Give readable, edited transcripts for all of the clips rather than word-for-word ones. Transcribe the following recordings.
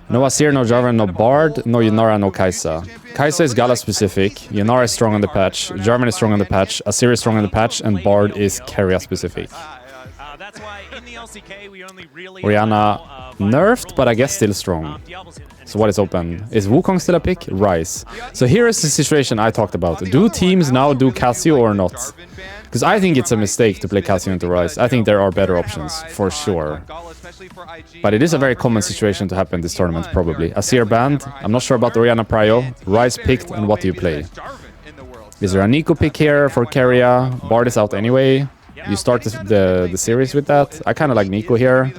No Azir, no Jarvan, no Bard, no Yunara, no Kai'Sa. Kai'Sa is Gala specific, Yunara is strong on the patch, Jarvan is strong on the patch, Azir is strong on the patch, and Bard is Keria specific. Orianna nerfed, but I guess still strong. So what is open? Is Wukong still a pick? Ryze. So here is the situation I talked about. Do teams now do Cassio or not? Because I think it's a mistake to play Cassio into Ryze. I think there are better options, for sure. But it is a very common situation to happen in this tournament, probably. Azir banned. I'm not sure about Orianna Prio. Ryze picked, and what do you play? Is there a Neeko pick here for Keria? Bard is out anyway. You start the series with that. I kind of like Neeko here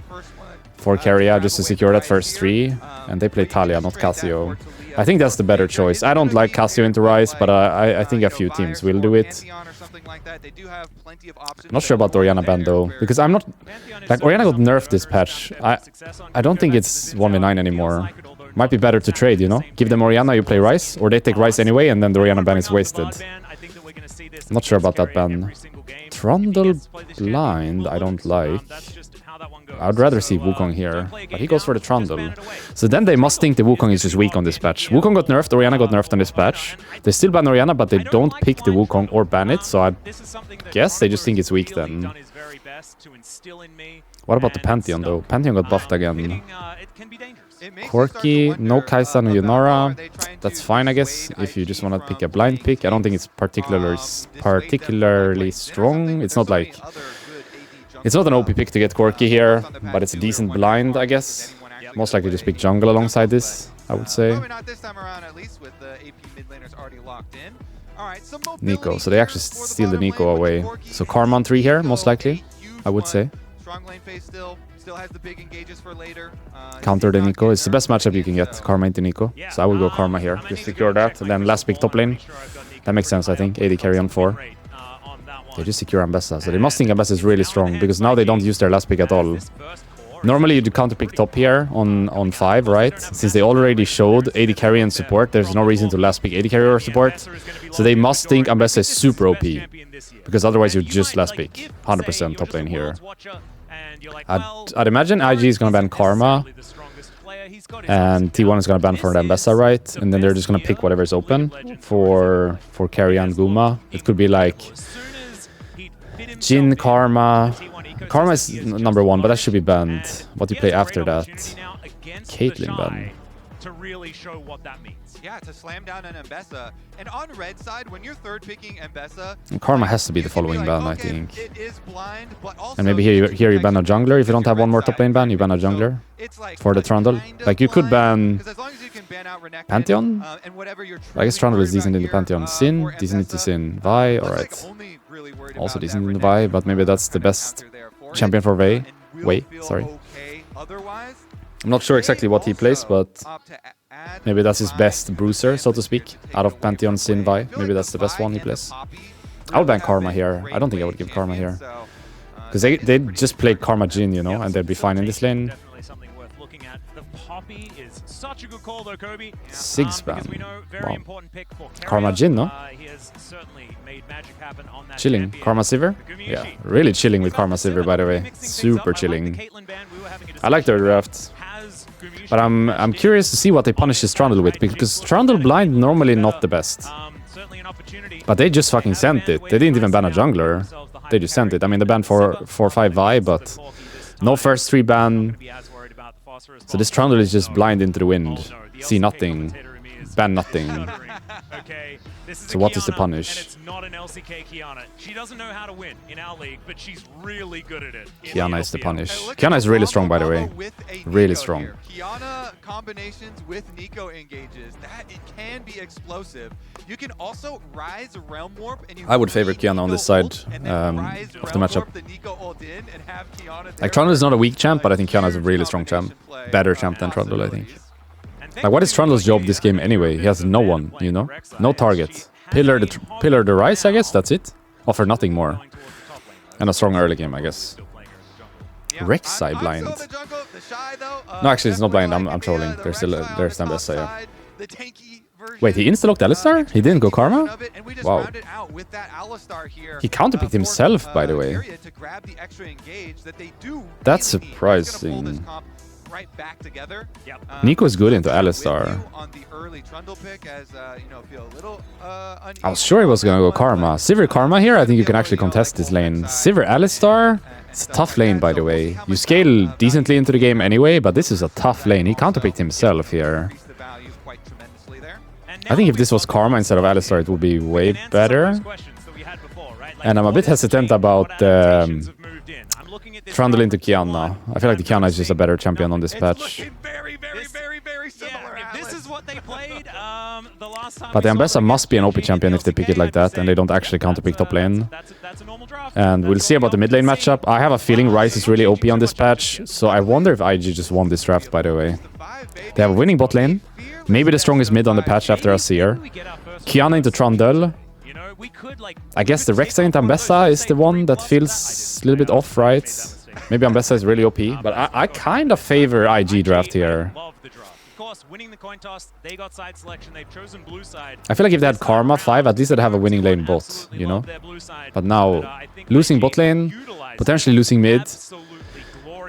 for Keria, just to secure that first 3. And they play Talia, not Cassio. I think that's the better choice. I don't like Cassio into Ryze, but I think a few teams will do it. Not sure about Orianna ban though, because I'm not... Like, Orianna got nerfed this patch. I don't think it's 1v9 anymore. Might be better to trade, you know? Give them Orianna, you play Ryze, or they take Ryze anyway, and then the Orianna ban is wasted. I'm not sure about that ban. Trundle blind, I don't like. I'd rather see Wukong here, but he goes for the Trundle. So then they must think the Wukong is just weak on this patch. Wukong got nerfed, Orianna got nerfed on this patch. They still ban Orianna, but they don't pick the Wukong or ban it, so I guess they just think it's weak then. What about the Pantheon though? Pantheon got buffed again. Corki, no Kai'Sa, no Yunara. That's fine, I guess, if you just want to pick a blind pick. I don't think it's particularly strong. It's not like... It's not an OP pick to get Corki here, but it's a decent blind, I guess. Most likely just pick jungle alongside this, I would say. Neeko, so they actually steal the Neeko away. So Karma on 3 here, most likely, I would say. Counter the Neeko. It's the best matchup you can get, Karma into Neeko. So I will go Karma here, just secure that. And then last pick top lane. That makes sense, I think. AD carry on 4. They just secure Ambessa, so they must think Ambessa is really strong, because now they don't use their last pick at all. Normally you do counter pick top here on 5, right? Since they already showed AD carry and support, there's no reason to last pick AD carry or support. So they must think Ambessa is super OP, because otherwise you just last pick 100% top lane here. I'd imagine IG is gonna ban Karma, and T1 is gonna ban for Ambessa, right? And then they're just gonna pick whatever is open for Keria and Guma. It could be like Jhin, Karma. Karma is number 1, but that should be banned. What do you play after that? Caitlyn ban. Yeah, to slam down an Ambessa. And on red side, when you're third picking Ambessa, Karma has to be the following ban, I think. And maybe here you ban a jungler. If you don't have one more top lane ban, you ban a jungler for the Trundle. Like, you could ban Pantheon? I guess Trundle is decent in the Pantheon. Sin, decent into Sin. Vi, alright. Also decent in the Vi, but maybe that's the best champion for Vay. Sorry. I'm not sure exactly what he plays, but maybe that's his best bruiser, so to speak, out of Pantheon, Sin, Vi. Maybe that's the best one he plays. I would ban Karma here. I don't think I would give Karma here. Because they just play Karma Jhin, you know, and they'd be fine in this lane. Six ban. Wow. Karma Jhin, no? Chilling. Karma Sivir? Yeah, really chilling with Karma Sivir, by the way. Super chilling. I like their draft. But I'm curious to see what they punish this Trundle with, because Trundle blind normally not the best. But they just fucking sent it. They didn't even ban a jungler. They just sent it. I mean, they banned 4-5 Vi, but no first 3 ban. So this Trundle is just blind into the wind. See nothing. Ban nothing. So what is the punish? Qiyana is the punish. Qiyana is really strong, by the way. Really strong. Qiyana combinations with Neeko engages. That it can be explosive. You can also Ryze Realm Warp, and I would favor Qiyana on this side of the matchup. Like, Trundle is not a weak champ, but I think Qiyana is a really strong champ. Better champ than Trundle, I think. Like, what is Trundle's job this game anyway? He has no one, you know? No target. Pillar the Ryze, I guess, that's it. Offer nothing more. And a strong early game, I guess. Rek'Sai blind. No, actually, it's not blind, I'm trolling. There's Ambessa, yeah. Wait, he insta-locked Alistar? He didn't go Karma? Wow. He counterpicked himself, by the way. That's surprising. right back together. Nico is good into Alistar. On the early Trundle pick, as you know, feel a little I was sure he was gonna go Karma. Sivir Karma here, I think you can actually contest this lane. Sivir Alistar, it's a tough lane, by the way. You scale decently into the game anyway, but this is a tough lane. He counterpicked himself here. I think if this was Karma instead of Alistar, it would be way better. And I'm a bit hesitant about Trundle into Qiyana. I feel like the Qiyana is just a better champion on this patch. Very similar. This is what they played the last time. But the Ambessa must be an OP champion if they pick it like that and they don't actually counterpick top lane. That's a normal draft. And we'll see about the mid lane matchup. I have a feeling Ryze is really OP on this patch, so I wonder if IG just won this draft, by the way. They have a winning bot lane. Maybe the strongest mid on the patch after a Seer. Qiyana into Trundle. I guess the Rek'Sai into Ambessa is the one that feels a little bit off, right? Maybe Ambessa is really OP, but I kind of favor IG draft here. Winning the coin toss, they got side selection. They've chosen blue side. I feel like if they had Karma 5, at least they'd have a winning lane bot, you know? But now, losing bot lane, potentially losing mid.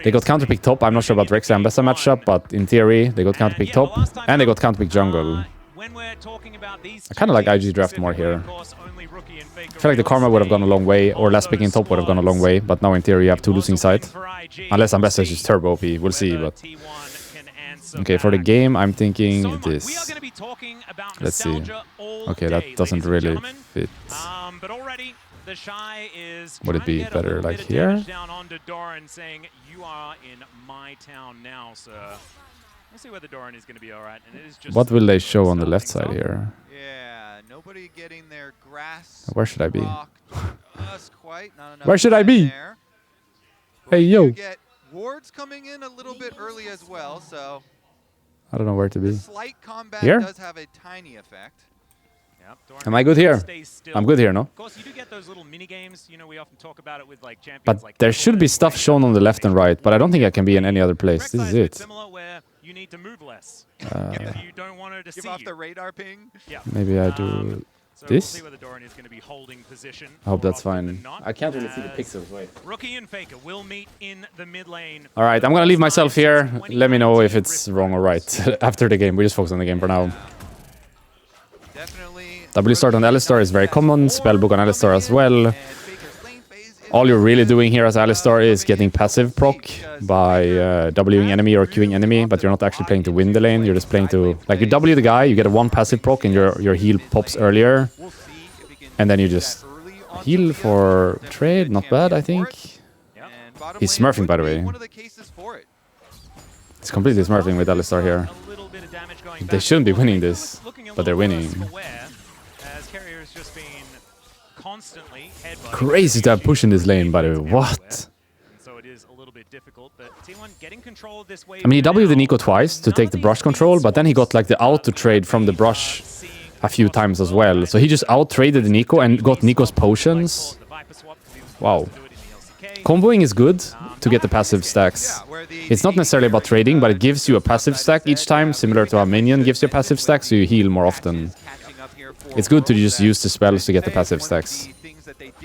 They got counterpick top. I'm not sure about Rek'Sai and Ambessa matchup, but in theory, they got counterpick top, and they got counterpick jungle. I kind of like IG draft more here. I feel like the Karma would have gone a long way, or last picking top would have gone a long way, but now in theory you have two losing side. Unless Ambessa is just turbo OP, we'll see, but... Okay, for the game, I'm thinking this. Let's see. Okay, that doesn't really fit. Would it be better like here? What will they show on the left side here? Where should I be? Where should I be? Hey, yo. Wards coming in a little bit early as well, so I don't know where to be. Slight combat Here? does have a tiny effect. Am I good here? I'm good here, no? Of course, you do get those little mini games. You know, we often talk about it with like champions. But like there should be stuff shown on the left and right, but I don't think I can be in any other place. This is it. Similar where you need to move less. You don't want her to Give see off you. the radar ping. Yeah. Maybe I do So this. We'll see whether Doran is going to be holding position. I hope that's more often fine. than not, I can't really see the as pixels, wait. Rookie and Faker will meet in the mid lane. All right, I'm going to leave myself here. Let me know if it's wrong or right after the game. We just focus on the game for now. Definitely. W start on Alistar is very common. Spellbook on Alistar as well. All you're really doing here as Alistar is getting passive proc by Wing enemy or Qing enemy, but you're not actually playing to win the lane. You're just playing to... Like, you W the guy, you get a 1 passive proc and your heal pops earlier. And then you just heal for trade. Not bad, I think. He's smurfing, by the way. He's completely smurfing with Alistar here. They shouldn't be winning this, but they're winning. Crazy to have push in this lane, by the way. What? I mean, he W'd the Nico twice to take the brush control, but then he got like the auto trade from the brush a few times as well. So he just out-traded the Nico and got Nico's potions. Wow. Comboing is good to get the passive stacks. It's not necessarily about trading, but it gives you a passive stack each time, similar to a minion gives you a passive stack, so you heal more often. It's good to just use the spells to get the passive stacks.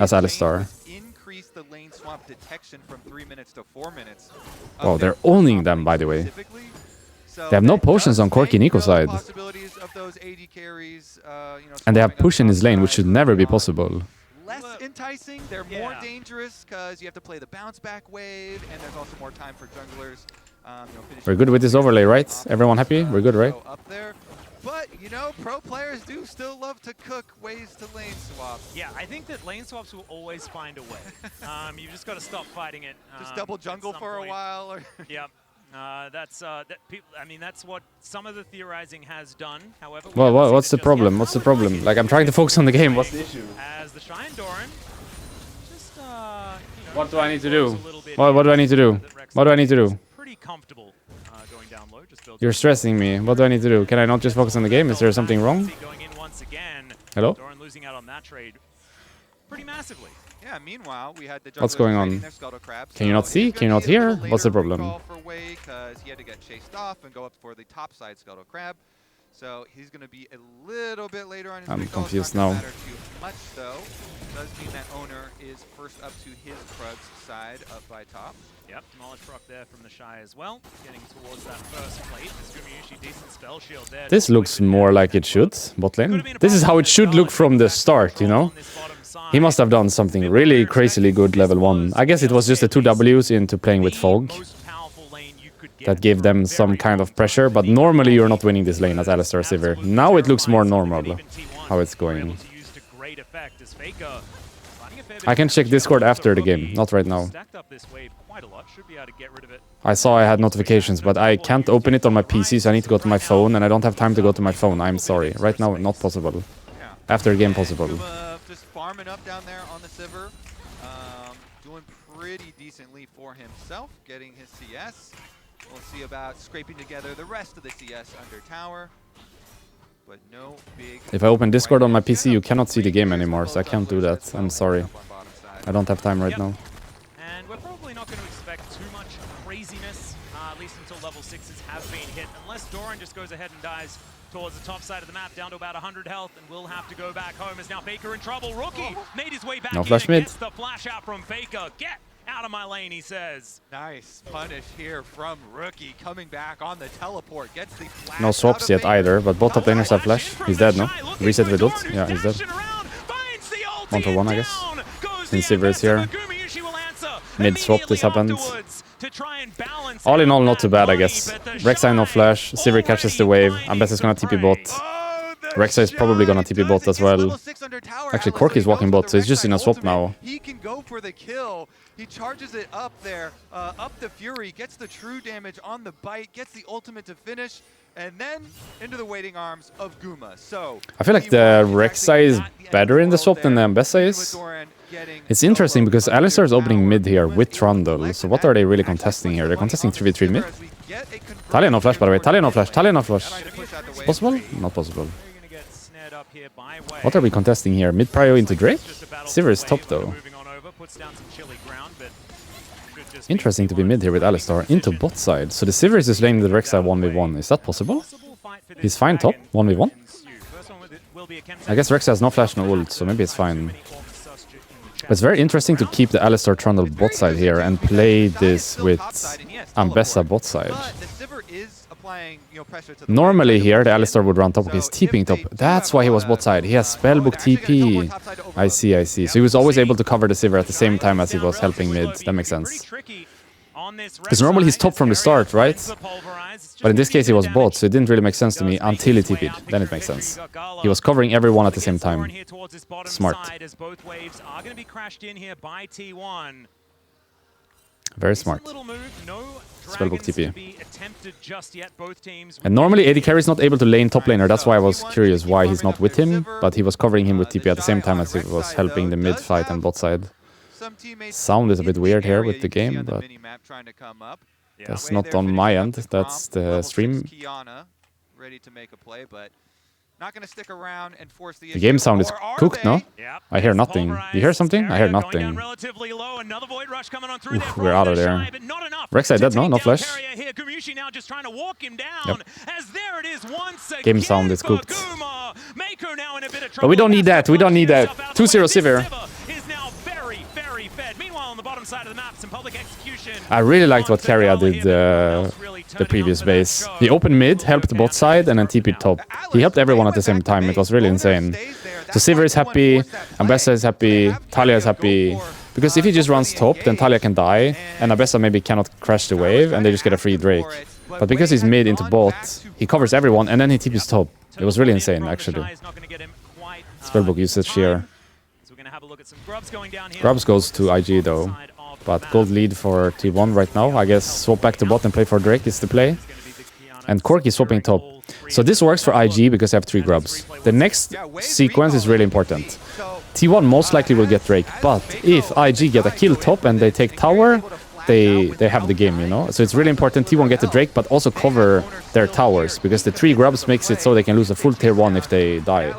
As Alistar. Oh, they're owning them, by the way. They have no potions on Corki Nico's side. And they have push in his lane, which should never be possible. Less enticing, they're more dangerous because you have to play the bounce back wave, and there's also more time for junglers. We're good with this overlay, right? Everyone happy? We're good, right? Up there. But, you know, pro players do still love to cook ways to lane swap. Yeah, I think that lane swaps will always find a way. You've just got to stop fighting it. Just double jungle for a while. Or yeah. That's what some of the theorizing has done. However, well, what's the problem? What's the problem? Like, I'm trying to focus on the game. What's the issue? As the Shrine Doran, just what do I need to do? What do I need to do? What do I need to do? Pretty comfortable going down low. You're stressing me. What do I need to do? Can I not just focus on the game? Is there something wrong? Hello? Doran losing out on that trade pretty massively. Yeah, meanwhile, we had the what's going on? Can you not see? Can you not hear? What's the problem? He had to get chased off and go up for the top side Scuttle Crab. So he's going to be a little bit later on his I'm pick. Oh, it's confused not gonna now. matter too much, though. Does mean that Owner is first up to his Krug's side, up by top. Yep, Knowledge Rock there from the Shy as well. Getting towards that first plate. This Gumayusi, decent spell shield there. This looks more like it should, bot lane. This is how it should look from the start, you know? He must have done something really crazily good level 1. I guess it was just the 2 Ws into playing with Fog that gave them some kind of pressure, but normally you're not winning this lane as Alistar Sivir. Now it looks more normal how it's going. I can check Discord after the game, not right now. I saw I had notifications, but I can't open it on my PC, so I need to go to my phone, and I don't have time to go to my phone. I'm sorry. Right now, not possible. After the game, possible. Just farming up down there on the Sivir. Doing pretty decently for himself, getting his CS. We'll see about scraping together the rest of the CS under tower. But no big... If I open Discord on my PC, you cannot see the game anymore, so I can't do that. I'm sorry. I don't have time right now. And we're probably not going to expect too much craziness, at least until level 6s have been hit, unless Doran just goes ahead and dies towards the top side of the map, down to about 100 health, and will have to go back home. As now Faker in trouble. Rookie made his way back No flash in and mid. gets the flash out from Faker. Get out of my lane, he says. Nice punish here from Rookie, coming back on the teleport. Gets the flash No swaps yet either, but both top laners have flash. He's dead, no? Reset with ult. Yeah, he's dead. 1-for-1, I guess. Since Sivir is here. Mid swap, this happened. All in all, not too bad, I guess. Rek'Sai no flash. Sivir catches the wave. Ambessa gonna TP bot. Rek'Sai is probably gonna TP bot as well. Actually, Corki is walking bot, so he's just in a swap now. He can go for the kill. He charges it up there, up the Fury, gets the true damage on the bite, gets the ultimate to finish, and then into the waiting arms of Guma. So I feel like the Rek'Sai is better in the swap than the Ambessa is. It's interesting because Alistar is opening mid here with Trundle, so what are they really contesting here? They're contesting 3v3 mid? Taliyah no flash, by the way. Taliyah no flash. Taliyah no flash. Possible? Not possible. What are we contesting here? Mid prio into Drake? Sivir is top though. Interesting to be mid here with Alistar into bot side. So the Sivir is just laning the Rek'Sai 1v1. Is that possible? He's fine top, 1v1. I guess Rek'Sai has no flash, no ult, so maybe it's fine. But it's very interesting to keep the Alistar Trundle bot side here and play this with Ambessa bot side. Normally here, the Alistar would run top, okay, he's TPing top. That's why he was bot side. He has Spellbook TP. I see, I see. So he was always able to cover the Sivir at the same time as he was helping mid. That makes sense. Because normally he's top from the start, right? But in this case he was bot, so it didn't really make sense to me until he TP'd. Then it makes sense. He was covering everyone at the same time. Smart. Very smart. Spellbook TP. And normally AD carry is not able to lane top laner, that's why I was curious why he's not with him, but he was covering him with TP at the same time as he was helping the mid fight and bot side. Sound is a bit weird here with the game, but that's not on my end, that's the stream. The game sound is cooked, no? I hear nothing. You hear something? I hear nothing. Oof, we're out of there. Rek'Sai dead, no? No flash? Yep. Game sound is cooked. But we don't need that, we don't need that. 2-0 Sivir. I really liked what Keria did the previous base. He opened mid, helped bot side, and then TP'd top. He helped everyone at the same time. It was really insane. So Sivir is happy, Ambessa is happy, Taliyah is happy. Because if he just runs top, then Taliyah can die, and Ambessa maybe cannot crash the wave, and they just get a free Drake. But because he's mid into bot, he covers everyone, and then he TP's top. It was really insane, actually. Spellbook usage here. Grubs goes to IG though. But gold lead for T1 right now. I guess swap back to bot and play for Drake is the play. And Corki swapping top. So this works for IG because they have 3 grubs. The next sequence is really important. T1 most likely will get Drake, but if IG get a kill top and they take tower, they have the game, you know? So it's really important T1 get the Drake, but also cover their towers, because the 3 grubs makes it so they can lose a full tier 1 if they die.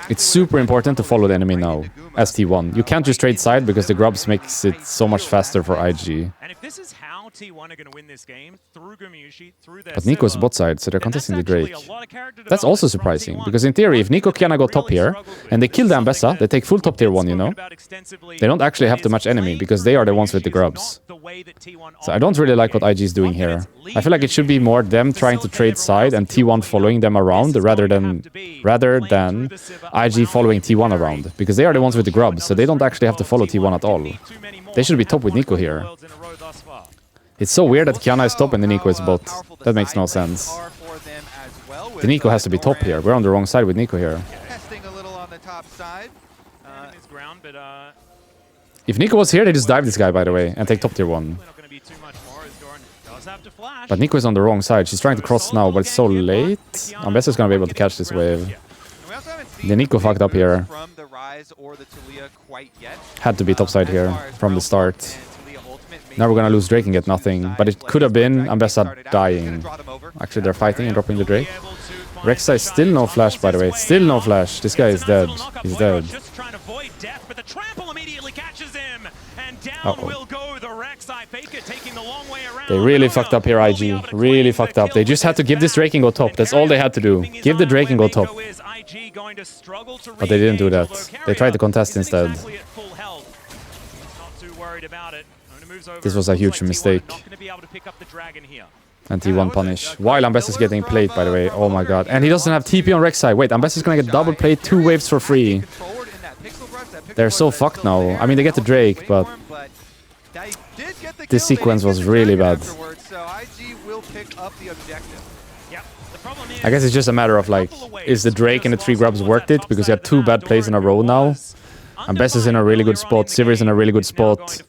It's super important to follow the enemy now, as T1. You can't just trade side because the grubs makes it so much faster for IG. And if this is how T1 are going to win this game through Gumayusi, through their But Nico is Sivir, bot side, so they're then that's contesting the Drake. actually a lot of character That's also development from surprising, T1. because in theory, if Nico Kiana go top Really here, struggled with. and they kill the Something Ambessa, that they take full top tier we've 1, you know? spoken about extensively. They don't actually have to Is match enemy, playing because through they are the ones with the Gumayusi is grubs. not the way that T1 So I don't really like what IG is doing here. I feel like it should be more them trying to trade side and T1 following them around rather than IG following T1 around, because they are the ones with the grubs, so they don't actually have to follow T1 at all. They should be top with Nico here. It's so weird that Kiana is top and the Nico is bot. That makes no sense. The Nico has to be top here. We're on the wrong side with Nico here. Testing a little on the top side. in his ground, but If Nico was here, they just dive this guy, by the way, and take top tier 1. not going to be too much more as Doran does have to flash. But Nico is on the wrong side. She's trying to cross now, but it's so late. Ambessa's gonna be able to catch this wave. We also haven't seen The Nico big fucked up moves here. from the Ryze or the Taliyah quite yet. Had to be top side As here far as from the round start. and Taliyah ultimate Now we're gonna maybe lose Drake and get nothing, but it could have been Ambessa dying. Draw them over. Actually, they're fighting and dropping the Drake. Rexa is still no flash, by the way. Still no flash. This guy is dead. He's dead. Just trying to avoid death, but the trample immediately catches him, and down Uh-oh. will go the Rek'Sai. Faker taking the long way around. They really fucked up here, IG. Really fucked up. They just had to give this Drake and go top. That's all they had to do. Give the Drake and go top. But they didn't do that. They tried to contest instead. This was a huge mistake. And T1 punish. While Ambessa's getting played, by the way. Oh my god. And he doesn't have TP on Rek'Sai. Wait, Ambessa's gonna get double played 2 waves for free. They're so fucked now. I mean, they get the Drake, but this sequence was really bad. So IG will pick up the objective. I guess it's just a matter of like, is the Drake and the 3 grubs worth it? Because you had 2 bad plays in a row now. Ambessa's in a really good spot. Sivir's in a really good spot.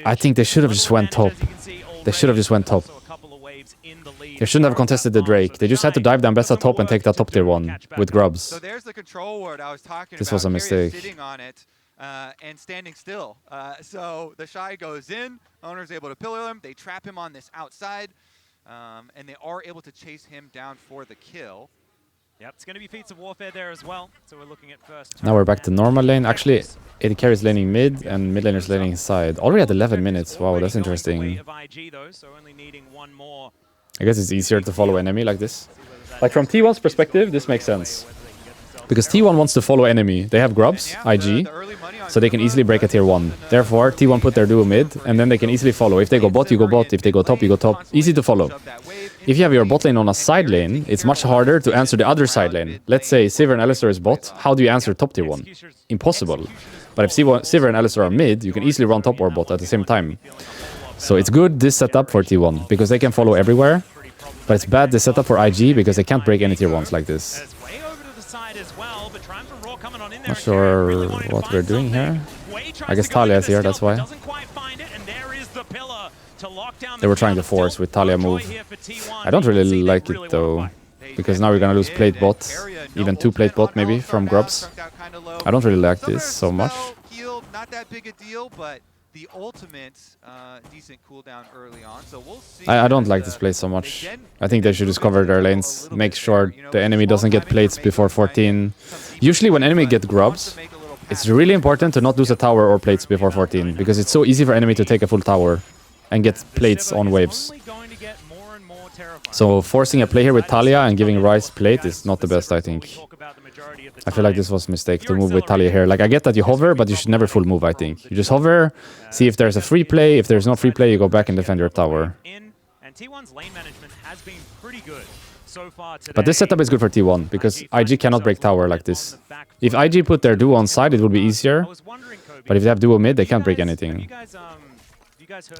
I think they should have just went top. They should have just went top. They shouldn't have contested the Drake. They just had to dive the Ambessa top and take that top tier 1 with grubs. So there's the control ward I was talking This about. was a Keria mistake. Sitting on it and standing still. So the Shy goes in. Owner's able to pillar him. They trap him on this outside. And they are able to chase him down for the kill. Yep, it's going to be Feats of Warfare there as well. So we're looking at first. Now we're back to normal lane. Actually, AD carries laning mid and mid laner's laning side. Already at 11 minutes. Wow, that's interesting. I guess it's easier to follow enemy like this. Like from T1's perspective, this makes sense. Because T1 wants to follow enemy. They have grubs, IG, so they can easily break a tier 1. Therefore, T1 put their duo mid, and then they can easily follow. If they go bot, you go bot. If they go top, you go top. Easy to follow. If you have your bot lane on a side lane, it's much harder to answer the other side lane. Let's say Sivir and Alistar is bot. How do you answer top tier 1? Impossible. But if Sivir and Alistar are mid, you can easily run top or bot at the same time. So it's good this setup for T1, because they can follow everywhere. But it's bad this setup for IG, because they can't break any tier 1s like this. Not sure what we're doing here. I guess Taliyah is here, that's why. They were trying to force with Taliyah move. I don't really like it though, because now we're gonna lose plate bot, even 2 plate bot maybe from grubs. I don't really like this so much. Not that big a deal, but the ultimate decent cooldown early on. So we'll see. I don't like this play so much. I think they should just cover their lanes, make sure the enemy doesn't get plates before 14. Usually when enemy get grubs, it's really important to not lose a tower or plates before 14, because it's so easy for enemy to take a full tower and get plates on waves. So forcing a play here with Taliyah and giving Ryze plate is not the best, I think. I feel like this was a mistake to move with Taliyah here. Like, I get that you hover, but you should never full move, I think. You just hover, see if there's a free play. If there's no free play, you go back and defend your tower. But this setup is good for T1, because IG cannot break tower like this. If IG put their duo on side, it would be easier. But if they have duo mid, they can't break anything.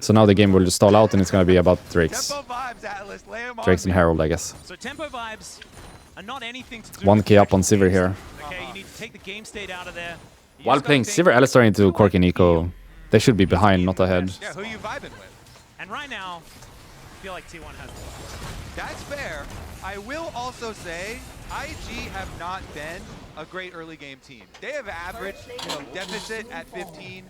So now the game will just stall out, and it's going to be about Drakes. Drakes and Herald, I guess. So tempo vibes are not anything to do 1k up on Sivir here. Okay, you need to take the game state out of there. While playing Sivir Alistar into Corki Nico, they should be behind, not ahead. Yeah, who you vibing with? And right now, I feel like T1 has the That's fair. I will also say, IG have not been a great early game team. They have averaged, deficit at 15.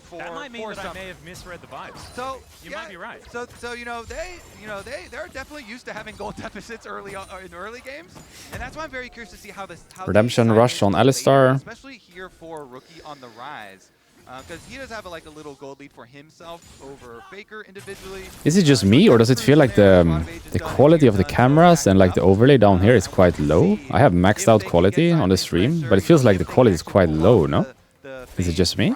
That might mean that I may have misread the vibes. So you might be right. So they're definitely used to having goal deficits early on, in early games, and that's why I'm very curious to see how this Redemption rush on Alistar. especially here for a rookie on the rise. because he does have like a little gold lead for himself over Faker individually. Is it just me, or does it feel like the quality of the cameras and like the overlay down here is quite low? I have maxed out quality on the stream, but it feels like the quality is quite low, no? Is it just me?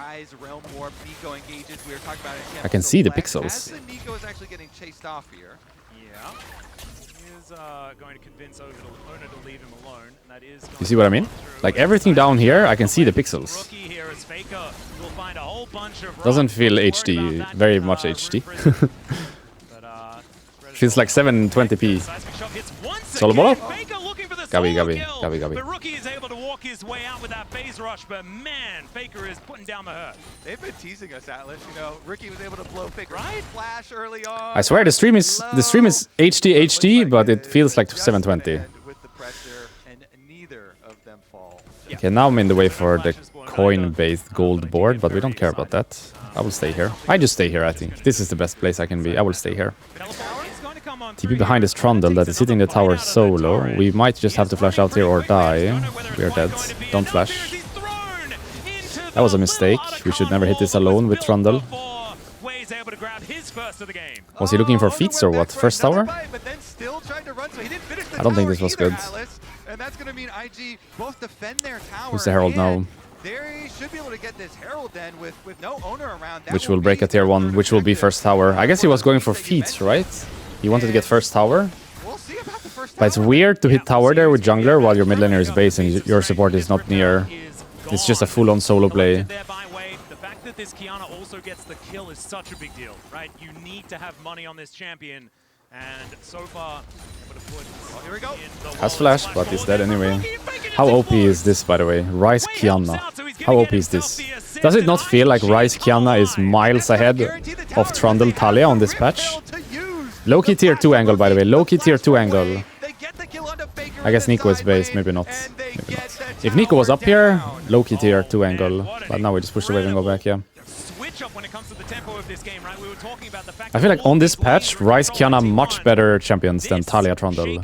I can see the pixels. Nico is actually getting chased off here. Yeah. He is going to convince Owner to leave him alone. And that is You see what I mean? Like everything down here, I can see the pixels. Doesn't feel HD, very much HD. Feels like 720p. Solo bolo? Gabi. But Rookie is able to walk his way out with that phase rush, but man, Faker is putting down the hurt. They've been teasing us, Atlas. You know, Rookie was able to blow Faker's flash early on. I swear the stream is HD, but it feels like 720. With the pressure, and neither of them fall. Okay, now I'm in the way for the coin-based gold board, but we don't care about that. I will stay here. I just stay here, I think. This is the best place I can be. I will stay here. TP behind is Trundle that is hitting the tower solo. We might just have to flash out here or die. We are dead. Don't flash. That was a mistake. We should never hit this alone with Trundle. Was he looking for feats or what? First tower? I don't think this was good. Who's the Herald now? They should be able to get this Herald then with no owner around. Which will break a tier 1, which will be first tower. I guess he was going for feats, right? He wanted to get first tower. We'll see about the first tower. But it's weird to hit tower there with jungler while your mid laner is base and your support is not near. It's just a full-on solo play. The fact that this Qiyana also gets the kill is such a big deal, right? You need to have money on this champion. And so far, here we go. Has flash, but he's dead anyway. How OP is this, by the way? Ryze Qiyana. How OP is this? Does it not feel like Ryze Qiyana is miles ahead of Trundle Talia on this patch? Low-key tier 2 angle, by the way. Low-key tier 2 angle. I guess Nico is base, maybe not. Maybe not. If Nico was up here, low-key tier 2 angle. But now we just push the wave and go back, yeah. I feel like on this patch, Ryze Qiyana much better champions than Talia Trundle.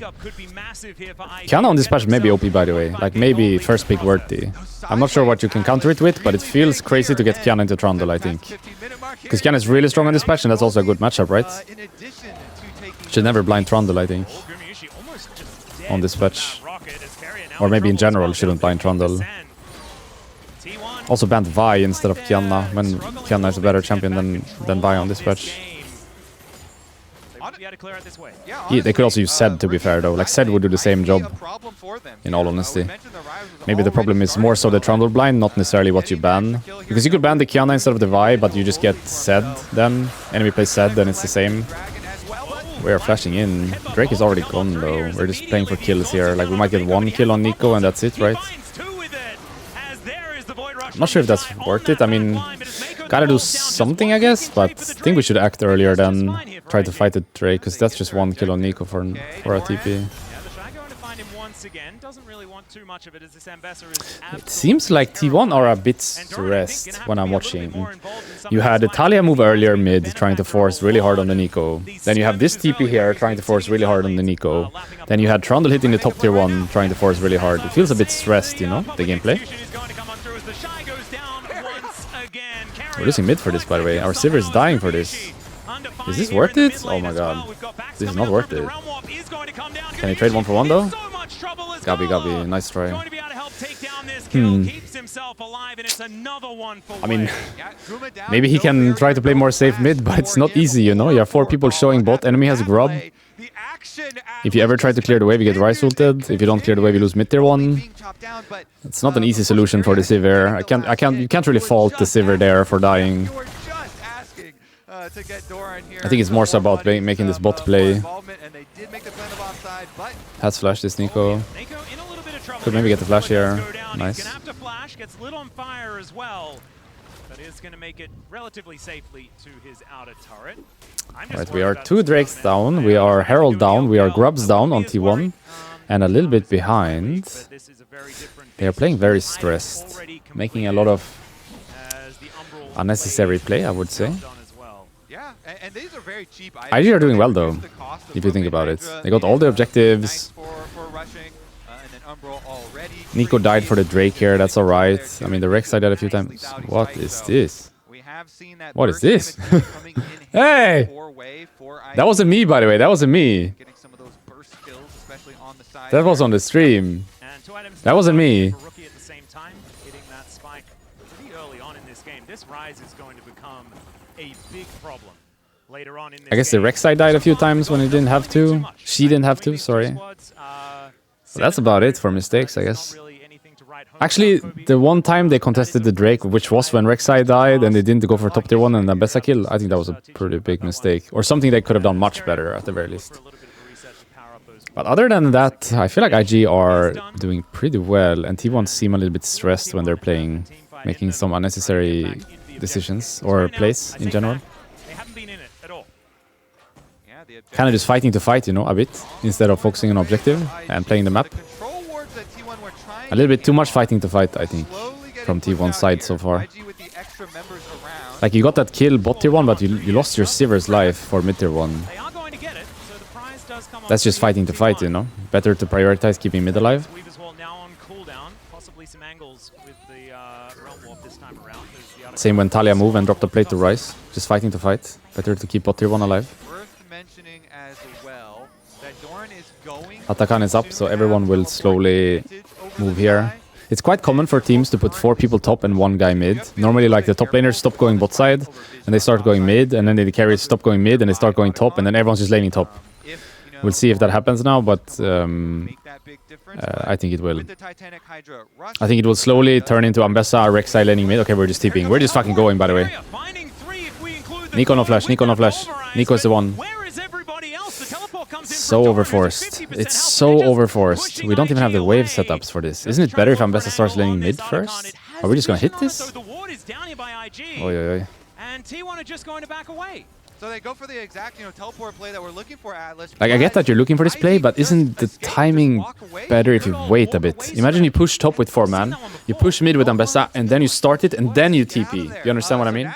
Qiyana on this patch may be OP, by the way. Like maybe first pick worthy. I'm not sure what you can counter it with, but it feels crazy to get Qiyana into Trundle, I think. Because Qiyana is really strong on this patch, and that's also a good matchup, right? Should never blind Trundle, I think. On this patch. Or maybe in general, shouldn't blind Trundle. Also banned Vi instead of Qiyana, when Qiyana is a better champion than Vi on this patch. Yeah, they could also use Zed, to be fair, though. Like, Zed would do the same job, in all honesty. Maybe the problem is more so the Trundle blind, not necessarily what you ban. Because you could ban the Qiyana instead of the Vi, but you just get Zed then. Enemy plays Zed, then it's the same. We are flashing in. Drake is already gone, though. We're just playing for kills here. Like, we might get 1 kill on Nico, and that's it, right? I'm not sure if that's worth it. I mean, gotta do something, I guess, but I think we should act earlier than try to fight the Drake, because that's just 1 kill on Nico for a TP. It seems like T1 are a bit stressed when I'm watching. You had the Talia move earlier mid, trying to force really hard on the Nico. Then you have this TP here, trying to force really hard on the Nico. Then you had Trundle hitting the top tier 1, trying to force really hard. It feels a bit stressed, you know, the gameplay. We're losing mid for this, by the way. Our Sivir is dying for this. Is this worth it? Oh my god. This is not worth it. Can he trade 1 for 1 though? Gabi, nice try. I mean, maybe he can try to play more safe mid, but it's not easy, you know? You have 4 people showing bot, enemy has grub. If you ever try to clear the wave, you get Ryze ulted. If you don't clear the wave, you lose mid tier 1. It's not an easy solution for the Sivir. You can't really fault the Sivir there for dying. I think it's more so about making this bot play. Has flash this Nico. Could maybe get the flash here. Nice. Alright, we are 2 Drakes down, we are Herald down, we are Grubs down on T1, and a little bit behind. They are playing very stressed, making a lot of unnecessary play, I would say. IG are doing well though, if you think about it. They got all the objectives. Umbral already. Nico died for the Drake here. That's alright. I mean, the Rek'Sai died a few times. What is this? We have seen that What is burst this? damage coming in Hey! handy for-way for That wasn't me, by the way. That wasn't me. Getting some of those burst kills, especially on the side. That was on the stream. And 2 items That wasn't me. for Rookie at the same time, hitting that spike pretty early on in this game. This Rise is going to become a big problem later on in this I guess the game. Rek'Sai died a few times when he didn't have to. She didn't have to, sorry. So that's about it for mistakes, I guess. Actually, the one time they contested the Drake, which was when Rek'Sai died, and they didn't go for top tier 1 and Ambessa kill, I think that was a pretty big mistake. Or something they could have done much better, at the very least. But other than that, I feel like IG are doing pretty well, and T1 seem a little bit stressed when they're playing, making some unnecessary decisions, or plays in general. They haven't been in it at all. Yeah, the objective Kind of just fighting to fight, you know, a bit, instead of focusing on objective and playing the map. The control wards that T1 were trying A little bit to too get much fighting to fight, I think, slowly getting from pushed T1's out side here. so far. IG with the extra members around. Like, you got that kill bot tier 1, but you lost your Sivir's life for mid tier 1. They are going to get it, so the prize does come That's just fighting to fight, you know? Better to prioritize keeping mid alive. Weave as well now on cooldown, possibly some angles with the Realm Warp this time around. There's the other Same when Talia move and drop the plate to Rise. Just fighting to fight. Better to keep bot tier 1 alive. Worth mentioning as well that Doran is going Atakan is up, so to everyone have will a slowly advantage over move the here. guy. It's quite common for teams to put 4 people top and 1 guy mid. Normally, like, the top laners stop going bot side, and they start going mid, and then the carries stop going mid, and they start going top, and then everyone's just laning top. We'll see if that happens now, but Make that big difference, I think it will. with the Titanic Hydra rush, I think it will slowly turn into Ambessa, Rek'Sai laning mid. Okay, we're just TPing. We're just fucking going, by the way. Nico no flash, Nico no flash. Nico is the one. So overforced. It's so overforced. We don't even have the wave setups for this. Isn't it better if Ambessa starts laning mid first? Are we just gonna hit this? Oi, oi, oi. And T1 are just going to back away. so they go for the exact, teleport play that we're looking for, Atlas. Like, I get that you're looking for this play, but isn't the timing better if you wait a bit? Imagine you push top with 4 man, you push mid with Ambessa, and then you start it, and then you TP. You understand what I mean?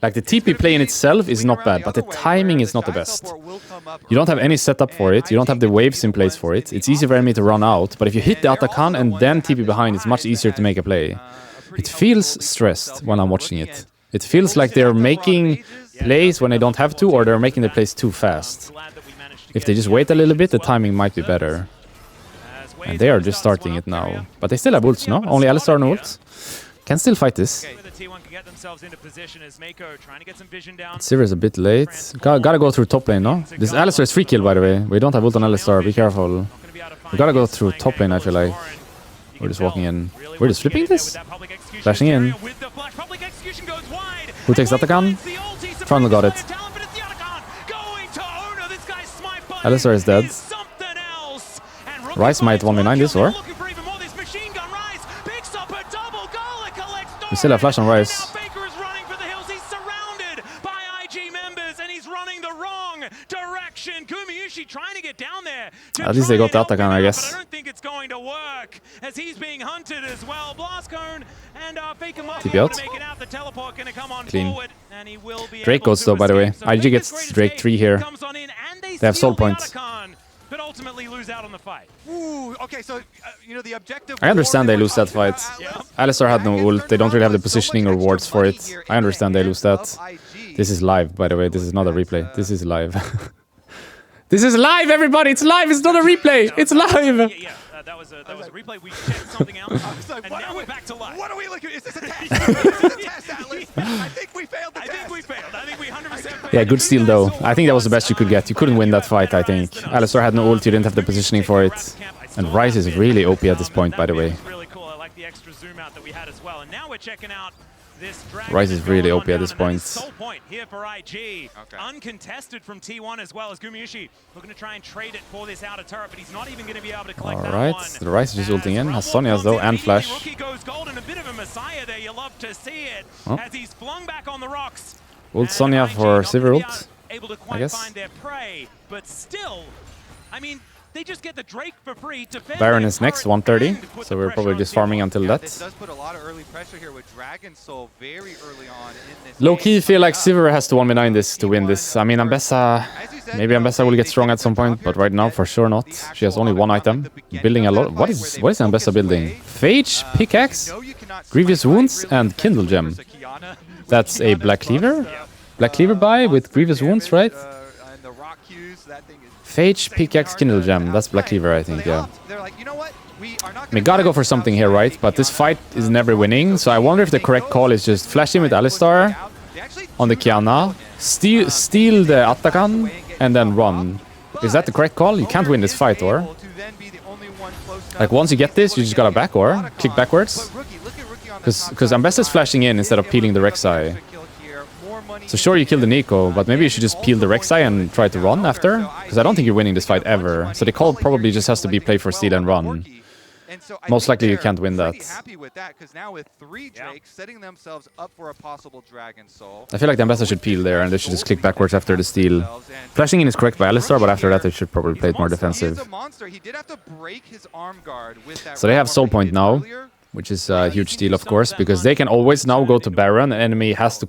Like, the TP play in itself is not bad, but the timing is not the best. You don't have any setup for it, you don't have the waves in place for it. It's easy for enemy to run out, but if you hit the Atakan and then TP behind, it's much easier to make a play. It feels stressed when I'm watching it. It feels like they're making plays when they don't have to, or they're making the plays too fast. If they just wait a little bit, the timing might be better. And they are just starting it now. But they still have ults, no? Only Alistar no ults. Can still fight this. Sivir is a bit late. Gotta go through top lane, no? This Alistar is free kill, by the way. We don't have ult on Alistar, be careful. We gotta go through top lane, I feel like. We're just walking in. We're just flipping this? Flashing in. Who takes Atakan? Trundle got it. Alistar is dead. Rise might 1v9 this, or? We still have flash on Rise. At least they got the Atakan, I guess. I don't think it's going to work as he's being hunted as well. Blast Cone and Faker might be able to make it out. The teleport going to come on Clean. forward, and he will be Drake able goes to though, by the way. escape. So IG Faker's gets great Drake escape 3 here. comes on in, and They have soul steal the points. Atakan, but ultimately lose out on the fight. Ooh, okay, so the objective. I understand they lose that fight. Alistar had no ult. They don't really have the positioning or wards for it. I understand they lose that. This is live, by the way. This is not a replay. This is live. This is live, everybody! It's live! It's not a replay! It's live! Yeah, that was a replay. We checked something else, and now we're back to live. What are we looking at? Is this a test? Is this a test, Atlas? I think we failed the test. I think we failed. I think we 100% failed. Yeah, good steal though. I think that was the best you could get. You couldn't win that fight, I think. Alistar had no ult, you didn't have the positioning for it. And Rise is really OP at this point, by the way. Really cool. I like the extra zoom out that we had as well. And now we're checking out this Rise is really OP at this point. Soul point here for IG. Uncontested from T1 as well as Gumayusi looking to try and trade it for this outer turret, but he's not even going to be able to collect that one. Alright, the Rise is just ulting in. Has Sonya's though, and Flash. Rookie goes gold and a bit of a messiah there. You love to see it as he's flung back on the rocks. Ult Sonya for Sivir ult. Able to I quite guess. find their prey, but still, I mean, They just get the Drake for free to defend Baron their is next, turret 130. and put So the we're pressure probably on just T1. farming until Yeah, that. this does put a lot of early pressure here with Dragon Soul very early on in this Low key game. feel like Up. Sivir has to 1v9 this to win this. I mean, Ambessa, As you said, maybe you know, Ambessa will they get strong did at a some good job point, here but to right now get for sure not. the She has actual only one Omicron at item, the beginning building a of lot. that What fight is where they Ambessa focused building? away. Phage, pickaxe, You know you cannot Grievous smite Wounds, really and Kindle effectively Gem. versus Kiana. That's a Kiana's Black Cleaver? buffs, Black Cleaver buy with monster Grievous Wounds, damage, right? and the rock cues, that thing is Phage, insanely pickaxe, hard Kindle to Gem. That's Black outplay. Cleaver, I So think, they yeah. opt. They're like, you know what? We are not We gonna gotta go try for to something here, outside right? But this Kiana. fight is never winning, so I wonder if the correct call is just flash in with Alistar on the Kiana, steal the Atakan, and then run. Is that the correct call? You can't win this fight, or? Like, once you get this, you just gotta back or click backwards. Because Ambessa's flashing in instead of peeling the Rek'Sai. So sure, you kill the Nico, but maybe you should just peel the Rek'Sai and try to run after? Because I don't think you're winning this fight ever. So the call probably just has to be play for steal and run. Most likely you can't win that. Happy with that, because now with 3 Drakes setting themselves up for a possible Dragon Soul. I feel like the Ambessa should peel there, and they should just click backwards after the steal. Flashing in is correct by Alistar, but after that they should probably play it more defensive. He is a monster. He did have to break his arm guard with that So they have round Soul where he Point did now, earlier. which is a huge deal, of course, because they can always now go to Baron. An enemy has to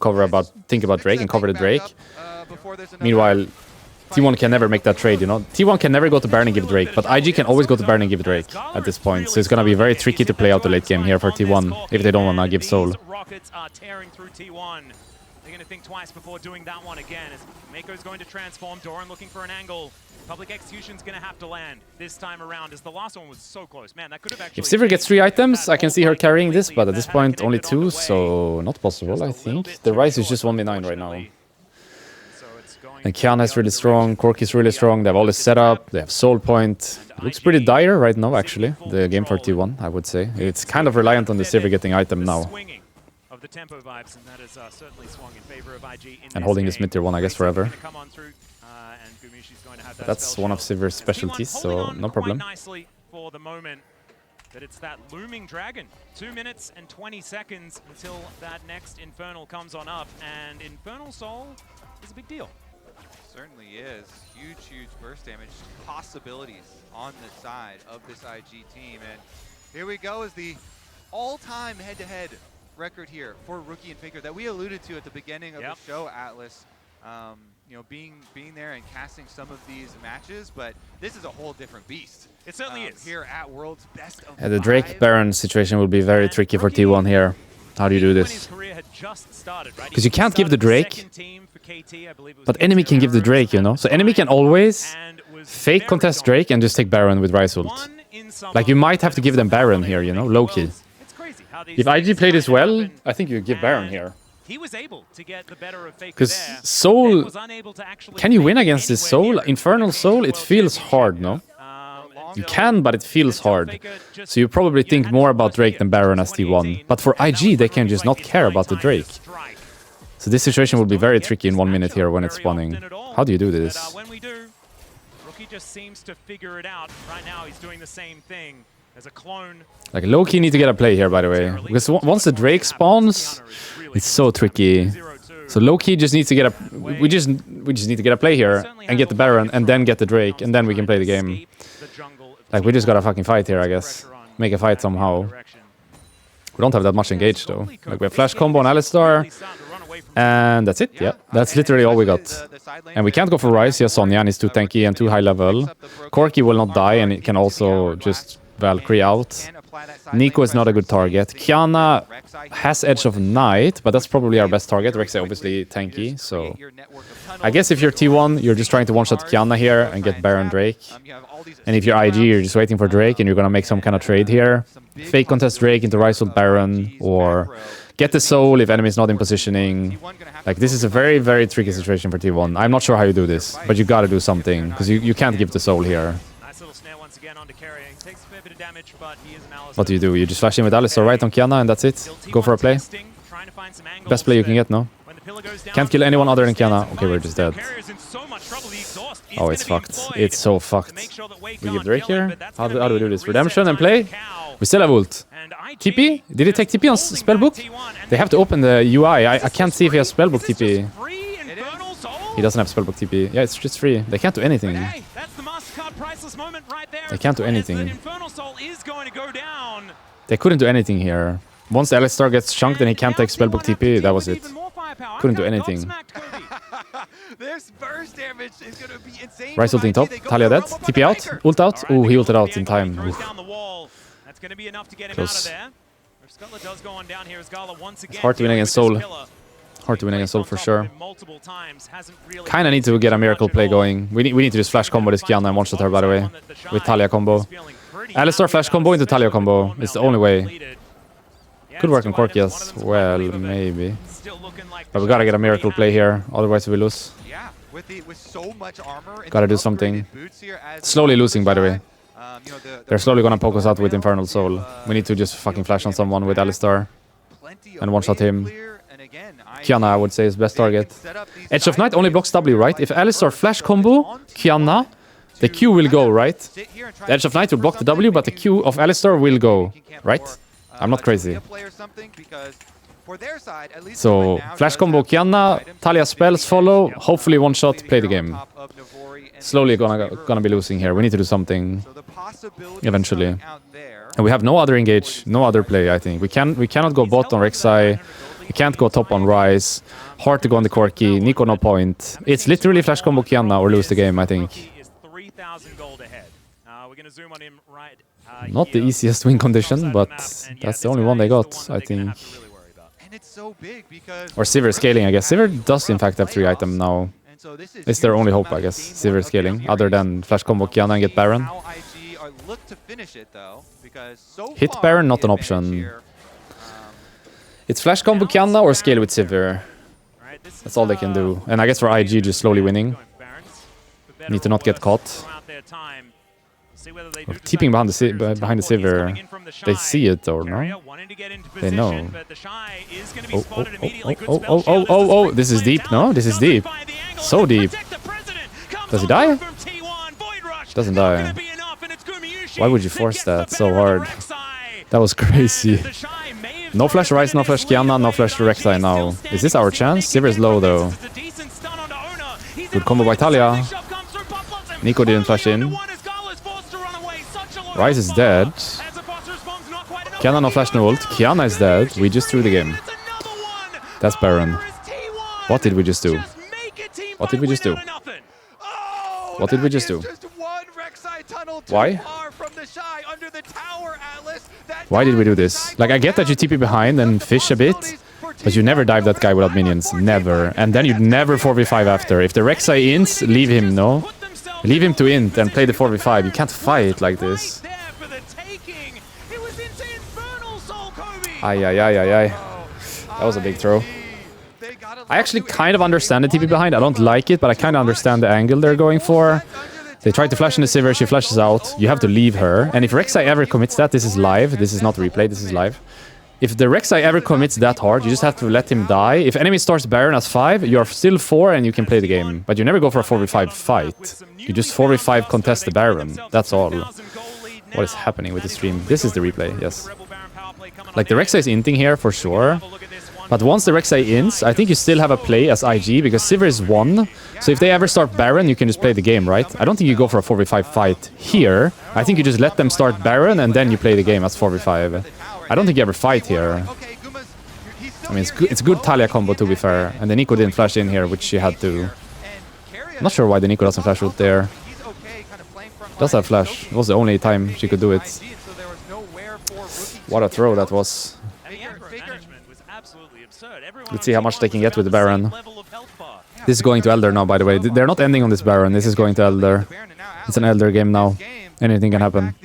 think about Drake and cover the Drake. Meanwhile, T1 can never make that trade, you know? T1 can never go to Baron and give Drake, but IG can always go to Baron and give Drake at this point. So it's gonna be very tricky to play out the late game here for T1 if they don't wanna give Soul. Rockets are tearing through T1. They're going to think twice before doing that one again. As Mako's going to transform, Doran looking for an angle. Public Execution's going to have to land this time around, as the last one was so close. Man, that could have actually... If Sivir gets 3 items, I can see her carrying this, but at this point only 2, so not possible, I think. The Ryze is just 1v9 right now. And Kiana is really strong, Corki is really strong, they have all this setup, they have Soul Point. It looks pretty dire right now, actually, the game for T1, I would say. It's kind of reliant on the Sivir getting item now. Of the tempo vibes, and that has certainly swung in favor of IG in And holding this mid tier 1, I guess, forever. That's one of Sivir's specialties, so no problem. Nicely for the moment, but it's that looming dragon. 2 minutes and 20 seconds until that next Infernal comes on up, and Infernal Soul is a big deal. Certainly is. Huge burst damage possibilities on the side of this IG team. And here we go is the all-time head-to-head record here for Rookie and Faker that we alluded to at the beginning of the show, Atlas. You know, being there and casting some of these matches, but this is a whole different beast. It certainly is. Here at World's Best of The Drake Baron situation will be very tricky for T1 here. How do you do this? Because you can't give the Drake, but enemy can give the Drake, you know? So enemy can always fake contest Drake and just take Baron with Ryze ult. Like, you might have to give them Baron here, you know, low-key. If IG played this well, I think you give Baron here. Because Soul... Can you win against this Soul? Infernal Soul, it feels hard, no? You can, but it feels hard. So you probably think more about Drake than Baron as T1. But for IG, they can just not care about the Drake. So this situation will be very tricky in 1 minute here when it's spawning. How do you do this? Rookie just seems to figure it out. Right now, he's doing the same thing as a clone. Like, low-key need to get a play here, by the way. Because once the Drake spawns, it's so tricky. So low-key just needs to get a... We just need to get a play here and get the Baron and then get the Drake and then we can play the game. Like, we just gotta fucking fight here, I guess. Make a fight somehow. We don't have that much engaged, though. Like, we have Flash Combo on Alistar. And that's it, yeah. That's literally all we got. And we can't go for Ryze. Yeah, Sonya is too tanky and too high level. Corki will not die and it can also just Valkyrie out. Nico is not a good target. Kiana has Edge of Night, but that's probably our best target. Rek'Sai obviously tanky, so... I guess if you're T1, you're just trying to one-shot Kiana here and get Baron Drake. And if you're IG, you're just waiting for Drake and you're gonna make some kind of trade here. Fake contest Drake into Ryze ult Baron, or get the Soul if enemy's not in positioning. Like, this is a very, very tricky situation for T1. I'm not sure how you do this, but you gotta do something, because you can't give the Soul here. What do you do? You just flash in with Alistar right on Kiana and that's it? Go for a play? Best play you can get, no? Can't kill anyone other than Kiana. Okay, we're just dead. Oh, it's fucked. It's so fucked. We give Drake here? How do we do this? Redemption and play? We still have ult. TP? Did he take TP on Spellbook? They have to open the UI. I can't see if he has Spellbook TP. He doesn't have Spellbook TP. Yeah, it's just free. They can't do anything. priceless moment right there. They can't do anything. The Infernal Soul is going to go down. They couldn't do anything here. Once the Alistar gets chunked and he can't take Spellbook TP, that was it. Couldn't do anything. This burst damage is going to be insane. Ryze ulting top. Talia dead. TP out. Ult out. Oh, he ulted out in time. That's going to be enough to get him Close. out of there. Scuttler does go on down here as Gala once again. It's hard to win against Soul. Hard to win against Soul for sure. Kinda need to get a miracle play going. We need to just flash combo this Qiyana and one-shot her, by the way. With Talia combo. Alistar flash combo into Talia combo. It's the only way. Could work on Corki as well, maybe. But we gotta get a miracle play here, otherwise we lose. Yeah, with so much armor. Gotta do something. Slowly losing, by the way. They're slowly gonna poke us out with Infernal Soul. We need to just fucking flash on someone with Alistar. And one-shot him. Qiyana, I would say, is best target. Edge of Night only blocks W, right? If Alistar flash combo, Qiyana, the Q will go, right? The Edge of Night will block the W, but the Q of Alistar will go, right? I'm not crazy. So, flash combo Qiyana, Talia spells follow, hopefully one-shot, play the game. Slowly gonna be losing here. We need to do something eventually. And we have no other engage, no other play, I think. We cannot go bot on Rek'Sai. We can't go top on Ryze. Hard to go on the Corki. Nico no point. It's literally flash combo Qiyana or lose the game, I think. Not the easiest win condition, but that's the only one they got, I think. Or Sivir scaling, I guess. Sivir does in fact have 3 items now. It's their only hope, I guess. Sivir scaling, other than flash combo Qiyana and get Baron. Hit Baron, not an option. It's flash combo Qiyana or scale with Sivir. That's all they can do. And I guess for IG, just slowly winning. Need to not get caught. Or TPing behind the Sivir. They see it or no? They know. Oh, this is deep, no? This is deep. So deep. Does he die? Doesn't die. Why would you force that so hard? That was crazy. No flash Ryze, no flash Qiyana, no flash Rek'Sai now. Is this our chance? Sivir is low though. Good combo by Talia. Nico didn't flash in. Ryze is dead. Qiyana no flash, no ult. Qiyana is dead. We just threw the game. That's Baron. What did we just do? What did we just do? What did we just do? Why? Why did we do this? Like, I get that you TP behind and fish a bit, but you never dive that guy without minions. Never. And then you never 4v5 after. If the Rek'Sai ints, leave him, no? Leave him to int and play the 4v5. You can't fight like this. Ay. That was a big throw. I actually kind of understand the TP behind. I don't like it, but I kind of understand the angle they're going for. They try to flash in the Sivir, she flashes out. You have to leave her. And if Rek'Sai ever commits that, this is live. This is not replay, this is live. If the Rek'Sai ever commits that hard, you just have to let him die. If enemy starts Baron as 5, you're still 4 and you can play the game. But you never go for a 4v5 fight. You just 4v5 contest the Baron. That's all. What is happening with the stream? This is the replay, yes. Like, the Rek'Sai is inting here for sure. But once the Rek'Sai ints, I think you still have a play as IG, because Sivir is 1. So if they ever start Baron, you can just play the game, right? I don't think you go for a 4v5 fight here. I think you just let them start Baron, and then you play the game as 4v5. I don't think you ever fight here. I mean, it's good Talia combo, to be fair. And the Nico didn't flash in here, which she had to. I'm not sure why the Nico doesn't flash ult there. Does have flash. It was the only time she could do it. What a throw that was. Let's see how much they can get with the Baron. This is going to Elder now, by the way. They're not ending on this Baron. This is going to Elder. It's an Elder game now. Anything can happen.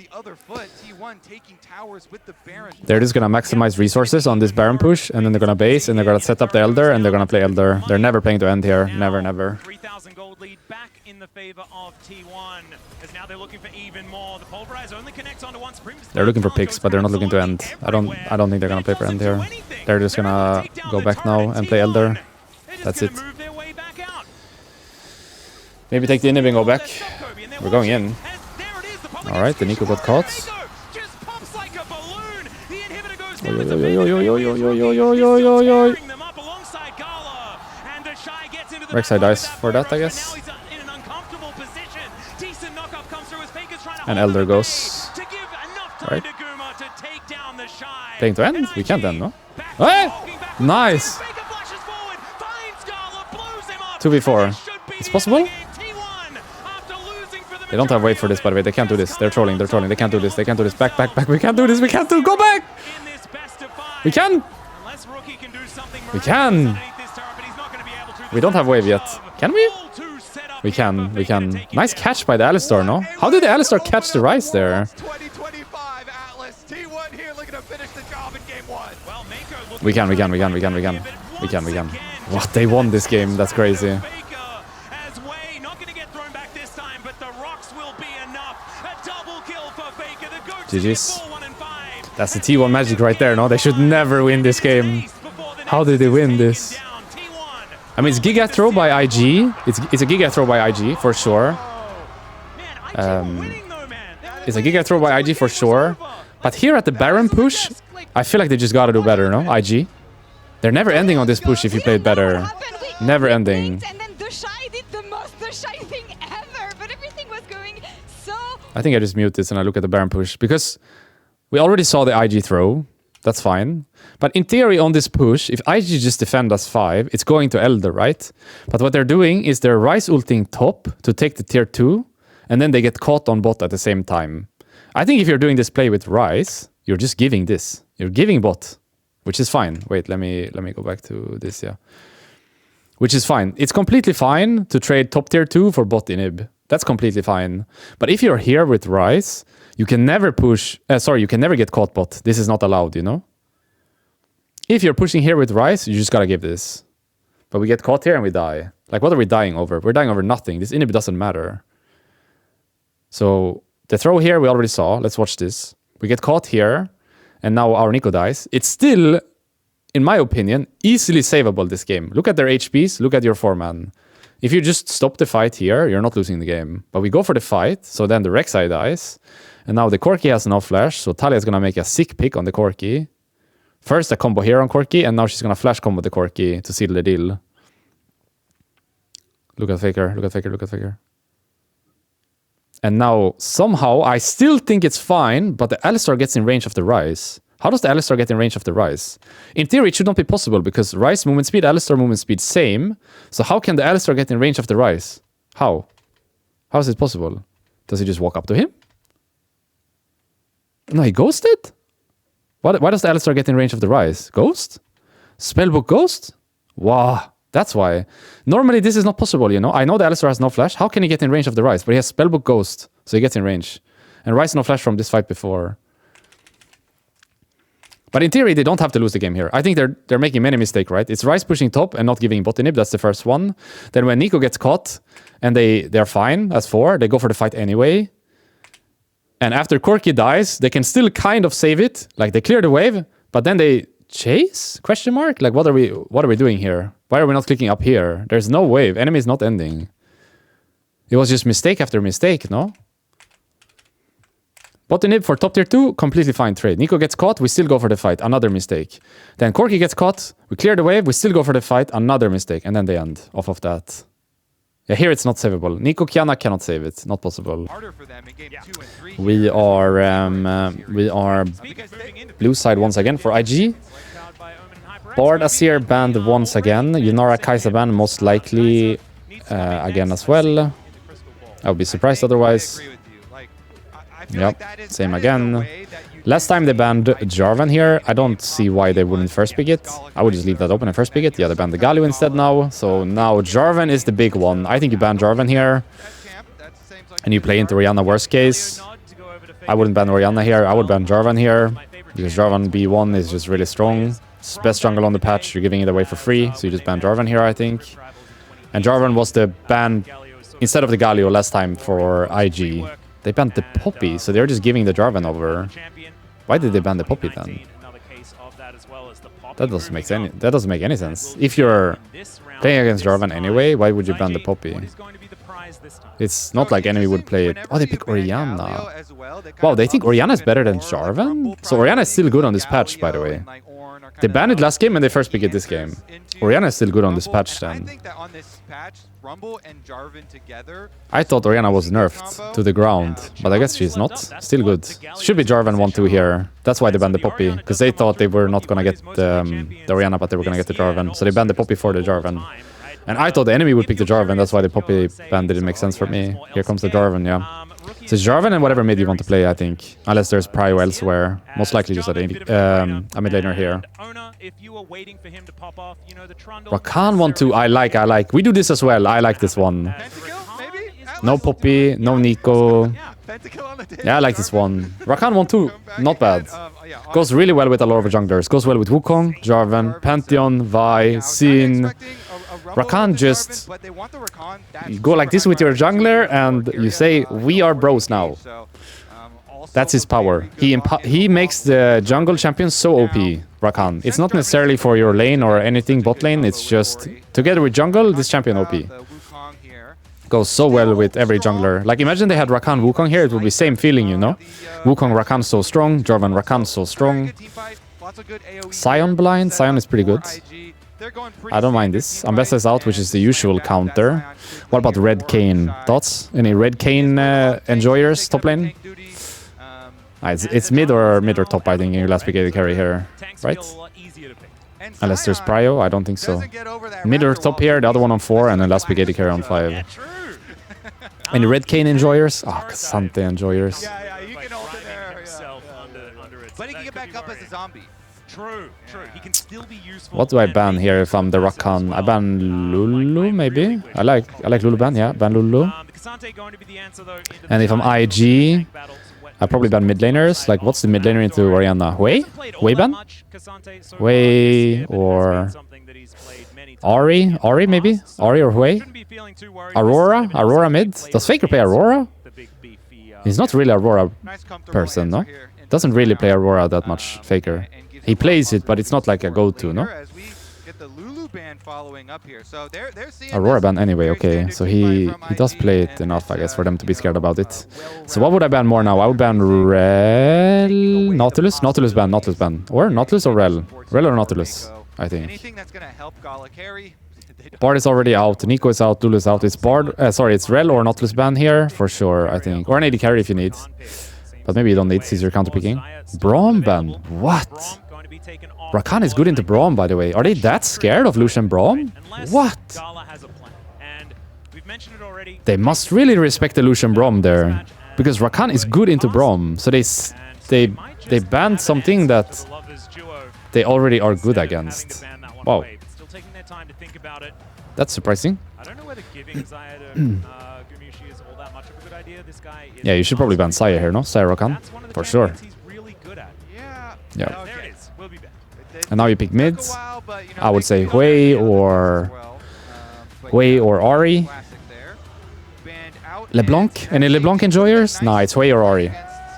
They're just gonna maximize resources on this Baron push, and then they're gonna base, and they're gonna set up the Elder, and they're gonna play Elder. They're never playing to end here. Never, never. 3,000 gold lead back in the favor of T1, as now they're looking for even more. The Pulverize only connects onto one Supreme. They're looking for picks, but they're not looking to end. I don't think they're gonna play for end here. They're just gonna go back now and play Elder. That's it. Maybe take the inhib and go back. We're going in. Alright, the Nico got caught. Rek'Sai dies for that, I guess. decent knockup comes through as Faker's trying to And hold Elder them at goes. bay to give enough time Right. to Guma to take down the Shy. Playing to end? And We can't IG end, no? back Hey! walking back on Nice. the Faker flashes forward, finds Gala, blows him up, 2v4. and it should be It's the possible? end of the game. T1, after losing for the They don't have weight for this, by the way. They can't do this. They're trolling. They're trolling. They can't do this. They can't do this. Back, back, back. We can't do this. We can't do. Go back. in this best of five. We can. Unless Rookie can do something We can. underneath this turret, but he's not gonna be able to. We don't have wave yet. Can we? All too set up We here can. for We Faker to can. take it Nice down. catch by the Alistar, no? How did the Alistar catch the Rise there? 2025 Atlas T1 here looking to finish the job in game 1. Well, Mako looking We can. We can. We to can. We can. We can. give it We can. We can. once again. What? They won this game. That's crazy. Faker as Way not going to get thrown back this time, but the rocks will be enough. A double kill for Faker. The goats GG's. 4-1 and 5. That's the T1 magic right there, no? They should never win this game. How did they win this? I mean, it's Giga Throw by IG. It's a Giga Throw by IG, for sure. It's a Giga Throw by IG, for sure. But here at the Baron push, I feel like they just gotta do better, no? IG. They're never ending on this push if you play it better. Never ending. And then the Shy did the most the Shy thing ever, but everything was going so... I think I just mute this and I look at the Baron push because we already saw the IG throw. That's fine. But in theory on this push, if IG just defend us 5, it's going to Elder, right? But what they're doing is they're Rise ulting top to take the tier 2 and then they get caught on bot at the same time. I think if you're doing this play with Rise, you're just giving this. You're giving bot, which is fine. Wait, let me go back to this, yeah. Which is fine. It's completely fine to trade top tier 2 for bot inhib. That's completely fine. But if you're here with Rise, you can never push... you can never get caught bot. This is not allowed, you know? If you're pushing here with Rise, you just gotta give this. But we get caught here and we die. Like, what are we dying over? We're dying over nothing. This inhib doesn't matter. So, the throw here we already saw. Let's watch this. We get caught here, and now our Nico dies. It's still, in my opinion, easily savable, this game. Look at their HPs, look at your 4-man. If you just stop the fight here, you're not losing the game. But we go for the fight, so then the Rek'Sai dies. And now the Corki has no flash, so Talia is gonna make a sick pick on the Corki. First a combo here on Corki, and now she's gonna flash combo the Corki to seal the deal. Look at Faker, look at Faker, look at Faker. And now, somehow, I still think it's fine, but the Alistar gets in range of the Rise. How does the Alistar get in range of the Rise? In theory, it should not be possible, because Rise movement speed, Alistar movement speed, same. So how can the Alistar get in range of the Rise? How? How is it possible? Does he just walk up to him? No, he ghosted? Why does the Alistar get in range of the Rise? Ghost? Spellbook Ghost? Wow. That's why. Normally, this is not possible, you know? I know the Alistar has no flash. How can he get in range of the Rise? But he has Spellbook Ghost, so he gets in range. And Rise no flash from this fight before. But in theory, they don't have to lose the game here. I think they're making many mistakes, right? It's Rise pushing top and not giving bot inhib. That's the first one. Then when Nico gets caught and they're fine as 4, they go for the fight anyway. And after Corki dies, they can still kind of save it. Like, they clear the wave, but then they chase? Question mark? Like, what are we doing here? Why are we not clicking up here? There's no wave. Enemy is not ending. It was just mistake after mistake, no? Bot inhib for top tier 2, completely fine trade. Nico gets caught, we still go for the fight. Another mistake. Then Corki gets caught, we clear the wave, we still go for the fight. Another mistake. And then they end off of that. Yeah, here it's not savable. Nico Kiana cannot save it. Not possible. Harder for them in game 2 and 3. We are blue side once again for IG. Bard Azir banned once again. Yunara Kai'Sa ban most likely again as well. I would be surprised otherwise. Yep, same again. Last time they banned Jarvan here. I don't see why they wouldn't first pick it. I would just leave that open and first pick it. Yeah, they banned the Galio instead now. So now Jarvan is the big one. I think you ban Jarvan here. And you play into Orianna worst case. I wouldn't ban Orianna here. I would ban Jarvan here. Because Jarvan B1 is just really strong. It's best jungle on the patch. You're giving it away for free. So you just ban Jarvan here, I think. And Jarvan was the ban instead of the Galio last time for IG. They banned the Poppy, so they're just giving the Jarvan over. Why did they ban the Poppy then? That doesn't make any sense. If you're playing against Jarvan anyway, why would you ban the Poppy? It's not like enemy would play it. Oh, they pick Orianna. Wow, they think Orianna is better than Jarvan? So Orianna is still good on this patch, by the way. They banned it last game and they first pick it this game. Orianna is still good on this patch then. Rumble and Jarvan together. I thought Orianna was nerfed to the ground, but I guess she's not. Still good. Should be Jarvan 1-2 here. That's why they banned the Poppy, because they thought they were not gonna get the Orianna, but they were gonna get the Jarvan. So they banned the Poppy for the Jarvan. And I thought the enemy would pick the Jarvan, that's why the Poppy ban didn't make sense for me. Here comes the Jarvan, yeah. So it's Jarvan and whatever mid you want to play, I think. Unless there's Prio elsewhere. Most likely just a mid laner here. Rakan 1-2, I like. We do this as well, I like this one. Pentakill, maybe? No Poppy, no Nico. Pentakill on the table. Yeah, I like this one. Rakan 1-2, not bad. Yeah, Goes really well with a lot of junglers. Goes well with Wukong, Jarvan, Pantheon, Vi, Xin. Rakan just... You go like this with your jungler and you say, we are bros now. That's his power. He makes the jungle champion so OP, Rakan. It's not necessarily for your lane or anything bot lane, it's just together with jungle, this champion OP. Goes so well with every jungler. Like imagine they had Rakan Wukong here, it would be same feeling, you know? Wukong Rakan so strong, Jarvan Rakan so strong. Sion blind, Sion is pretty good. I don't mind this. Ambessa is out, which is the usual counter. What about Red Kayn? Thoughts? Any Red Kayn enjoyers top lane? It's mid or top, I think, in your last pick carry here, right? Unless there's Prio, I don't think so. Mid or top here, the other one on 4, and then last pick carry on 5. Any Red Kayn enjoyers? Oh, K'Sante enjoyers. Yeah, you can ult it there. But he can get back up as a zombie. True. He can still be useful. What do I ban here if I'm the Rakan? I ban Lulu, maybe? I like Lulu ban, yeah, ban Lulu. And if I'm IG, I probably ban mid laners. Like, what's the mid laner into Orianna? Wei ban? Wei or Ahri? Ahri maybe? Ahri or Wei? Aurora mid? Does Faker play Aurora? He's not really Aurora person, no? Doesn't really play Aurora that much, Faker. He plays it, but it's not like a go-to, no? Aurora ban anyway, okay. So he does play it enough, I guess, for them to be scared about it. So what would I ban more now? I would ban Rel... Nautilus? Nautilus ban. Or Nautilus or Rel? Rel or Nautilus, I think. Bard is already out, Nico is out, Lulu is out. It's it's Rel or Nautilus ban here, for sure, I think. Or an AD carry if you need. But maybe you don't need, since you're counter-picking. Braum ban? What? Rakan is good into Braum, by the way. Are they that scared of Lucian Braum? What? They must really respect the Lucian Braum there. Because Rakan is good into Braum. So they banned something that they already are good against. Wow. That's surprising. Yeah, you should probably ban Saya here, no? Saya Rakan? For sure. Yeah. And now you pick mids. I would say Wei or Ahri. LeBlanc? Any LeBlanc enjoyers? Nah, it's Wei or Ahri.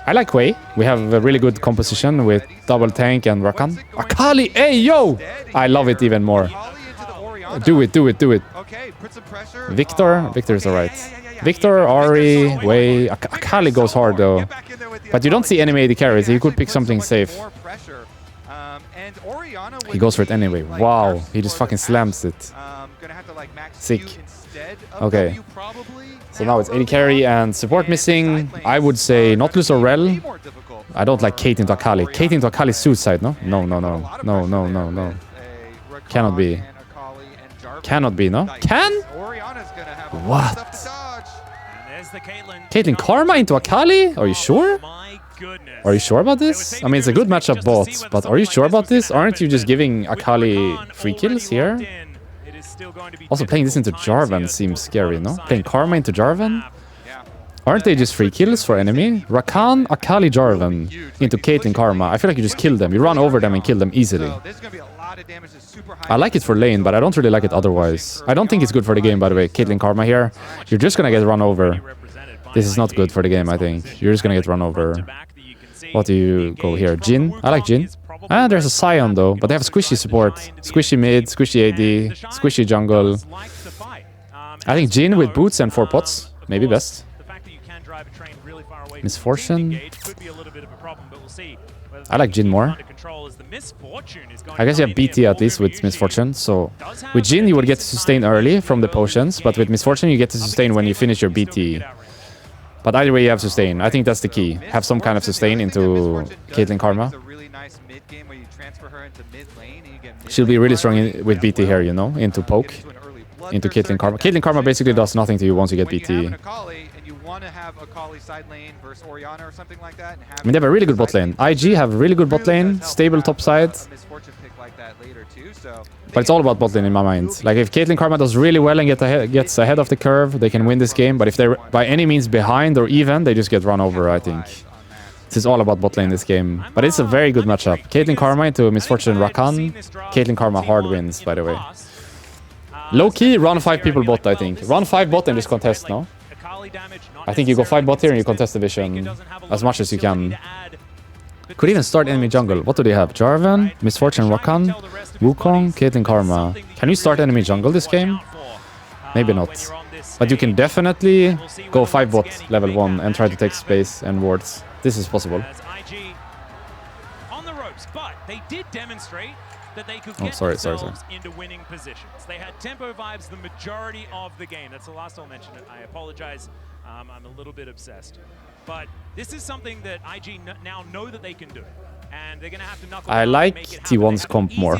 I like Wei. We have a really good composition with double tank and Rakan. Akali! Hey, yo! I love it even more. Do it. Victor is alright. Victor, Ahri, Wei. Akali goes hard though. But you don't see any AD carries. You could pick something safe. He goes for it anyway. Wow, he just fucking slams it. Sick. Okay. So now it's AD carry and support missing. I would say Nautilus or Rel. I don't like Kate into Akali. Kate into Akali is suicide, no? No. Cannot be. Cannot be, no? Can? What? Caitlyn Karma into Akali? Are you sure? Are you sure about this? I mean, it's a good matchup bots, but are you sure about this? Aren't you just giving Akali free kills here? Also, playing this into Jarvan seems scary, no? Playing Karma into Jarvan? Aren't they just free kills for enemy? Rakan, Akali, Jarvan into Caitlyn Karma. I feel like you just kill them. You run over them and kill them easily. I like it for lane, but I don't really like it otherwise. I don't think it's good for the game, by the way. Caitlyn Karma here. You're just gonna get run over. This is not good for the game, I think. You're just gonna get run over. What do you go here? Jhin? I like Jhin. Ah, there's a Sion though, but they have squishy support. Squishy mid, squishy AD, squishy jungle. I think Jhin with boots and 4 pots. Maybe best. drive a train really far away. Misfortune. Could be a little bit of a problem, but we'll see. I like Jhin more. I guess you have BT at least with Misfortune, so with Jhin you would get to sustain early from the potions, but with Misfortune you get to sustain when you finish your BT. But either way you have sustain. I think that's the key. Have some kind of sustain into Caitlyn Karma. She'll be really strong with BT here, you know, into poke, into Caitlyn Karma. Caitlyn Karma basically does nothing to you once you get BT. Want to have a Kali side lane versus Orianna or something like that. And I mean, they have a really good bot lane. IG have a really good bot lane, stable top side. But it's all about bot lane in my mind. Like, if Caitlyn Karma does really well and gets ahead of the curve, they can win this game. But if they're by any means behind or even, they just get run over, I think. This is all about bot lane this game. But it's a very good matchup. Caitlyn Karma into Misfortune Rakan. Caitlyn Karma hard wins, by the way. Low-key, run 5 people bot, I think. Run 5 bot in this contest, no? I think you go 5 bot here and you contest the vision as much as you can. Could even start enemy jungle. What do they have? Jarvan, Misfortune Rakan, Wukong, Caitlyn Karma. Can you start enemy jungle this game? Maybe not. But you can definitely go 5 bot level 1 and try to take space and wards. This is possible. On the ropes, but they did demonstrate that they could get themselves into winning positions. They had tempo vibes the majority of the game. That's the last I'll mention it. I apologize. I'm a little bit obsessed. But this is something that IG now know that they can do. And they're going to have to knuckle I like T1's comp more.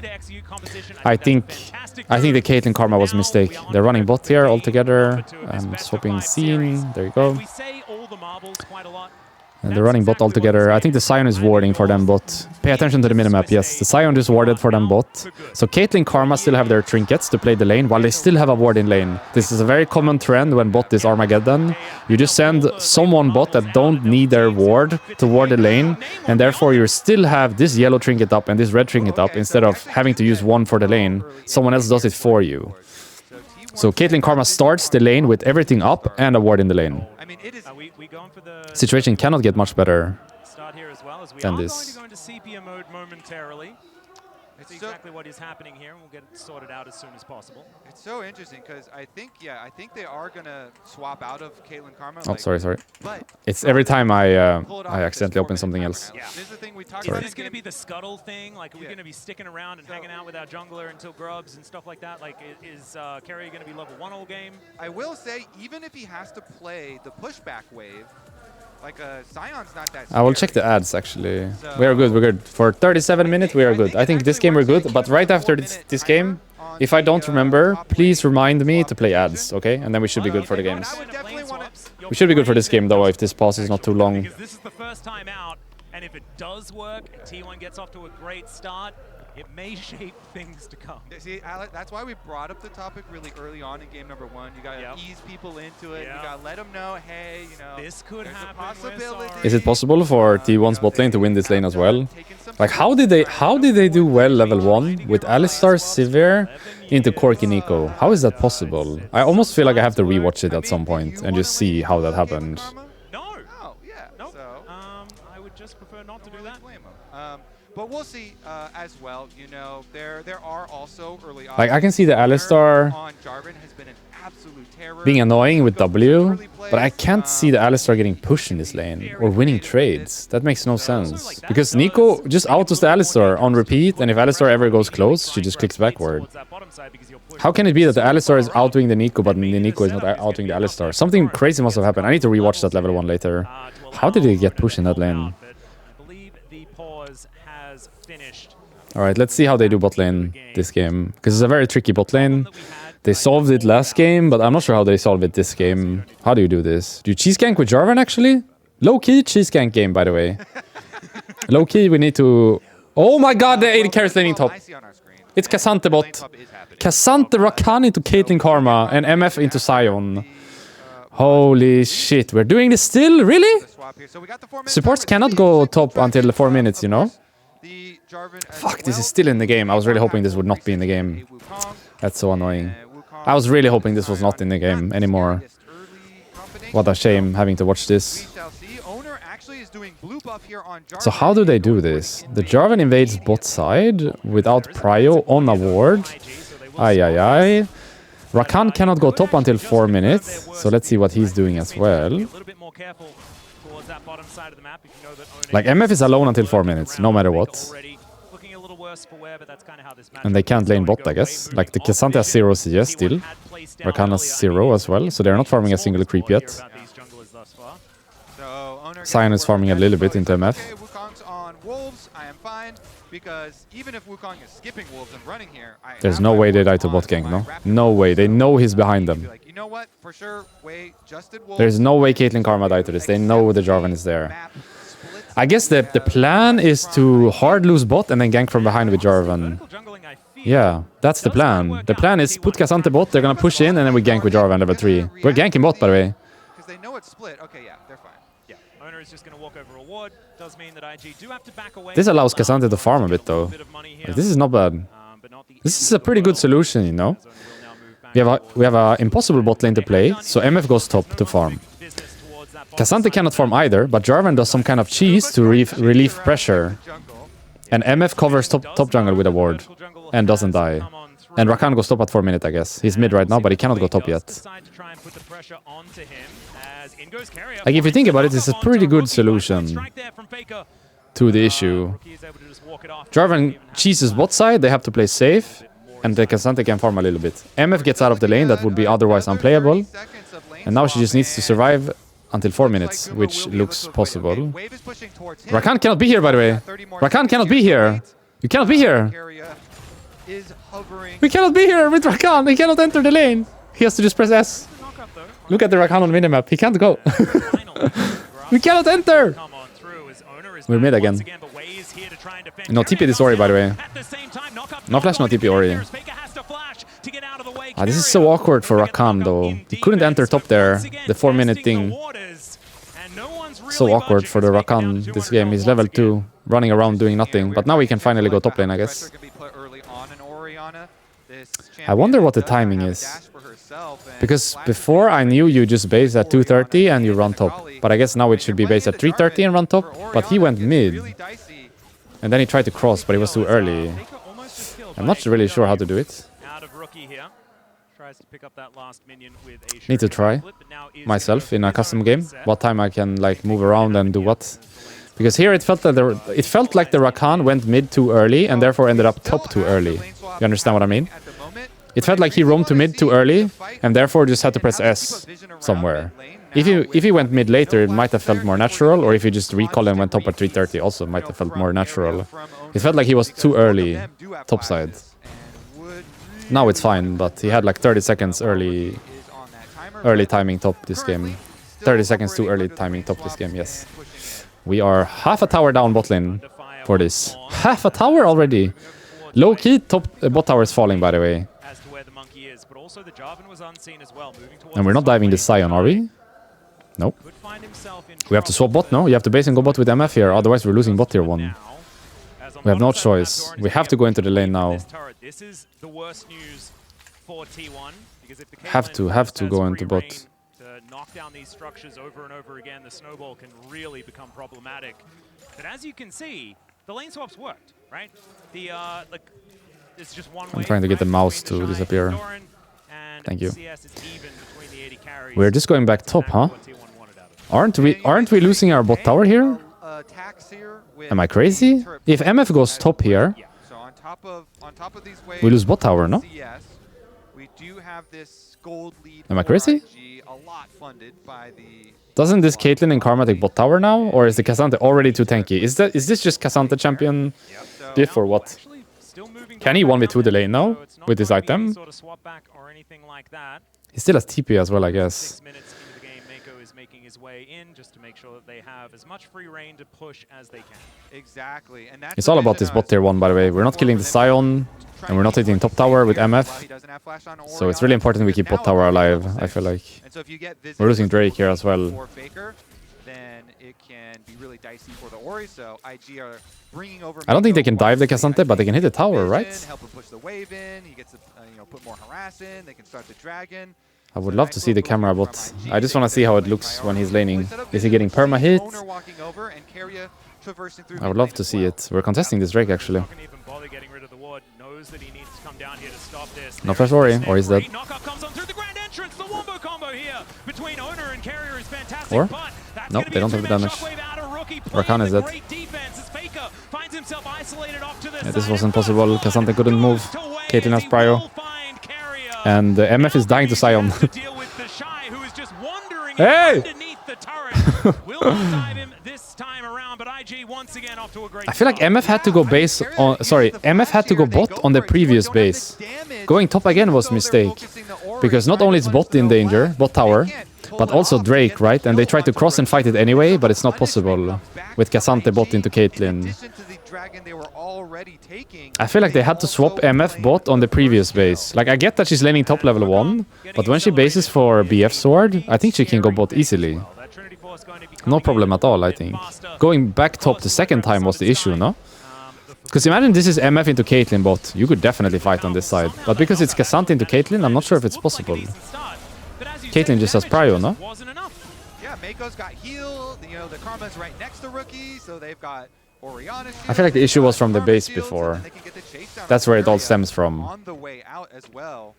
I think the Caitlyn Karma was a mistake. They're running bot here all together. Swapping scene. There you go. We say all the marbles quite a lot. And they're running bot all together. I think the Sion is warding for them bot. Pay attention to the minimap, yes. The Sion just warded for them bot. So Caitlyn Karma still have their trinkets to play the lane while they still have a ward in lane. This is a very common trend when bot is Armageddon. You just send someone bot that don't need their ward to ward the lane, and therefore you still have this yellow trinket up and this red trinket up instead of having to use one for the lane. Someone else does it for you. So Caitlyn Karma starts the lane with everything up and a ward in the lane. Situation cannot get much better than this. Going to sepia mode momentarily. That's exactly what is happening here, and we'll get it sorted out as soon as possible. It's so interesting because I think they are gonna swap out of Caitlyn Karma. Oh, sorry. But it's every time I accidentally open something else. Yeah. This is the thing we talked about. Is this going to be the scuttle thing? Like, are we going to be sticking around and hanging out with our jungler until grubs and stuff like that? Like, is Kerry going to be level 1 all game? I will say, even if he has to play the pushback wave, like Sion's not that scary. I will check the ads actually. We are good, we're good. For 37 minutes we are good. I think this game we're good, but right after this game, if I don't remember, please remind me to play ads, okay? And then we should be good for the games. We should be good for this game though, if this pause is not too long. Because this is the first time out, and if it does work, and T1 gets off to a great start, it may shape things to come. See, Alec, that's why we brought up the topic really early on in game number 1. You gotta ease people into it. You gotta let them know, hey, you know, this could happen. Possibility. Is it possible for T1's bot lane to win this lane as well? Like, how did they do well level 1 with Alistar, Sivir into Corki Neeko? How is that possible? I almost feel like I have to rewatch it at some point and just see how that happened. No. Oh, yeah. Nope. So, I would just prefer not to do that. But we'll see as well. You know, there are also early. Like, I can see the Alistar on Jarvan has been an absolute terror, being annoying with W, but I can't see the Alistar getting pushed in this lane or winning trades. That makes no sense. Because Neeko just autos the Alistar on repeat, and if Alistar ever goes close, she just clicks backward. How can it be that the Alistar is outdoing the Neeko, but the Neeko is not outdoing the Alistar? Something crazy must have happened. I need to rewatch that level 1 later. How did he get pushed in that lane? Alright, let's see how they do bot lane this game. Because it's a very tricky bot lane. They solved it last game, but I'm not sure how they solve it this game. How do you do this? Do you cheese gank with Jarvan actually? Low-key cheese gank game, by the way. Low-key, we need to... Oh my god, the 80 carries laning top. It's K'Sante bot. K'Sante Rakan into Caitlyn Karma and MF into Sion. Holy shit, we're doing this still? Really? Supports cannot go top until 4 minutes, you know? Fuck, this is still in the game. I was really hoping this would not be in the game. That's so annoying. I was really hoping this was not in the game anymore. What a shame having to watch this. So how do they do this? The Jarvan invades bot side without prio on a ward. Ay. Rakan cannot go top until 4 minutes, so let's see what he's doing as well. Like, MF is alone until 4 minutes, no matter what. And they can't lane bot, I guess. Like, the K'Sante has 0 CS still. Rakan has 0 as well, so they're not farming a single creep yet. Sion is farming a little bit into MF. Wukong's on Wolves, I am fine. Because even if Wukong is skipping Wolves and running here, There's no way they die to bot gank, no? No way. They know he's behind them. Like, you know what? For sure, Wei just did Wolves. There's no way Caitlyn Karma died to this. They know the Jarvan is there. I guess the plan is to hard lose bot and then gank from behind with Jarvan. Yeah, that's the plan. The plan is put K'Sante bot, they're gonna push in, and then we gank with Jarvan level 3. We're ganking bot, by the way. Because they know it's split. Okay, yeah, they're fine. Yeah, Owner is just going to walk over a ward. Does mean that IG do have to back away. This allows K'Sante to farm a bit, though. Like, this is not bad. This is a pretty good solution, you know? We have a impossible bot lane to play, so MF goes top to farm. K'Sante cannot farm either, but Jarvan does some kind of cheese to relieve pressure. And MF covers top jungle with a ward and doesn't die. And Rakan goes top at 4 minutes, I guess. He's mid right now, but he cannot go top yet. Like, if you think about it, it's a pretty good solution to the issue. Jarvan cheeses bot side, they have to play safe, and the K'Sante can farm a little bit. MF gets out of the lane, that would be otherwise unplayable. And now she just needs to survive until 4 minutes, which looks possible. Rakan cannot be here, by the way. Rakan cannot be here. You cannot be here. We cannot be here with Rakan. He cannot enter the lane. He has to just press S. Look at the Rakan on minimap. He can't go. We cannot enter. We're mid again. No TP this Ori, by the way. No flash, no TP Ori. This is so awkward for Rakan, though. He couldn't enter top there. The 4 minute thing. So awkward for the Rakan this game. He's level 2, running around doing nothing. But now we can finally go top lane, I guess. I wonder what the timing is. Because before I knew you just base at 230 and you run top. But I guess now it should be based at 330 and run top. But he went mid. And then he tried to cross, but it was too early. I'm not really sure how to do it. Need to try myself in a custom game. What time I can like move around and do what. Because here it felt like the Rakan went mid too early and therefore ended up top too early. You understand what I mean? It felt like he roamed to mid too early and therefore just had to press S somewhere. If he went mid later, it might have felt more natural, or if he just recalled and went top at 330, also might have felt more natural. It felt like he was too early topside. Now it's fine, but he had like 30 seconds early timing top this game. 30 seconds too early timing top this game, yes. We are half a tower down bot lane for this. Half a tower already. Low key top bot tower is falling, by the way. And we're not diving the Sion, are we? Nope. We have to swap bot, no? You have to base and go bot with MF here, otherwise we're losing bot tier 1. We have no choice. We have to go into the lane now. This is the worst news for T1 because if the have to go into bot. To knock down these structures over and over again, the snowball can really become problematic. But as you can see, the lane swaps worked, right? The it's just one way. I'm trying to get the mouse to disappear. Thank you. We're just going back top, huh? Aren't we losing our bot tower here? Am I crazy? If MF goes top here, we lose bot tower, no? Am I crazy? Doesn't this Caitlyn and Karma take bot tower now? Or is the K'Sante already too tanky? Is this just K'Sante champion diff or what? Can he 1v2 the lane now with this item? He still has TP as well, I guess. Just to make sure that they have as much free reign to push as they can. Exactly. And it's all about this bot tier 1, by the way. We're not killing the Sion, and we're not hitting top tower with MF. So it's really important we keep bot tower alive, I feel like. We're losing Drake here as well. I don't think they can dive the K'Sante, but they can hit the tower, right? I would love to see the camera bot. I just want to see how it looks when he's laning. Is he getting perma hit? I would love to see it. We're contesting this Drake, actually. knows that he needs to come down here to stop this. No flash worry, or he's dead. Knockup comes on through the grand entrance. The wombo combo here between Owner and Carrier is fantastic. Or? But that's Nope, gonna be they don't a have the two-man damage. shockwave out of Rookie Rakan is playing dead. great defense as Faker finds himself isolated off to the Yeah, this side. wasn't possible. K'Sante couldn't move. Caitlyn has prio. And MF is dying to Sion. Hey! I feel like MF had to go base on... Sorry, MF had to go bot on the previous base. Going top again was a mistake. Because not only is bot in danger, bot tower, but also Drake, right? And they tried to cross and fight it anyway, but it's not possible. With K'Sante bot into Caitlyn. I feel like they had to swap MF bot on the previous base. Like, I get that she's laning top level 1, but when she bases for BF sword, I think she can go bot easily. No problem at all, I think. Going back top the second time was the issue, no? Because imagine this is MF into Caitlyn bot. You could definitely fight on this side. But because it's K'Sante into Caitlyn, I'm not sure if it's possible. Caitlyn just has prio, no? Yeah, Mako's got heal. You know, the Karma's right next to Rookie, so they've got Orianna. I feel like the issue was from the base before. That's where it all stems from. On the way out as well.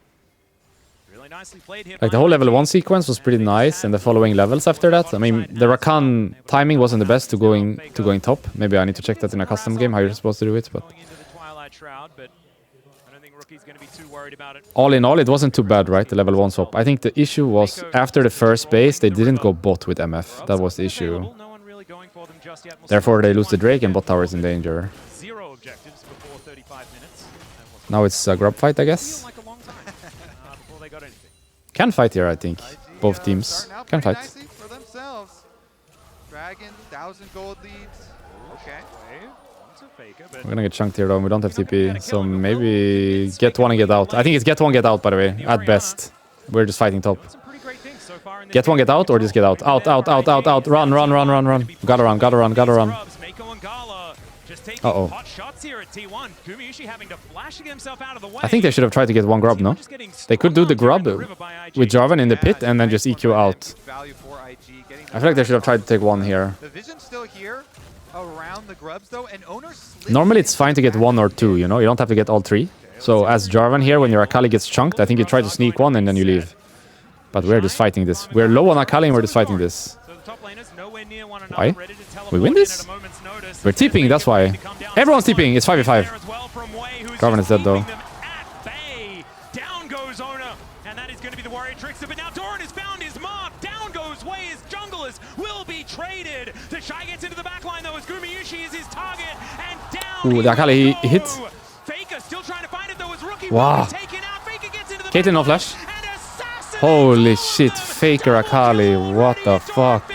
Really nicely played here. Like, the whole level 1 sequence was pretty nice, and the following levels after that. I mean, the Rakan timing wasn't the best to going top. Maybe I need to check that in a custom game, how you're supposed to do it, but... All in all, it wasn't too bad, right? The level 1 swap. I think the issue was, after the first base, they didn't go bot with MF. That was the issue. Therefore, they lose the Drake and bot tower is in danger. Now it's a grub fight, I guess. Can fight here, I think. Both teams can fight. For themselves. Dragon, 1,000 gold leads. Okay. We're gonna get chunked here though, we don't have TP, so maybe get one and get out. I think it's get one, get out, by the way, at best. We're just fighting top. Get one, get out, or just get out. Out, out, out, out, out. Run, run, run, run, run. Gotta run, gotta run, gotta run. Uh-oh. I think they should have tried to get one grub, no? They could do the grub with Jarvan in the pit and then just EQ out. I feel like they should have tried to take one here. The vision's still here around the grubs though, and Owner Normally it's fine to get one or two, you know? You don't have to get all three. So as Jarvan here, when your Akali gets chunked, I think you try to sneak one and then you leave. But we're just fighting this. We're low on Akali and we're just fighting this. Why? We win this? We're TPing, that's why. Everyone's TPing, it's 5v5. Jarvan is dead though. Down goes Owner, and that is going to be the Warrior Trickster, but now Doran has found his mark. Down goes Wei, his junglers will be traded. The Shy gets into the backline though, as Gumayusi is his target, and down. Ooh, the Akali hit. Faker still trying to find it though, as Rookie wow. taken out. Faker gets into the Caitlyn no flash. Holy shit, Faker Akali, what the fuck?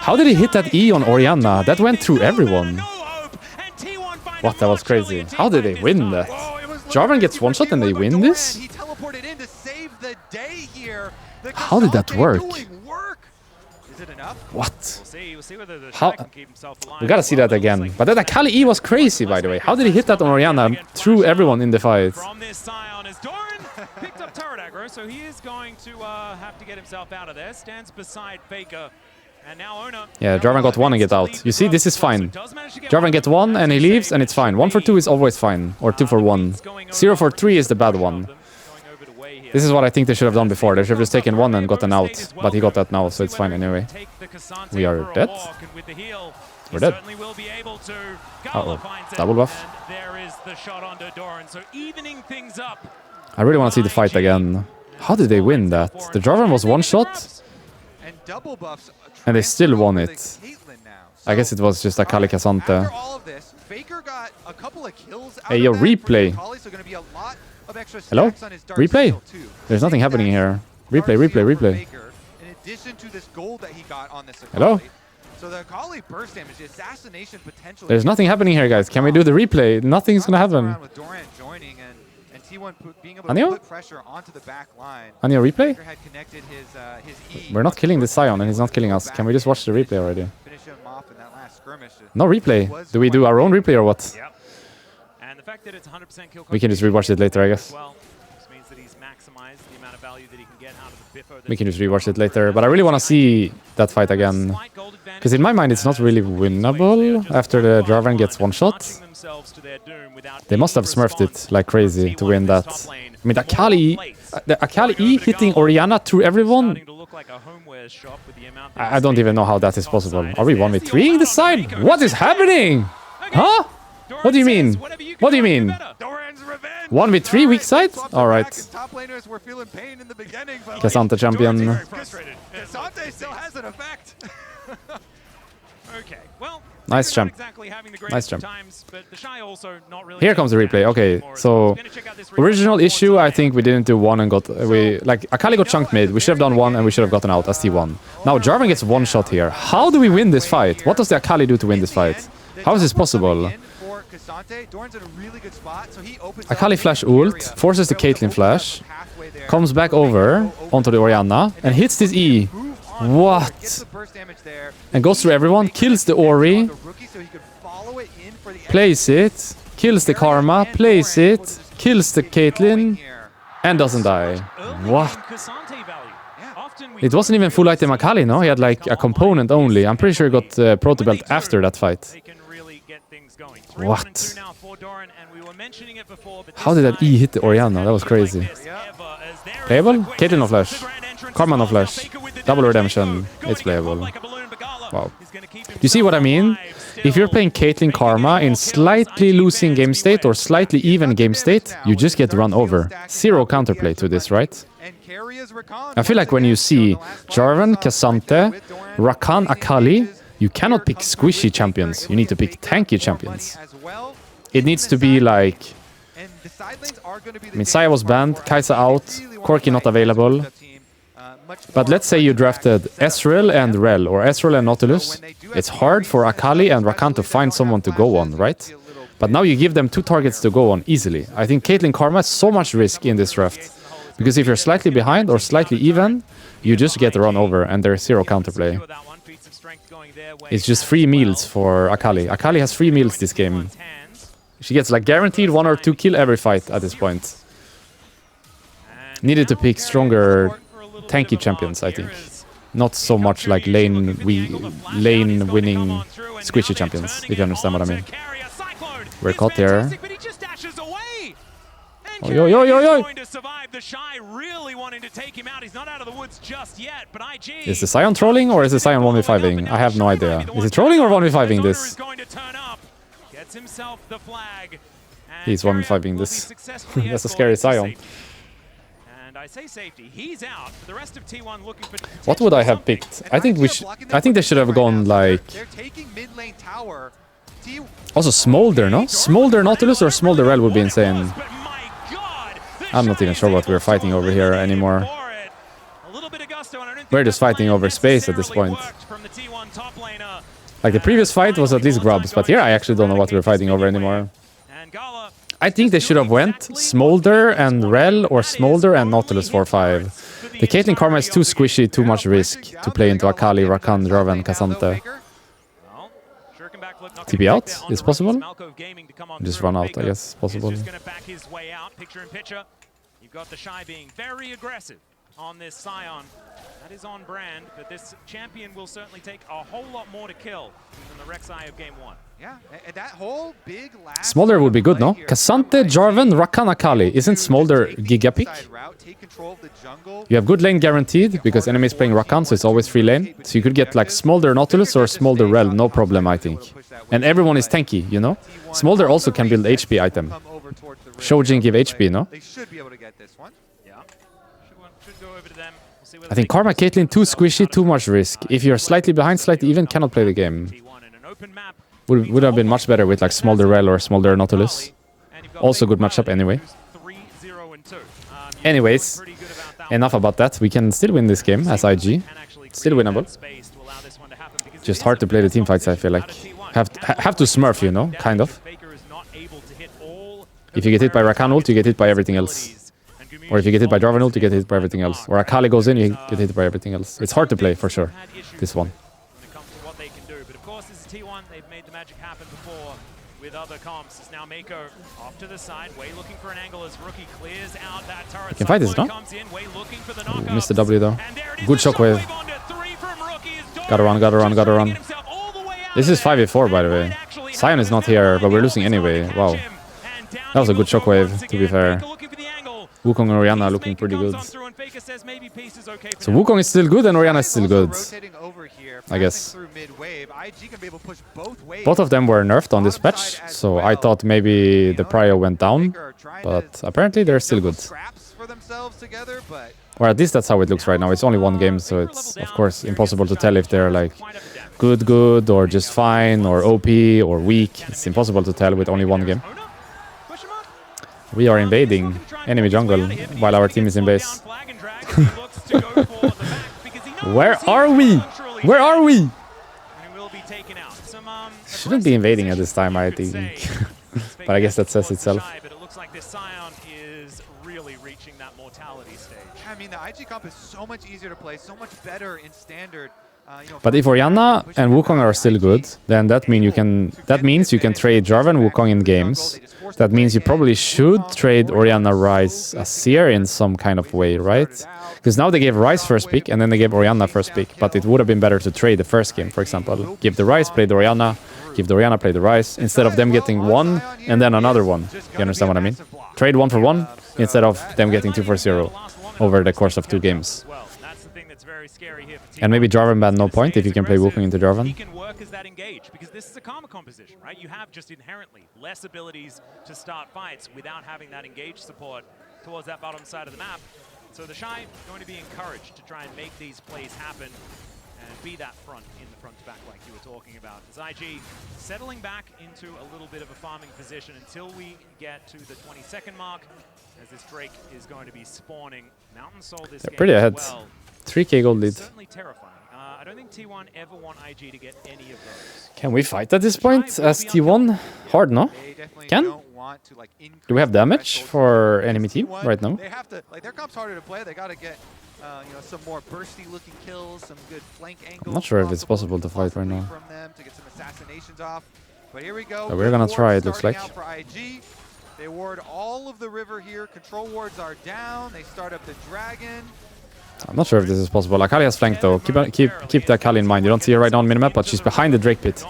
How did he hit that E on Orianna? That went through everyone. What, that was crazy. How did they win that? Jarvan gets one shot and they win this? How did that work? What? How? We gotta see that again. But that Akali E was crazy, by the way. How did he hit that on Orianna? Threw everyone in the fight. From this Sion as Doran picked up turret aggro, so he is going to have to get himself out of there. Stands beside Faker. And now Owner. Yeah, Jarvan got one and get out. You see, this is fine. Jarvan gets one and he leaves and it's fine. 1 for 2 is always fine. Or 2 for 1. 0 for 3 is the bad one. This is what I think they should have done before. They should have just taken one and gotten out. But he got that now, so it's fine anyway. We are dead? We're dead. Uh-oh. Double buff. I really want to see the fight again. How did they win that? The Jarvan was one shot? And they still won it. I guess it was just Akali K'Sante. Hey, yo, replay. Hello? Replay? There's nothing happening here. Replay, replay, replay. Hello? There's nothing happening here, guys. Can we do the replay? Nothing's gonna happen. Anio? Anio, replay? We're not killing this Sion and he's not killing us. Can we just watch the replay already? No replay. Do we do our own replay or what? We can just rewatch it later, I guess. We can just rewatch it later. But I really want to see that fight again. Because in my mind, it's not really winnable after the Jarvan gets one shot. They must have smurfed it like crazy to win that. I mean, the Akali E hitting Orianna through everyone. I don't even know how that is possible. Are we 1v3ing this side? What is happening? Huh? What do you mean? What do you mean? 1v3 weak side? Alright. Top laners were feeling pain in the beginning, but K'Sante champion. K'Sante still has an effect. Okay, well, Nice champ. exactly having the Nice champ. times, but the Shy also not really Here comes the replay. Okay, so original issue, I think we didn't do one and got like Akali got chunked mid. We should have done one and we should have gotten out as T1. Now Jarvan gets one shot here. How do we win this fight? What does the Akali do to win this fight? How is this possible? Akali flash ult, forces the Caitlyn flash, comes back over onto the Orianna and hits this E. What? And goes through everyone, kills the Ori, plays it, kills the Karma, plays it, kills the Caitlyn, and doesn't die. What? It wasn't even full item Akali, no? He had like a component only. I'm pretty sure he got Proto Belt after that fight. What? How did that E hit the Orianna? That was crazy. Playable? Caitlyn no flash. Karma no flash. Double redemption. It's playable. Wow. Do you see what I mean? If you're playing Caitlyn Karma in slightly losing game state or slightly even game state, you just get run over. Zero counterplay to this, right? I feel like when you see Jarvan, K'Sante, Rakan, Akali, you cannot pick squishy champions. You need to pick tanky champions. It needs to be like... I mean, Saya was banned, Kai'Sa out, Corki not available. But let's say you drafted Ezreal and Rell, or Ezreal and Nautilus. It's hard for Akali and Rakan to find someone to go on, right? But now you give them two targets to go on easily. I think Caitlyn Karma has so much risk in this draft. Because if you're slightly behind or slightly even, you just get run over and there's zero counterplay. It's just free meals for Akali. Akali has free meals this game. She gets like guaranteed 1 or 2 kill every fight at this point. Needed to pick stronger tanky champions, I think. Not so much like lane winning squishy champions, if you understand what I mean. We're caught there. Oh, yo, yo, yo, yo. Is the Sion trolling or is the Sion 1v5ing? I have no idea. Is he trolling or 1v5ing this? He's 1v5ing this. That's a scary Sion. What would I have picked? I think they should have gone like... Also Smolder, no? Smolder Nautilus or Smolder Rell would be insane. I'm not even sure what we're fighting over here anymore. We're just fighting over space at this point. Like the previous fight was at least grubs, but here I actually don't know what we're fighting over anymore. I think they should have went Smolder and Rell or Smolder and Nautilus 4-5. The Caitlyn Karma is too squishy, too much risk to play into Akali, Rakan, Jarvan, K'Sante. TP out is possible. Just run out, I guess, possible. You've got the Shy being very aggressive on this Sion. That is on brand, but this champion will certainly take a whole lot more to kill than the Rek'Sai of game 1. Yeah, and that whole big last Smolder would be good, no? K'Sante, Jarvan, Rakan, Akali. Isn't Smolder Giga pick? You have good lane guaranteed because enemies playing Rakan, so it's always free lane. So you could get like Smolder Nautilus or Smolder Rell, no problem, I think. And everyone is tanky, you know? Smolder also can build HP item. Shojin give HP, no? They should be able to get this one. Yeah. Should go over to them. We'll see I think Karma Caitlyn too squishy, too much risk. If you're slightly behind, slightly even, cannot play the game. Would have been much better with like Smolder Rell or Smolder Nautilus. Also good matchup anyway. Anyways, enough about that. We can still win this game as IG. Still winnable. Just hard to play the team fights, I feel like. Have to smurf, you know, kind of. If you get hit by Rakan ult, you get hit by everything else. Or if you get hit by Jarvan ult, you get hit by everything else. Or Akali goes in, you get hit by everything else. It's hard to play, for sure, this one. course, this is T1. They've made the magic happen before with other comps. It's now Mako off to the side. Way looking for an angle as Rookie clears out that turret. Can fight this, no? Missed the W though. Good shockwave. Gotta run, gotta run, gotta run. This is 5v4 by the way. Sion is not here, but we're losing anyway. Wow. That was a good shockwave, to be fair. Wukong and Orianna looking pretty good. So Wukong is still good and Orianna is still good, I guess. Both of them were nerfed on this patch, so I thought maybe the prio went down, but apparently they're still good. Or at least that's how it looks right now. It's only one game, so it's of course impossible to tell if they're like good, or just fine, or OP, or weak. It's impossible to tell with only one game. We are invading enemy jungle while our team is in base. Where are we? Where are we? Shouldn't be invading at this time, I think. But I guess that says itself. But it looks like this Sion is really reaching that mortality stage. I mean, the IG comp is so much easier to play, so much better in standard. But if Orianna and Wukong are still good, then that means you can trade Jarvan Wukong in games. That means you probably should trade Orianna Ryze as Seer in some kind of way, right? Because now they gave Ryze first pick and then they gave Orianna first pick. But it would have been better to trade the first game, for example. Give the Ryze, play the Orianna. Give the Orianna, play the Ryze. Instead of them getting one and then another one. You understand what I mean? Trade 1 for 1 instead of them getting 2 for 0 over the course of 2 games. And maybe Jarvan ban no point if you can play Wukong into Jarvan. He can work as that engage because this is a Karma composition, right? You have just inherently less abilities to start fights without having that engage support towards that bottom side of the map. So the Shy going to be encouraged to try and make these plays happen and be that front in the front to back like you were talking about. As IG settling back into a little bit of a farming position until we get to the 20-second mark, as this Drake is going to be spawning. Mountain Soul this game pretty ahead. well. 3k gold lead. Certainly terrifying. I don't think T1 ever want IG to get any of those. Can we fight at this point as T1? Hard, no? Can? Do we have damage for enemy team right now? They have to, like, their comp's harder to play. They got to get, you know, some more bursty-looking kills, some good flank angles. I'm not sure if it's possible to fight right now. From them to get some assassinations off. But here we go. So we're gonna try, it looks like. For IG. They ward all of the river here. Control wards are down. They start up the dragon. I'm not sure if this is possible. Akali has flanked though. Keep the Akali in mind. You don't see her right now on minimap, but she's behind the Drake pit.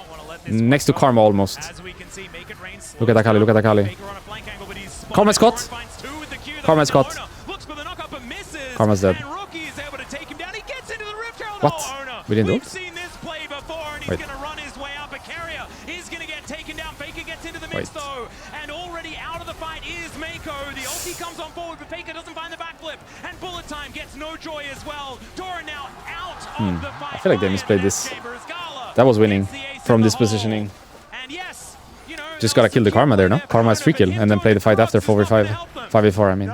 Next to Karma almost. Look at Akali, look at Akali. Karma Scott. Karma Scott. Karma's dead. What? We didn't do it? Wait. Wait. And already out of the fight is Mako. The ulti comes on forward, but Faker doesn't find the backflip. And Bullet Time gets no joy as well. Dora now out of the fight. I feel like they misplayed this. That was winning from this positioning. Just gotta kill the Karma there, no? Karma is free kill, and then play the fight after 4v5. 5v4, I mean.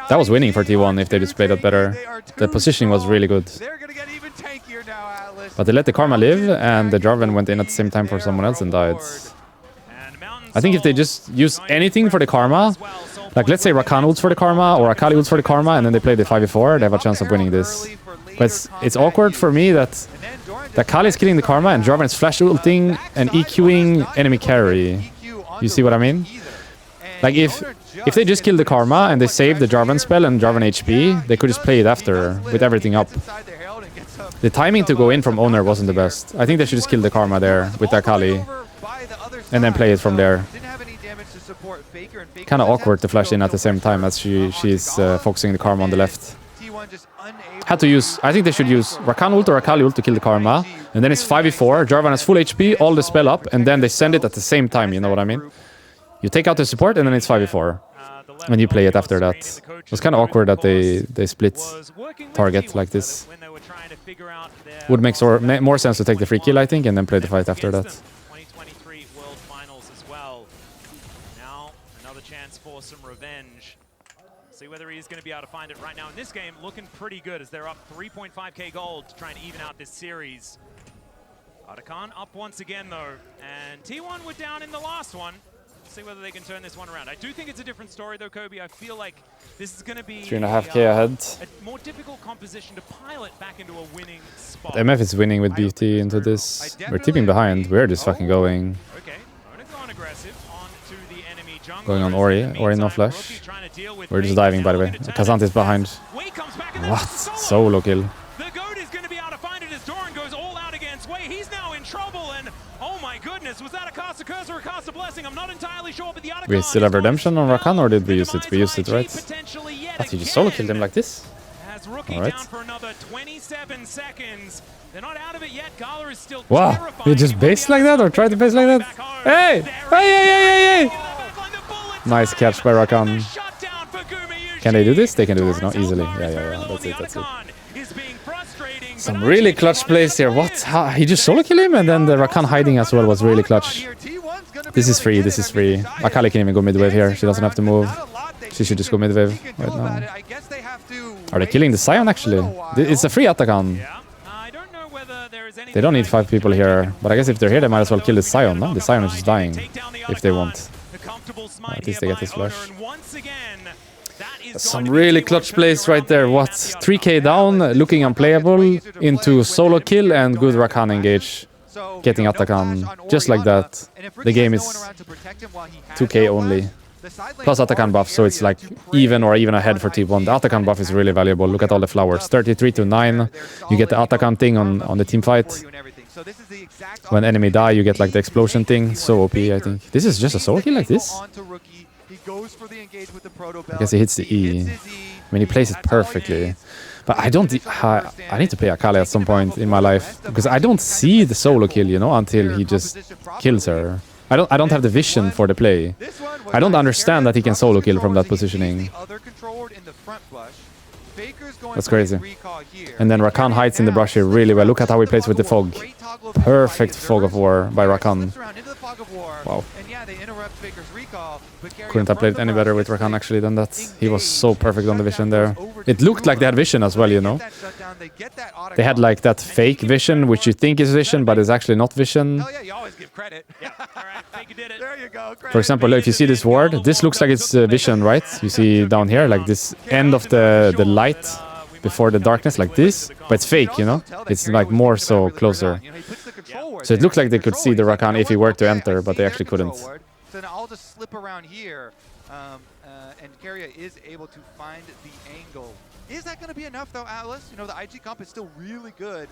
That was winning for T1 if they just played that better. The positioning was really good. But they let the Karma live, and the Jarvan went in at the same time for someone else and died. I think if they just use anything for the Karma, like let's say Rakan ults for the Karma, or Akali ults for the Karma, and then they play the 5v4, they have a chance of winning this. But it's awkward for me that Akali is killing the Karma, and Jarvan is flash ulting and EQing enemy carry. You see what I mean? Like if they just kill the Karma and they save the Jarvan spell and Jarvan HP, they could just play it after with everything up. The timing to go in from owner wasn't the best. I think they should just kill the Karma there with Akali and then play it from there. Kind of awkward to flash in at the same time as she's focusing the Karma on the left. Had to use, I think they should use Rakan ult or Akali ult to kill the Karma, and then it's 5v4, Jarvan has full HP, all the spell up, and then they send it at the same time, you know what I mean? You take out the support and then it's 5v4, and you play it after that. It was kind of awkward that they split target like this. Would make more sense to take the free kill, I think, and then play the fight after that. 2023 World Finals as well. Now another chance for some revenge. See whether he's going to be able to find it right now in this game. Looking pretty good as they're up 3.5k gold to try and even out this series. Arakan up once again though, and T1 were down in the last one. see whether they can turn this one around. I do think it's a different story though, Kobe. I feel like this is going to be 3.5k ahead. a more difficult composition to pilot back into a winning spot. MF is winning with BT into this. We're tipping behind. We're just fucking going. Okay, Ona going aggressive onto the enemy jungle. Going on Ori. Ori no flash. We're just diving, by the way. Kazant is behind. What? Solo kill. The goat is going to be able to find it as Doran goes all out against Wei. He's now in trouble, and oh my goodness, was that a cast of curse or a cast of blessing? I'm not entirely sure, but the other We still have redemption on Rakan, or did we use it? We used it, right? But he just solo killed him like this. Has Rookie Alright. down for another 27 seconds. They're not out of it yet. Gala is still Wow. terrifying. You just based like that, or tried to base like that? Hey! Hey! Nice catch by Rakan. Can they do this? They can do this, no? Easily. Yeah. That's it, that's it. Some really clutch plays here. What? How? He just solo kill him, and then the Rakan hiding as well was really clutch. This is free, this is free. Akali can even go mid wave here. She doesn't have to move. She should just go mid wave right now. Are they killing the Sion actually? It's a free Atakan. They don't need 5 people here, but I guess if they're here, they might as well kill the Sion, no? The Sion is just dying, if they want. At least they get this flash. Some really clutch plays right there. What? 3k down, looking unplayable, into solo kill and good Rakan engage. Getting Atakan, just like that. The game is 2k only. Plus Atakan buff, so it's like even or even ahead for T1. The Atakan buff is really valuable. Look at all the flowers. 33 to 9. You get the Atakan thing on the team fight. When enemy die, you get like the explosion thing. So OP, I think. This is just a solo kill like this? I guess he hits the E. I mean, he plays it perfectly. But I don't... I need to play Akali at some point in my life. Because I don't see the solo kill, you know, until he just kills her. I don't have the vision for the play. I don't understand that he can solo kill from that positioning. That's crazy. And then Rakan hides in the brush here really well. Look at how he plays with the fog. Perfect fog of war by Rakan. Wow. Couldn't have played any better with Rakan actually than that. He was so perfect on the vision there. It looked like they had vision as well, you know. They had like that fake vision, which you think is vision, but is actually not vision. For example, if you see this ward, this looks like it's vision, right? You see down here, like this end of the light before the darkness, like this, but it's fake, you know? It's like more so closer. So it looks like they could see the Rakan if he were to enter, but they actually couldn't. So now I'll just slip around here, and Keria is able to find the angle. Is that going to be enough though, Atlas? You know, the IG comp is still really good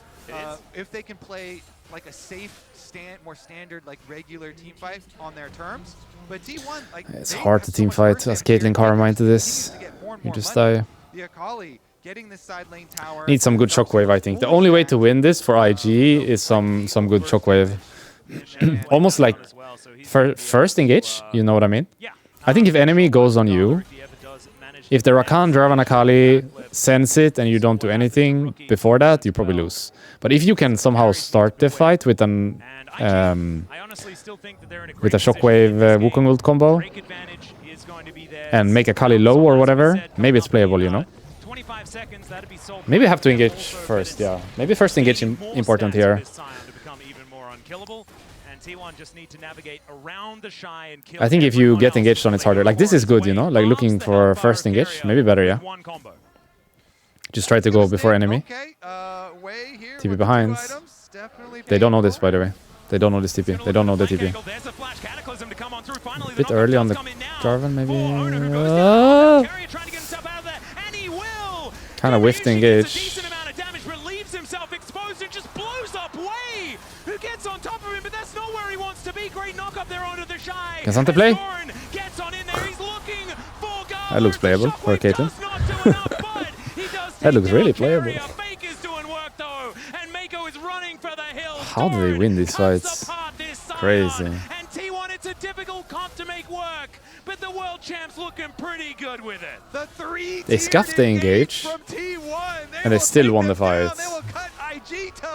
if they can play like a safe, more standard, like regular team fight on their terms. But T1, like, it's hard to team fight as Caitlyn Karma into this. You just die. The Akali getting this side lane tower. Need some good shockwave, I think. The only way to win this for IG is some good shockwave. Almost like first engage, you know what I mean? I think if enemy goes on you, if the Rakan, Jarvan, Akali sense it and you don't do anything before that, you probably lose. But if you can somehow start the fight with an with a shockwave Wukong ult combo and make Akali low or whatever, maybe it's playable, you know? Maybe I have to engage first, yeah. Maybe first engage important here. I think if you get engaged on, it's harder. Like, this is good, you know? Like, looking for first engage. Maybe better, yeah. Just try to go before enemy. TP behind. They don't know this, by the way. They don't know this TP. They don't know the TP. A bit early on the Jarvan, maybe. Kind of whiffed engage. Kazant play. That looks playable for Caitlyn. That looks really playable. How do they win these fights? Crazy. It's a difficult comp to make work, but the world champs looking pretty good with it. They scuffed the engage, and they still won the fight.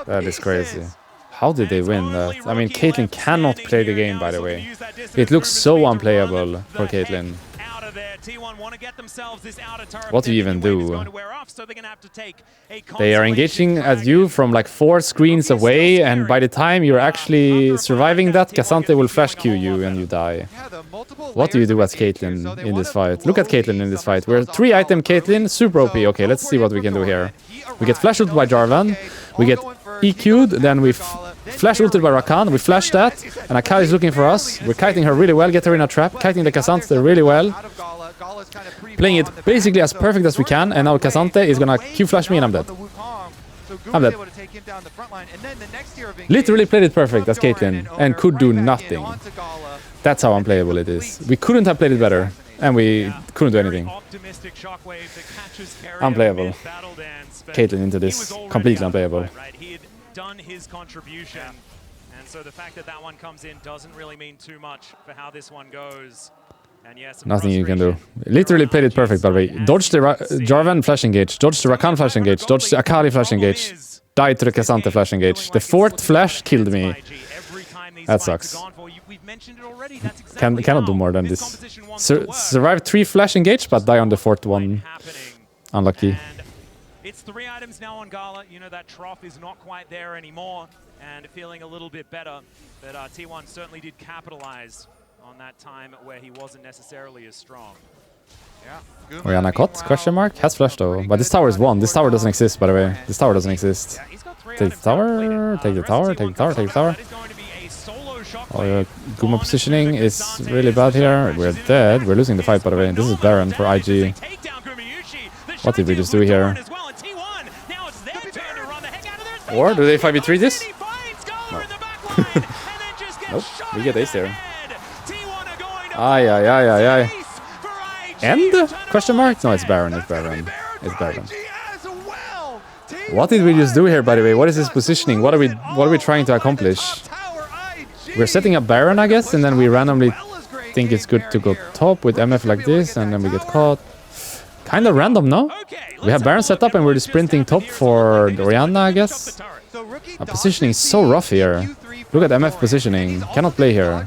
That is crazy. How did they win that? I mean, Caitlyn cannot play the game, by the way. It looks so unplayable for Caitlyn. of there. T1 want to get themselves this outer turret. What do you even do? Going to wear off, so they're going to have to take a They are engaging at you from like 4 screens away, and by the time you're actually surviving that, K'Sante will flash Q you and you die. What do you do as Caitlyn in this fight? Look at Caitlyn in this fight. We're 3-item Caitlyn, super OP. Okay, let's see what we can do here. We get flash ulted by Jarvan, we get EQ'd, then we flash ulted by Rakan, we flash that, and Akali is looking for us. We're kiting her really well, get her in a trap, kiting the K'Sante really well. Playing it basically as perfect as we can, and now K'Sante is gonna Q-flash me and I'm dead. I'm dead. Literally played it perfect as Caitlyn, and could do nothing. That's how unplayable it is. We couldn't have played it better, and we couldn't do anything. Unplayable. Caitlyn into this, completely unplayable. He had done his contribution, and so the fact that that one comes in doesn't really mean too much for how this one goes. And yes, nothing you can do. Literally played it perfect, by the way. Dodged the Jarvan flash engage, dodged the Rakan flash engage, dodged the Akali flash engage, died to the K'Sante flash engage. The 4th flash killed me. That sucks. Cannot do more than this. Survived 3 flash engage, but die on the 4th one. Unlucky. It's 3 items now on Gala. You know, that trough is not quite there anymore, and feeling a little bit better. But T1 certainly did capitalize on that time where he wasn't necessarily as strong. Yeah. Orianna caught? Question mark? Has flash though. But this tower is 1. This tower doesn't exist, by the way. This tower doesn't exist. Take the tower, take the tower, take the tower, take the tower. Oh, yeah. Guma positioning is really bad here. We're dead. We're losing the fight, by the way. This is Baron for IG. What did we just do here? Or do they 5v3 this? No. Nope. We get ace there. Ay, ay, ay, ay, ay. End? Question mark? No, it's Baron. It's Baron. It's Baron. What did we just do here, by the way? What is this positioning? What are we trying to accomplish? We're setting up Baron, I guess, and then we randomly think it's good to go top with MF like this, and then we get caught. Kind of random, no? We have Baron set up and we're just sprinting top for Orianna, I guess. Our positioning is so rough here. Look at MF positioning. Cannot play here.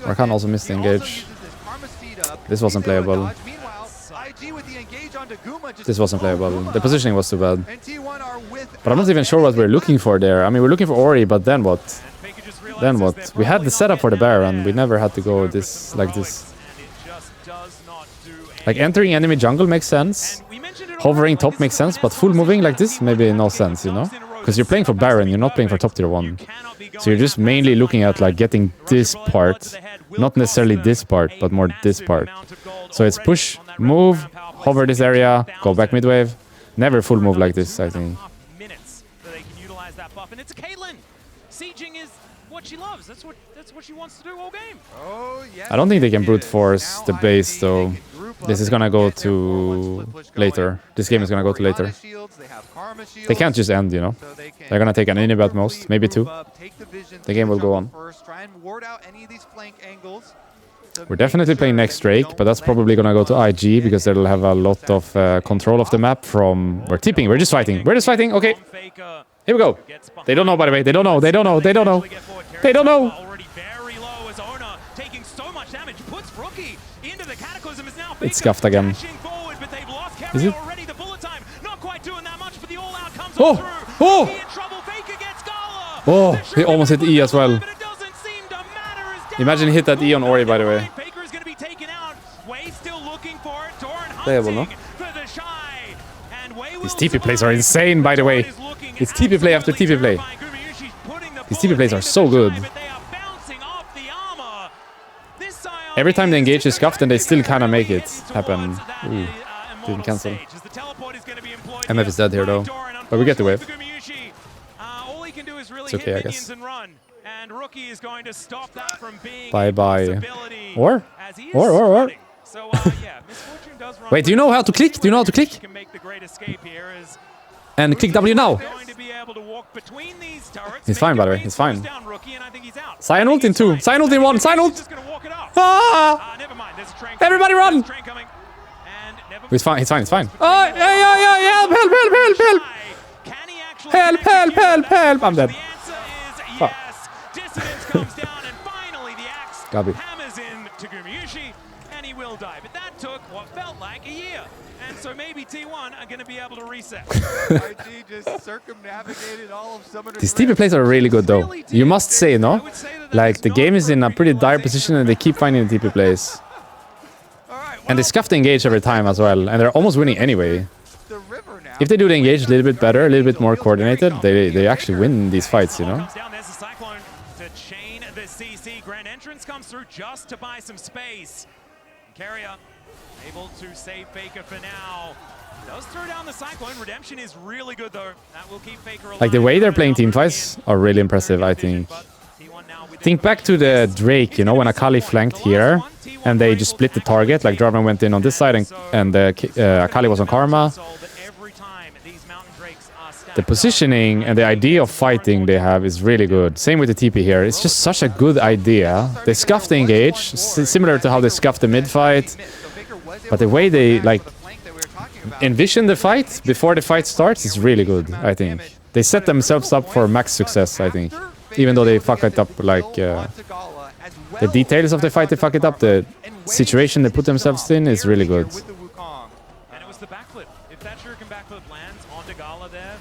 Rakan also missed the engage. This wasn't playable. This wasn't playable. The positioning was too bad. But I'm not even sure what we're looking for there. I mean, we're looking for Ori, but then what? Then what? We had the setup for the Baron. We never had to go this like this. Like entering enemy jungle makes sense. Hovering top makes sense, but full moving like this maybe no sense, you know? Because you're playing for Baron, you're not playing for top tier 1. So you're just mainly looking at like getting this part. Not necessarily this part, but more this part. So it's push, move, hover this area, go back mid wave. Never full move like this, I think. And it's Caitlyn. Sieging is what she loves. That's what she wants to do all game. Oh, yes, I don't think they can brute force the base though. This is gonna go to later. This game is gonna go to later. They can't just end, you know. They're gonna take an inhib at most, maybe 2. The game will go on. We're definitely playing next Drake, but that's probably gonna go to IG because they'll have a lot of control of the map from... We're tipping, we're just fighting. We're just fighting, okay. Here we go. They don't know, by the way. They don't know, they don't know, they don't know. They don't know. It's scuffed again. Is it? Oh! Oh! Oh! He almost hit E as well. Imagine he hit that E on Ori, by the way. Playable, no? These TP plays are insane, by the way. It's TP play after TP play. These TP plays are so good. Every time they engage is scuffed and they still kind of make it happen. Ooh, didn't cancel. MF is dead here though, but we get the wave. It's okay, I guess. Bye bye. Or? Wait, do you know how to click? Do you know how to click? And click W now. He's fine, by the way. He's fine. Sion ult in 2. Sion ult in 1. Sion ult! Ah! Everybody run! He's fine. He's fine. He's fine. Oh, yeah. Help, help, help, help, help! Help, help, help, help! I'm dead. Fuck. Gabi. hammers in to Gumayusi, and he will die. But that took what felt like a year. And so maybe T1 are going to be able to reset. IG just circumnavigated all of Summoner's These TP Rift. plays are really good though. You must say, no? Like the game is in a pretty dire position and they keep finding the TP plays. All right, And they scuff the engage every time as well. And they're almost winning anyway. the river now. If they do the engage a little bit better, a little bit more coordinated, they actually win these fights, you know? Comes down, there's a Cyclone to chain the CC. Grand Entrance comes through just to buy some space. Carrier able to save Faker for now. Does throw down the Cyclone. Redemption is really good though. That will keep Faker alive. Like the way they're playing team fights are really impressive, I think. Think back to the Drake, you know, when Akali flanked here and they just split the target, like Jarvan went in on this side and Akali was on Karma. The positioning and the idea of fighting they have is really good. Same with the TP here. It's just such a good idea. They scuff the engage, similar to how they scuff the mid fight. But the way they like envision the fight before the fight starts is really good, I think. They set themselves up for max success, I think. Even though they fuck it up, like the details of the fight, they fuck it up. The situation they put themselves in is really good. And it was the backflip. If that shuriken backflip lands on Dagala there,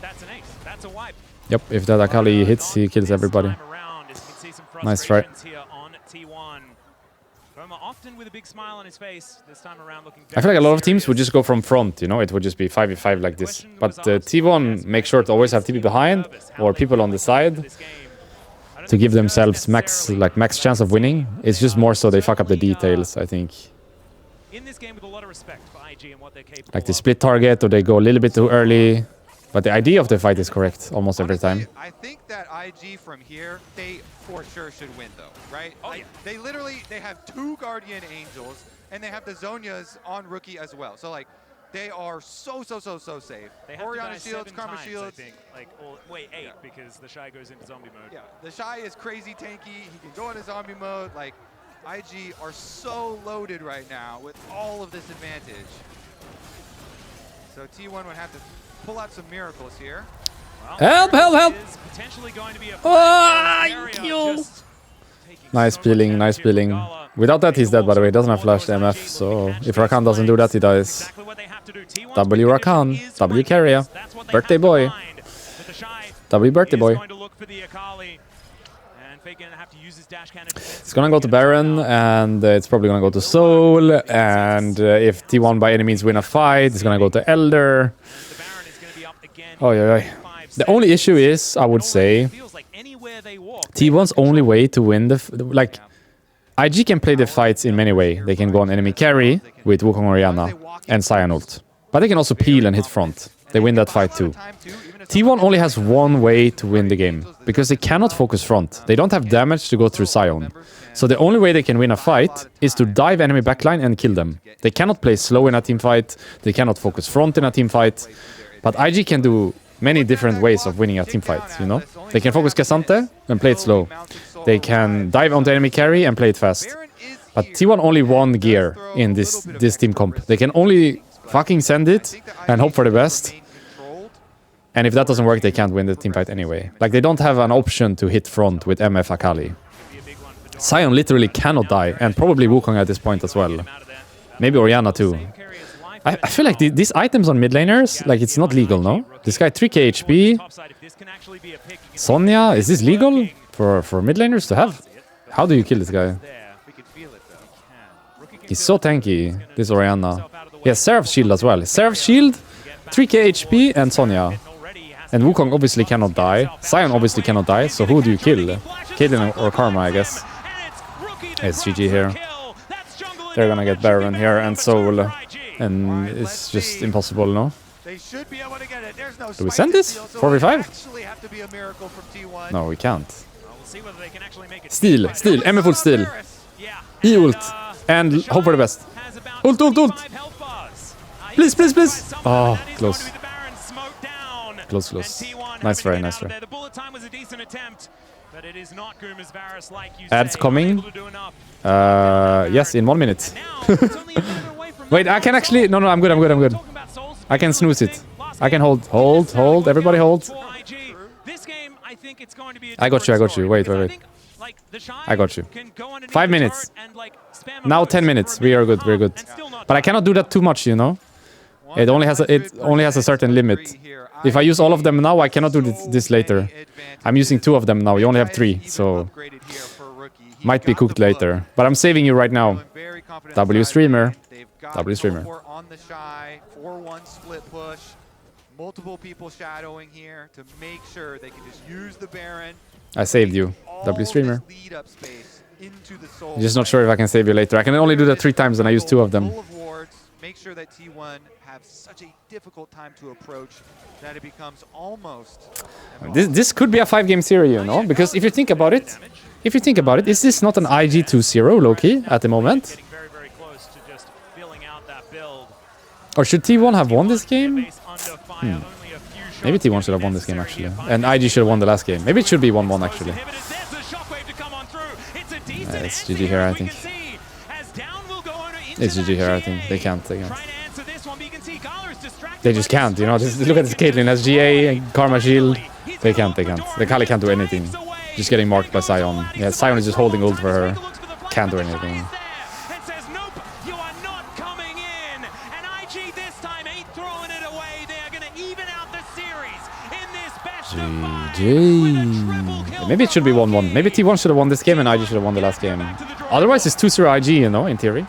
that's an ace. That's a wipe. Yep, if that Akali hits, he kills everybody. Nice try. Often with a big smile on his face, this time around looking I feel like a lot of teams would just go from front, you know, it would just be 5v5 like this. But T1 make sure to always have TP behind or people on the side to give themselves max chance of winning. It's just more so they fuck up the details, I think. in this game with a lot of respect for IG and what they're capable Like they of. split target or they go a little bit too early. But the idea of the fight is correct almost every Honestly, time. I think that IG from here, they for sure should win though, right? Oh, Like, yeah. they have 2 Guardian Angels and they have the Zhonyas on Rookie as well. So like, they are so safe. They have to Orianna die shields, 7 Karma times, shields. I think. Like, or, wait, 8 Yeah. because the Shy goes into zombie mode. Yeah, the Shy is crazy tanky. He can go into zombie mode. Like, IG are so loaded right now with all of this advantage. So T1 would have to pull out some miracles here. Help, help, help! Is potentially going to be a Nice peeling, nice peeling. Without that, he's dead, by the way. He doesn't have flash MF, so if Rakan doesn't do that, he dies. W Rakan, W Carrier, birthday boy. W birthday boy. It's gonna go to Baron, and it's probably gonna go to Soul, and if T1 by any means win a fight, it's gonna go to Elder. Oh, yeah. The only issue is, I would say, T1's only way to win the... IG can play the fights in many ways. They can go on enemy carry with Wukong Orianna and Sion ult. But they can also peel and hit front. They win that fight too. T1 only has one way to win the game, because they cannot focus front. They don't have damage to go through Sion. So the only way they can win a fight is to dive enemy backline and kill them. They cannot play slow in a team fight. They cannot focus front in a team fight. But IG can do many different ways of winning a team fight, you know? They can focus Cassante and play it slow. They can dive onto enemy carry and play it fast. But T1 only one gear in this team comp. They can only fucking send it and hope for the best. And if that doesn't work, they can't win the team fight anyway. Like, they don't have an option to hit front with MF Akali. Sion literally cannot die, and probably Wukong at this point as well. Maybe Orianna too. I feel like these items on mid laners, like, it's not legal, no? This guy 3k HP. Sonya, is this legal for mid laners to have? How do you kill this guy? He's so tanky, this Orianna. He has Seraph's shield as well. Seraph's shield, 3k HP, and Sonya. And Wukong obviously cannot die. Sion obviously cannot die, so who do you kill? Caitlyn or Karma, I guess. It's GG here. They're gonna get Baron here and Soul. And it's just impossible, no? Do we send this? 4v5? No, we can't. Steal, MF ult steal. E ult. And hope for the best. Ult, ult, ult. Please, please, please. Oh, close. Close, close. Nice try, nice try. Ads coming. Yes, in 1 minute. Wait, I can actually... No, I'm good. I can snooze it. I can hold. Hold. Everybody hold. I got you. Wait. like the Shy I got you. can go underneath 5 the minutes. turret and, like, spam Now emotes 10 for minutes. a We are minute good. We're and good. still not But I die. cannot do that too much, you know. It only has a certain limit. If I use all of them now, I cannot do this later. I'm using 2 of them now. You only have 3, so might be cooked later. But I'm saving you right now. W streamer. W streamer. On the Shy, 4-1 split push. Multiple people shadowing here to make sure they can just use the Baron. I saved you. W streamer. Lead up space into the soul. Just not sure if I can save you later. I can only do that 3 times and I use 2 of them. Full of wards. Make sure that T1 have such a difficult time to approach that it becomes almost. This could be a 5-game series, you know? Because if you think about it, is this not an IG 2-0 low-key at the moment? Getting very, very close to just filling out that build. Or should T1 have won this game? Base under fire, only a few shots Maybe T1 will should have be won this game necessary actually. here. And IG should have won the last game. Maybe it should be 1-1 actually. Inhibitors, there's the shockwave to come on through. It's a decent It's answer GG here, I we think. can see, as down will go into It's that GG here, I GA. think. They can't. Trying to answer this one, but you can see Gala is distracted They by just the can't, you know? Just destruction. look at this Caitlyn. Has GA, and Karma Shield. He's They gonna can't. lock the door The Kali can't do and anything. dives away. Just getting marked by Sion. Yeah, Sion is just holding ult for her. Looks for the flag, Can't do but the anything. Shy is there and says, nope, you are not coming in. And IG this time ain't throwing it away. They are going to even out the series in this best of 5 with a triple GG. kill Maybe it should be from 1-1. Maybe T1 should have won this game and IG should have won the last game. Otherwise, it's 2-0 IG, you know, in theory.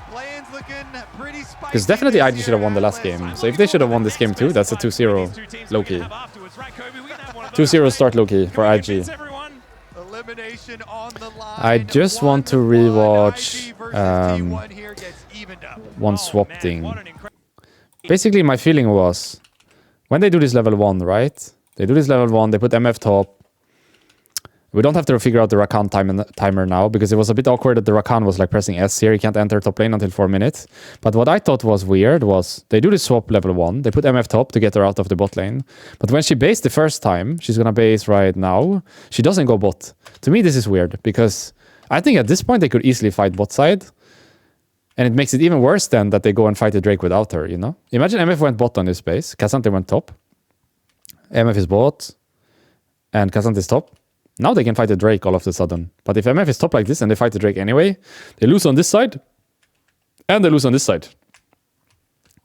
Plans looking pretty spicy. Because definitely IG should have won the last game. So if they should have won this game too, that's a 2-0 low-key. 2-0 start low-key for IG. Elimination on the line. I just want to 1-1. rewatch, IG versus T1 here gets evened up. one swap thing. Basically, my feeling was, when they do this level 1, right? They do this level 1, they put MF top. We don't have to figure out the Rakan timer now, because it was a bit awkward that the Rakan was like pressing S here. He can't enter top lane until 4 minutes. But what I thought was weird was, they do this swap level 1, they put MF top to get her out of the bot lane. But when she based the first time, she's gonna base right now, she doesn't go bot. To me, this is weird, because I think at this point they could easily fight bot side. And it makes it even worse then that they go and fight the Drake without her, you know? Imagine MF went bot on this base, K'Sante went top. MF is bot, and K'Sante is top. Now they can fight the Drake all of a sudden. But if MF is top like this and they fight the Drake anyway, they lose on this side, and they lose on this side.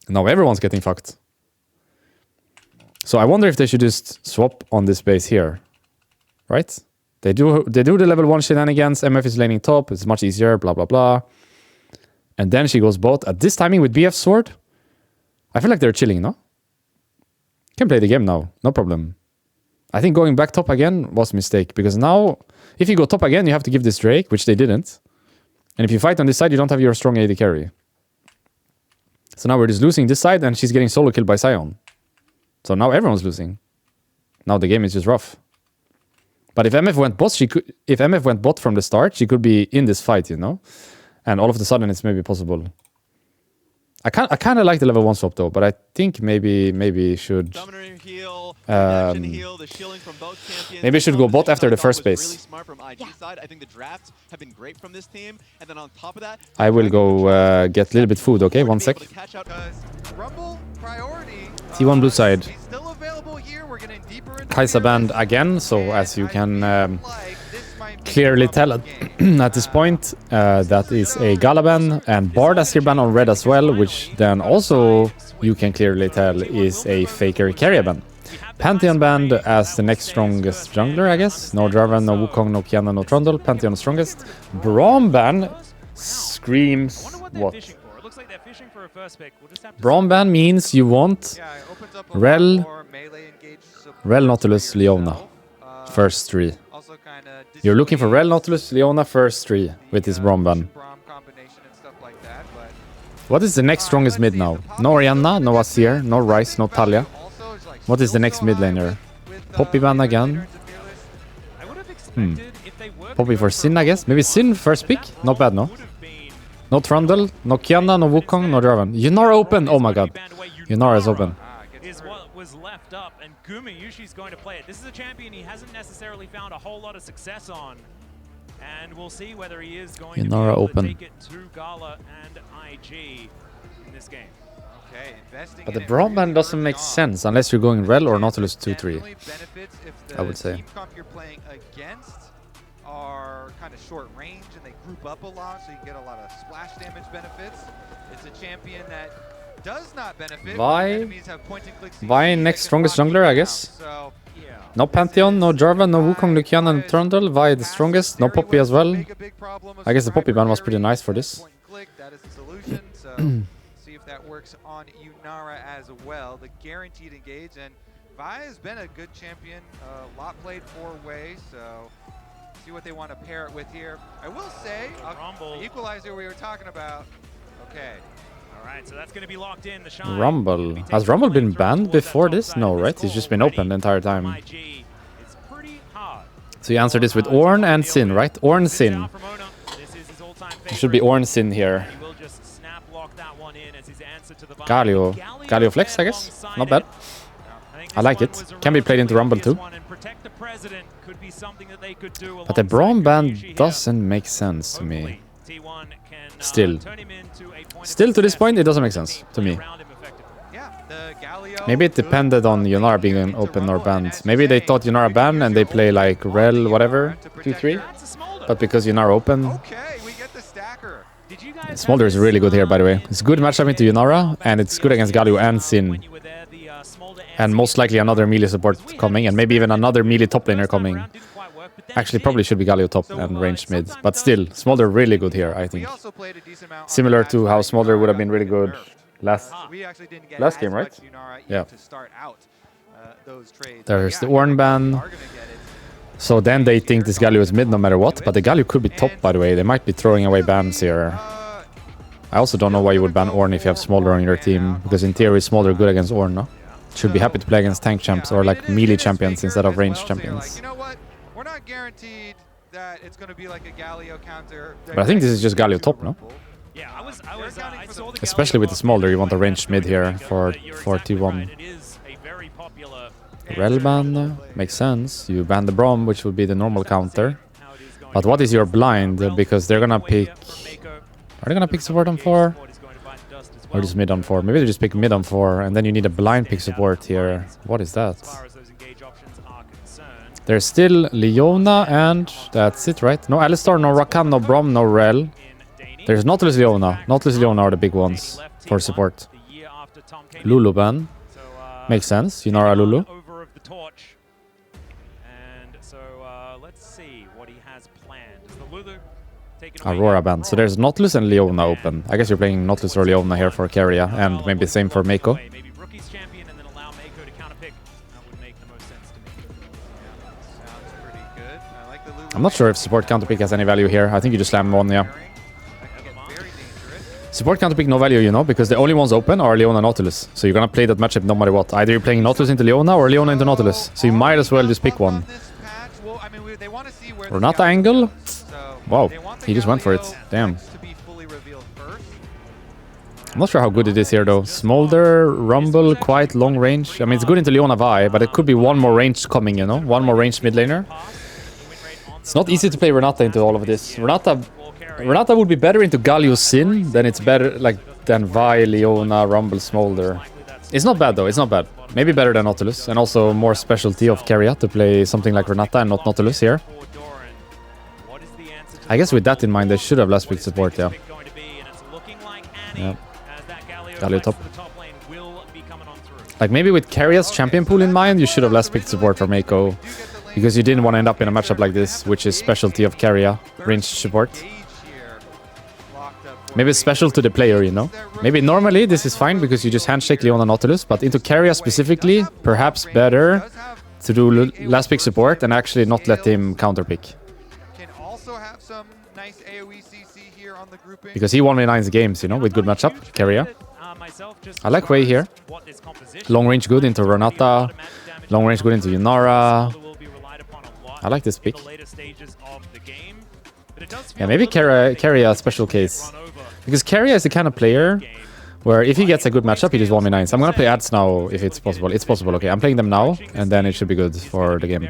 Now everyone's getting fucked. So I wonder if they should just swap on this base here. Right? They do the level 1 shenanigans, MF is laning top, it's much easier, blah blah blah. And then she goes bot at this timing with BF sword. I feel like they're chilling, no? Can play the game now, no problem. I think going back top again was a mistake, because now, if you go top again, you have to give this Drake, which they didn't. And if you fight on this side, you don't have your strong AD carry. So now we're just losing this side, and she's getting solo killed by Sion. So now everyone's losing. Now the game is just rough. But if MF went bot, if MF went bot from the start, she could be in this fight, you know? And all of a sudden, it's maybe possible. I kind of like the level 1 swap though, but I think maybe should maybe should go bot after the first base. I will go get a little bit food, okay? 1 sec. T1 blue side. Kai'Sa banned again, so as you can clearly tell at this point, that is a Gala ban, and Bard as here ban on red as well, which then also you can clearly tell is a Faker carry ban. Pantheon banned as the next strongest jungler, I guess. No Draven, no Wukong, no Qiyana, no Trundle. Pantheon strongest. Braum ban screams what? Braum ban means you want Rel, Nautilus, Leona. First 3. You're looking for Rel, Nautilus, Leona, first 3 with this Braum ban. What is the next strongest mid now? No Orianna, no Azir, no Ryze, no Talia. What is the next mid laner? Poppy ban again. Poppy for Sin, I guess. Maybe Sin first pick? Not bad, no? No Trundle, no Qiyana, no Wukong, no Draven. Yunara open! Oh my god. Yunara is open. Is what was left up, and Gumi Yushi's going to play it. This is a champion he hasn't necessarily found a whole lot of success on. And we'll see whether he is going to be able to take it to Gala and IG in this game. But the Braum ban doesn't make sense unless you're going Rel or Nautilus 2-3. I would say. are kind of short range and they group up a lot, so you can get a lot of splash damage benefits. It's a champion that does not benefit Vi- when enemies have point and click CC Vi that next can strongest lock you jungler, I down. guess. So, No Pantheon, no Jarvan, no Wukong, Lucian, and Trundle. Vi the strongest, no Poppy as well. I guess the Poppy ban was pretty nice for this. Point and click, that is the solution. So see if that works on Yunara as well. The guaranteed engage, and Vi has been a good champion, a lot played for Wei, so see what they want to pair it with here. I will say, Rumble. the equalizer we were talking about. Okay. All right, so that's going to be locked in. The Shine Rumble. Has Rumble been banned before this? No, right? He's just been open the entire time. It's pretty hard. So you answer this with Ornn and Sin, right? Ornn, Sin. It should be Ornn, Sin here. Galio. Galio flex, I guess. Not bad. I like it. Can be played into Rumble too. But the Braum ban doesn't make sense to me. Still. Still to this point, it doesn't make sense to me. Maybe it depended on Yunara being open or banned. Maybe they thought Yunara banned and they play like Rel, whatever, 2-3. But because Yunara open, Okay, we get the stacker. Smolder is really good here, by the way. It's a good matchup into Yunara, and it's good against Galio and Sin. And most likely another melee support coming, and maybe even another melee top laner coming. Actually, probably should be Galio top and ranged mid. But still, Smolder really good here, I think. We also played a decent amount on Similar the to back how side. Smolder would have been really good last. We actually didn't get last as game, right? much Yunara Yeah. to start out those trades. There's But the Ornn ban. are gonna get it. So then they think this Galio is mid no matter what. But the Galio could be top, by the way. They might be throwing away bans here. I also don't know why you would ban Ornn if you have Smolder on your team. Because in theory, Smolder good against Ornn, no? Should be happy to play against tank champs or like melee champions instead of ranged champions. You know what? We're not guaranteed that it's going to be like a Galio counter. But I think this is just Galio top, no? Yeah, I saw the Especially with the Smolder, you want a ranged mid here for T1. It is a very popular Rel ban makes sense. You ban the Braum, which would be the normal counter. But what is your blind? Because they're gonna pick... Are they gonna pick support on 4? Or just mid on 4? Maybe they just pick mid on 4, and then you need a blind pick support here. What is that? There's still Leona, and that's it, right? No Alistar, no Rakan, no Braum, no Rel. There's Nautilus, Leona. Nautilus, Leona are the big ones for support. Lulu ban. Makes sense. Yunara, Lulu. Aurora ban. So there's Nautilus and Leona open. I guess you're playing Nautilus or Leona here for Keria, and maybe same for Mako. I'm not sure if support counterpick has any value here. I think you just slam one, yeah. Support counterpick no value, you know, because the only ones open are Leona and Nautilus. So you're gonna play that matchup no matter what. Either you're playing Nautilus into Leona or Leona into Nautilus. So you might as well just pick one. Renata angle? Wow, he just went for it. Damn. I'm not sure how good it is here though. Smolder, Rumble, quite long range. I mean, it's good into Leona Vi, but it could be one more range coming, you know? One more ranged mid laner. It's not easy to play Renata into all of this. Renata would be better into Galio Sin than it's better than Vi, Leona, Rumble, Smolder. It's not bad though, it's not bad. Maybe better than Nautilus, and also more specialty of Keria to play something like Renata and not Nautilus here. I guess with that in mind, they should have less pick support, yeah. Yeah. Galio top. Like maybe with Keria's champion pool in mind, you should have less pick support for Mako. Because you didn't want to end up in a matchup like this, which is specialty of Keria, ranged support. Maybe it's special to the player, you know? Maybe normally this is fine because you just handshake Leona Nautilus, but into Keria specifically, perhaps better to do last pick support and actually not let him counterpick. Because he won in 9 games, you know, with good matchup, Keria. I like Wei here. Long range good into Renata. Long range good into Yunara. I like this pick. Yeah, maybe Keria a special case. Because Keria is the kind of player where if he gets a good matchup, he just 1v9. So I'm gonna play ads now if it's possible. It's possible, okay. I'm playing them now, and then it should be good for the game.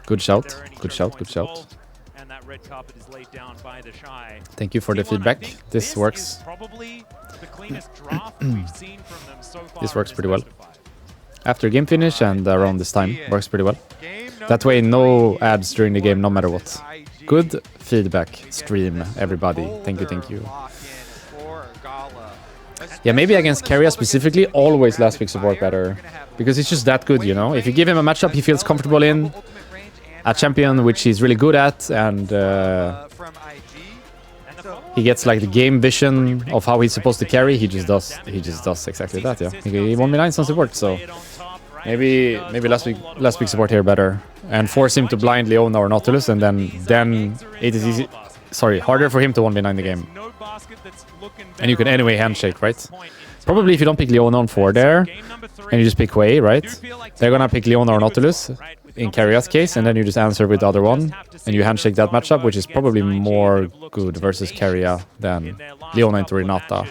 Good shout. Good shout. Good shout. Thank you for the feedback. This works. This works pretty well. After game finish and around this time, works pretty well. That way, no ads during the game, no matter what. Good feedback stream, everybody. Thank you, thank you. Yeah, maybe against Keria specifically, always last pick support better. Because he's just that good, you know? If you give him a matchup he feels comfortable in, a champion which he's really good at, and he gets like the game vision of how he's supposed to carry, he just does exactly that, yeah. He 1v9 some support, so maybe last pick support here better. And force him to blind Leona or Nautilus, and then it is easy. Sorry, harder for him to 1v9 the game. And you can anyway handshake, right? Probably if you don't pick Leona on 4 there, and you just pick Hui, right? They're gonna pick Leona or Nautilus, in Keria's case, and then you just answer with the other one, and you handshake that matchup, which is probably more good versus Keria than Leona into Renata.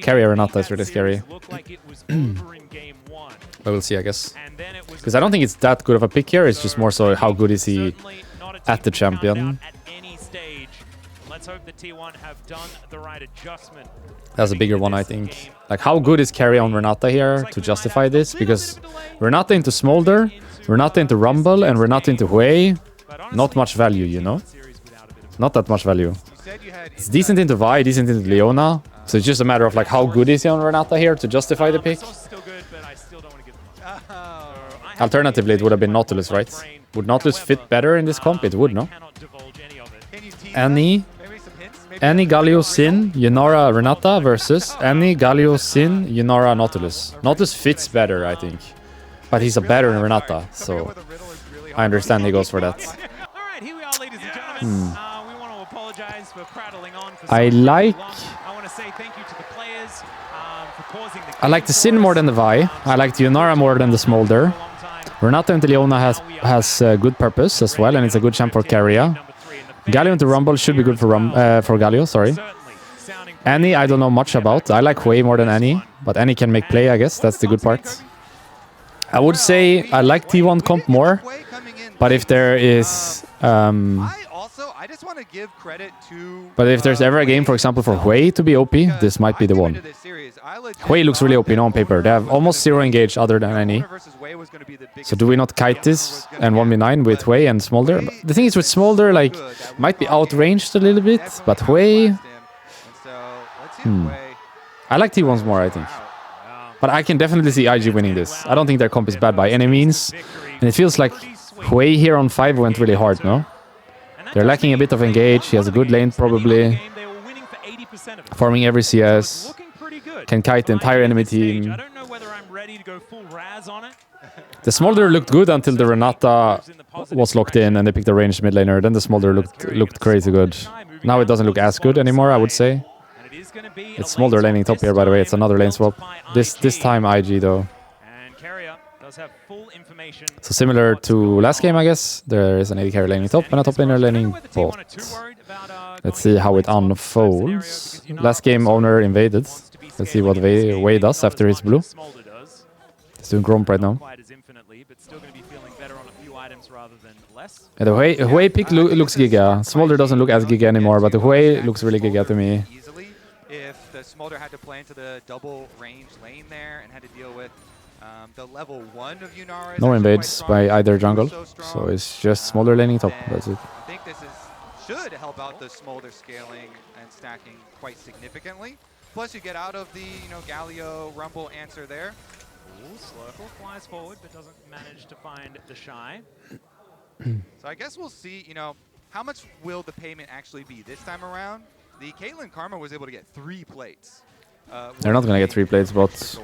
Keria Renata is really scary. But we'll see, I guess. Because I don't think it's that good of a pick here, it's just more so how good is he at the champion. Let's hope the T1 have done the right adjustment. That's a bigger one, I think. Like, how good is Keria on Renata here to justify this? Because Renata into Smolder, Renata into Rumble, and Renata into Hui, not much value, you know? Not that much value. It's decent into Vi, decent into Leona, so it's just a matter of like how good is he on Renata here to justify the pick. Alternatively, it would have been Nautilus, right? Would Nautilus fit better in this comp? It would, no? Annie, Galio, Sin, Yunara, Renata versus Annie, Galio, Sin, Yunara, Nautilus. Nautilus fits better, I think. But he's a better than Renata, so I understand he goes for that. Alright, here we are, ladies and gentlemen. We want to apologize for prattling on for I like want to say thank you to the players for causing the I like the Sin more than the Vi. I like the Yunara more than the Smolder. Renata into Leona has good purpose as well, and it's a good champ for Keria. Galio into Rumble should be good for Galio, sorry. Annie, I don't know much about. I like Hui more than Annie, but Annie can make play, I guess. That's the good part. I would say I like T1 comp more, but if there is... I just want to give credit to but if there's ever a game, for example, for Hui to be OP, this might be the one. Hui looks really OP on paper. They have almost zero engage other than Annie. So do we not kite this and 1v9 with Hui and Smolder? The thing is with Smolder, like, might be outranged a little bit, but Hui... I like T1s more, I think. But I can definitely see IG winning this. I don't think their comp is bad by any means. And it feels like Hui here on 5 went really hard, no? They're lacking a bit of engage. He has a good lane, probably. Farming every CS. Can kite the entire enemy team. The Smolder looked good until the Renata was locked in and they picked a ranged mid laner. Then the Smolder looked crazy good. Now it doesn't look as good anymore, I would say. It's Smolder laning top here, by the way. It's another lane swap. This time IG, though. So similar to last game, I guess. There is an AD carry laning top and a top laner laning bot. Let's see how it unfolds. Last game, Owner invaded. Let's see what Wei does after his blue. He's doing Gromp right now. And the Hui pick looks giga. Smolder doesn't look as giga anymore, but the Hui looks really giga to me. If the Smolder had to play into the double range lane there and had to deal with the level 1 of Yunara. No invades by either jungle, so it's just Smolder laning top. That's it. I think this should help out the Smolder scaling and stacking quite significantly. Plus, you get out of the Galio Rumble answer there. Ooh, Slurple flies forward but doesn't manage to find the Shy. So I guess we'll see. How much will the payment actually be this time around? The Caitlyn Karma was able to get 3 plates. They're not gonna get 3 plates, but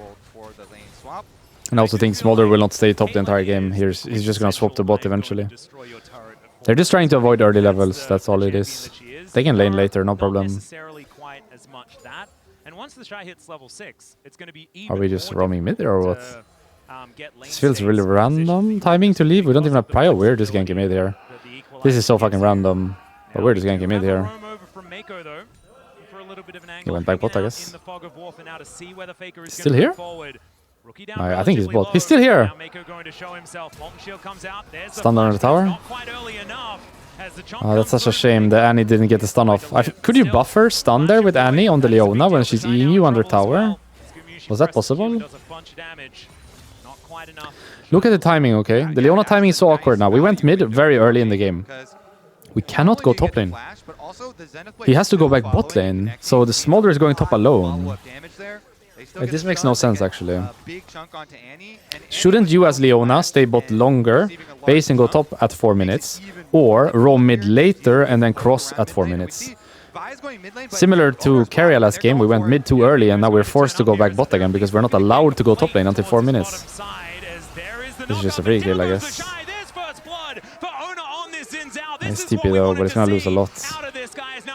and I also think Smolder will not stay top the entire game. He's just gonna swap to bot eventually. They're just trying to avoid early levels. That's all it is. They can lane later, no problem. Are we just roaming mid or what? This feels really random. Timing to leave. We don't even have prio. We're just ganking mid here. This is so fucking random. But we're just ganking mid here. He went back bot, I guess. Still here? I think he's bot. He's still here! Stunned on the tower? Oh, that's such a shame that Annie didn't get the stun off. Could you buffer stun there with Annie on the Leona when she's eating you under tower? Was that possible? Not quite enough. Look at the timing, okay? The Leona timing is so awkward now. We went mid very early in the game. We cannot go top lane. He has to go back bot lane, so the Smolder is going top alone. This makes no sense, actually. Shouldn't you as Leona stay bot longer, base and go top at 4 minutes, or roam mid later and then cross at 4 minutes? Similar to Keria last game, we went mid too early and now we're forced to go back bot again because we're not allowed to go top lane until 4 minutes. This is just a free kill, I guess. Nice TP though, but it's gonna lose a lot.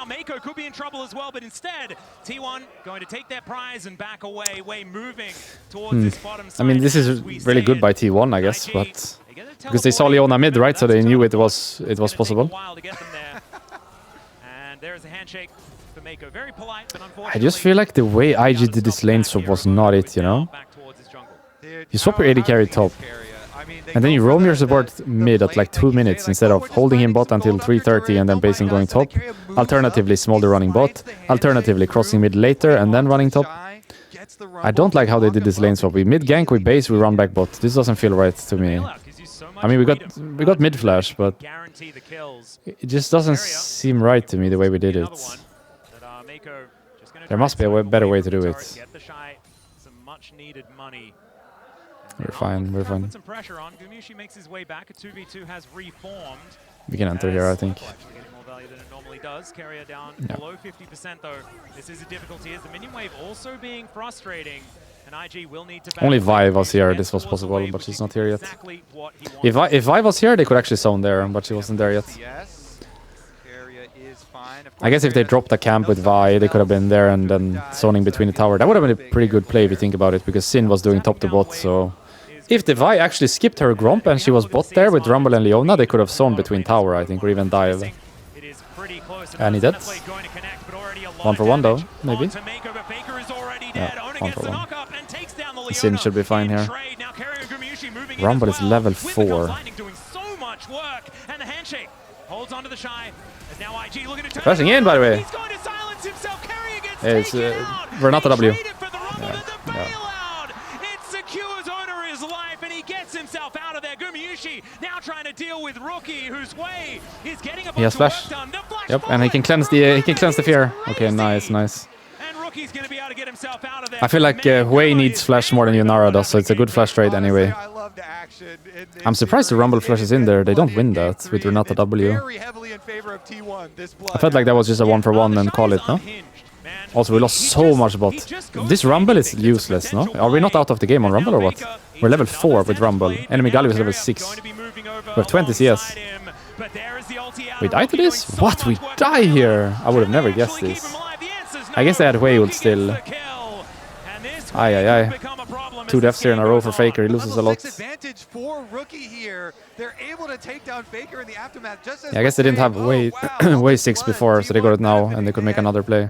Mako could be in trouble as well, but instead, T1 going to take their prize and back away, moving towards this bottom side. I mean, this is really good by T1, I guess, but because they saw Leona mid, right? So they knew it was possible. And there's a handshake for Mako. Very polite, but unfortunately, I just feel like the way IG did this lane swap was not it, you know? You swap your AD carry top, and then you roam your support mid at like 2 minutes instead of holding him bot until 3:30 and then basing going top. Alternatively, Smolder running bot. Alternatively, crossing mid later and then running top. I don't like how they did this lane swap. We mid gank, we base, we run back bot. This doesn't feel right to me. I mean, we got mid flash, but it just doesn't seem right to me the way we did it. There must be a better way to do it. We're fine, we're fine. Put some pressure on. Gumushi makes his way back. A 2v2 has reformed. We can enter here, I think. Getting more value than it normally does. Carrier down below 50% though. This is a difficulty. Is the minion wave also being frustrating? And IG will need to only Vi was here, this was possible, but she's not here yet. If Vi was here, they could actually zone there, but she wasn't there yet. I guess if they dropped a camp with Vi, they could have been there and then zoning between the tower. That would have been a pretty good play if you think about it, because Sin was doing top to bot, so... If the Vi actually skipped her Gromp and she was bot there with Rumble and Leona, they could have zoned between tower, I think, or even dive. And he did. 1 for 1 though, maybe. Yeah, 1 for 1. Sin should be fine here. Rumble is level 4. Flashing in, by the way. Hey, it's Renata W. Yeah. Now trying to deal with Rookie, whose way is getting a bunch of work done. Yep, and he can cleanse the fear. Okay, nice. And Rookie's gonna be able to get himself out of there. I feel like Wei needs flash more than Yunara does, so it's a good flash trade anyway. I'm surprised the Rumble flash is in there. They don't win that with Renata W. I felt like that was just a 1 for 1 and call it, no? Also, we lost so much bot. This Rumble is useless, no? Are we not out of the game on Rumble or what? We're level 4 with Rumble. Enemy Galio is level 6. We have 20 CS. We die to this? What? We die here? I would have never guessed this. I guess they had Wei ult still. Aye. 2 deaths here in a row for Faker. He loses a lot. Yeah, I guess they didn't have Wei 6 before, so they got it now and they could make another play.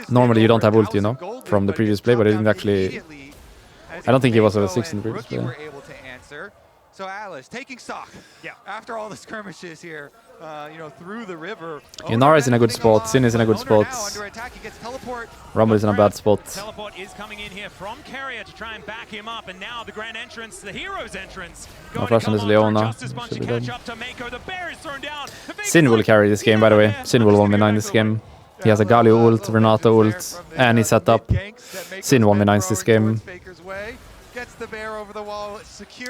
Normally you don't have ult, you know, from the previous play, but they didn't actually... I don't think he was level 6 in the previous play. So Alice taking stock after all the skirmishes here, through the river. Yunara is in a good spot, Sin is in a good spot. Rumble is in a bad spot. Teleport is coming in here from Carrier to try and back him up, and now the grand entrance, the hero's entrance. No flash on this Leona. Should be dead. Sin will carry this game, by the way. Sin will 1v9 this game. He has a Galio ult, Renata ult, and he's set up. Sin 1v9s this game.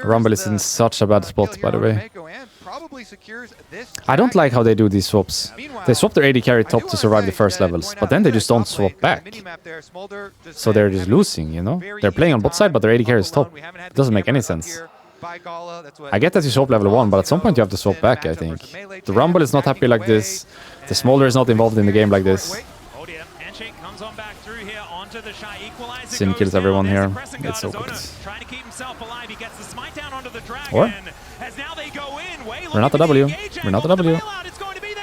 Rumble is in such a bad spot, by the way. I don't like how they do these swaps. They swap their AD carry top to survive the first levels, but then they just don't swap back. So they're just losing, you know? They're playing on bot side, but their AD carry is top. It doesn't make any sense. I get that you swap level 1, but at some point you have to swap back, I think. The Rumble is not happy like this. The Smolder is not involved in the game like this. Sin kills everyone here. It's so good. Or? Renata W. Renata W.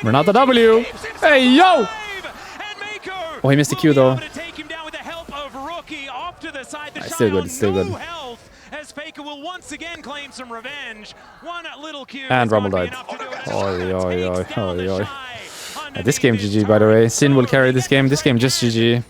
Renata W. Hey, yo! Oh, he missed the Q though. It's still good, it's still good. And Rumble died. Oi. This game GG, by the way. Sin will carry this game. This game just GG.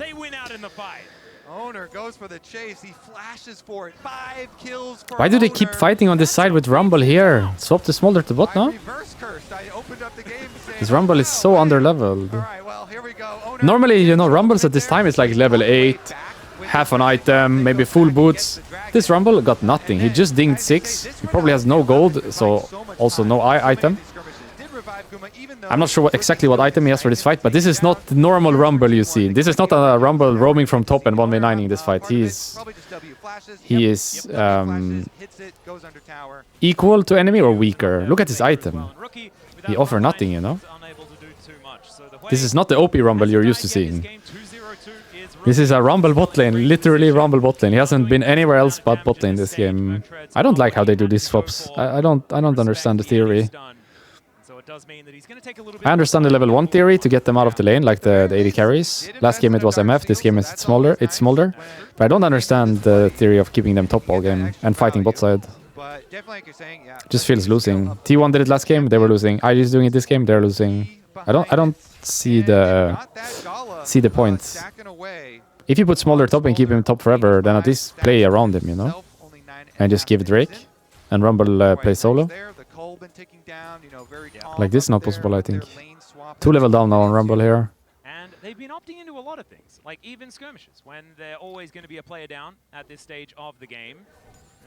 goes for the chase. He flashes for it. 5 kills for Why do they keep Owner. fighting on this side with Rumble here? Swap the Smolder to bot, I no? reverse cursed. I opened up the game saying, This Rumble is "Oh, so wait." under-leveled. All right, well, here we go. Owner Normally, you know, gets Rumbles at this there. time is like level 8, half an item, maybe full boots. This Rumble got nothing. He just dinged 6. He probably has no gold, so also no item. I'm not sure exactly what item he has for this fight, but this is not the normal Rumble you see. This is not a Rumble roaming from top and 1v9ing this fight. He is equal to enemy or weaker. Look at his item. He offer nothing, you know? This is not the OP Rumble you're used to seeing. This is a Rumble bot lane, literally Rumble bot lane. He hasn't been anywhere else but bot lane this game. I don't like how they do these swaps. I don't understand the theory. I understand the level 1 theory to get them out of the lane, like the AD carries. Last game it was MF, this game it's Smolder. But I don't understand the theory of keeping them top all game and fighting bot side. Just feels losing. T1 did it last game, they were losing. IG is doing it this game, they're losing. I don't see the point. If you put Smolder top and keep him top forever, then at least play around him, you know? And just give Drake and Rumble play solo. Like this, not possible, I think. 2 level down now on Rumble here. And they've been opting into a lot of things, like even skirmishes, when they're always going to be a player down at this stage of the game.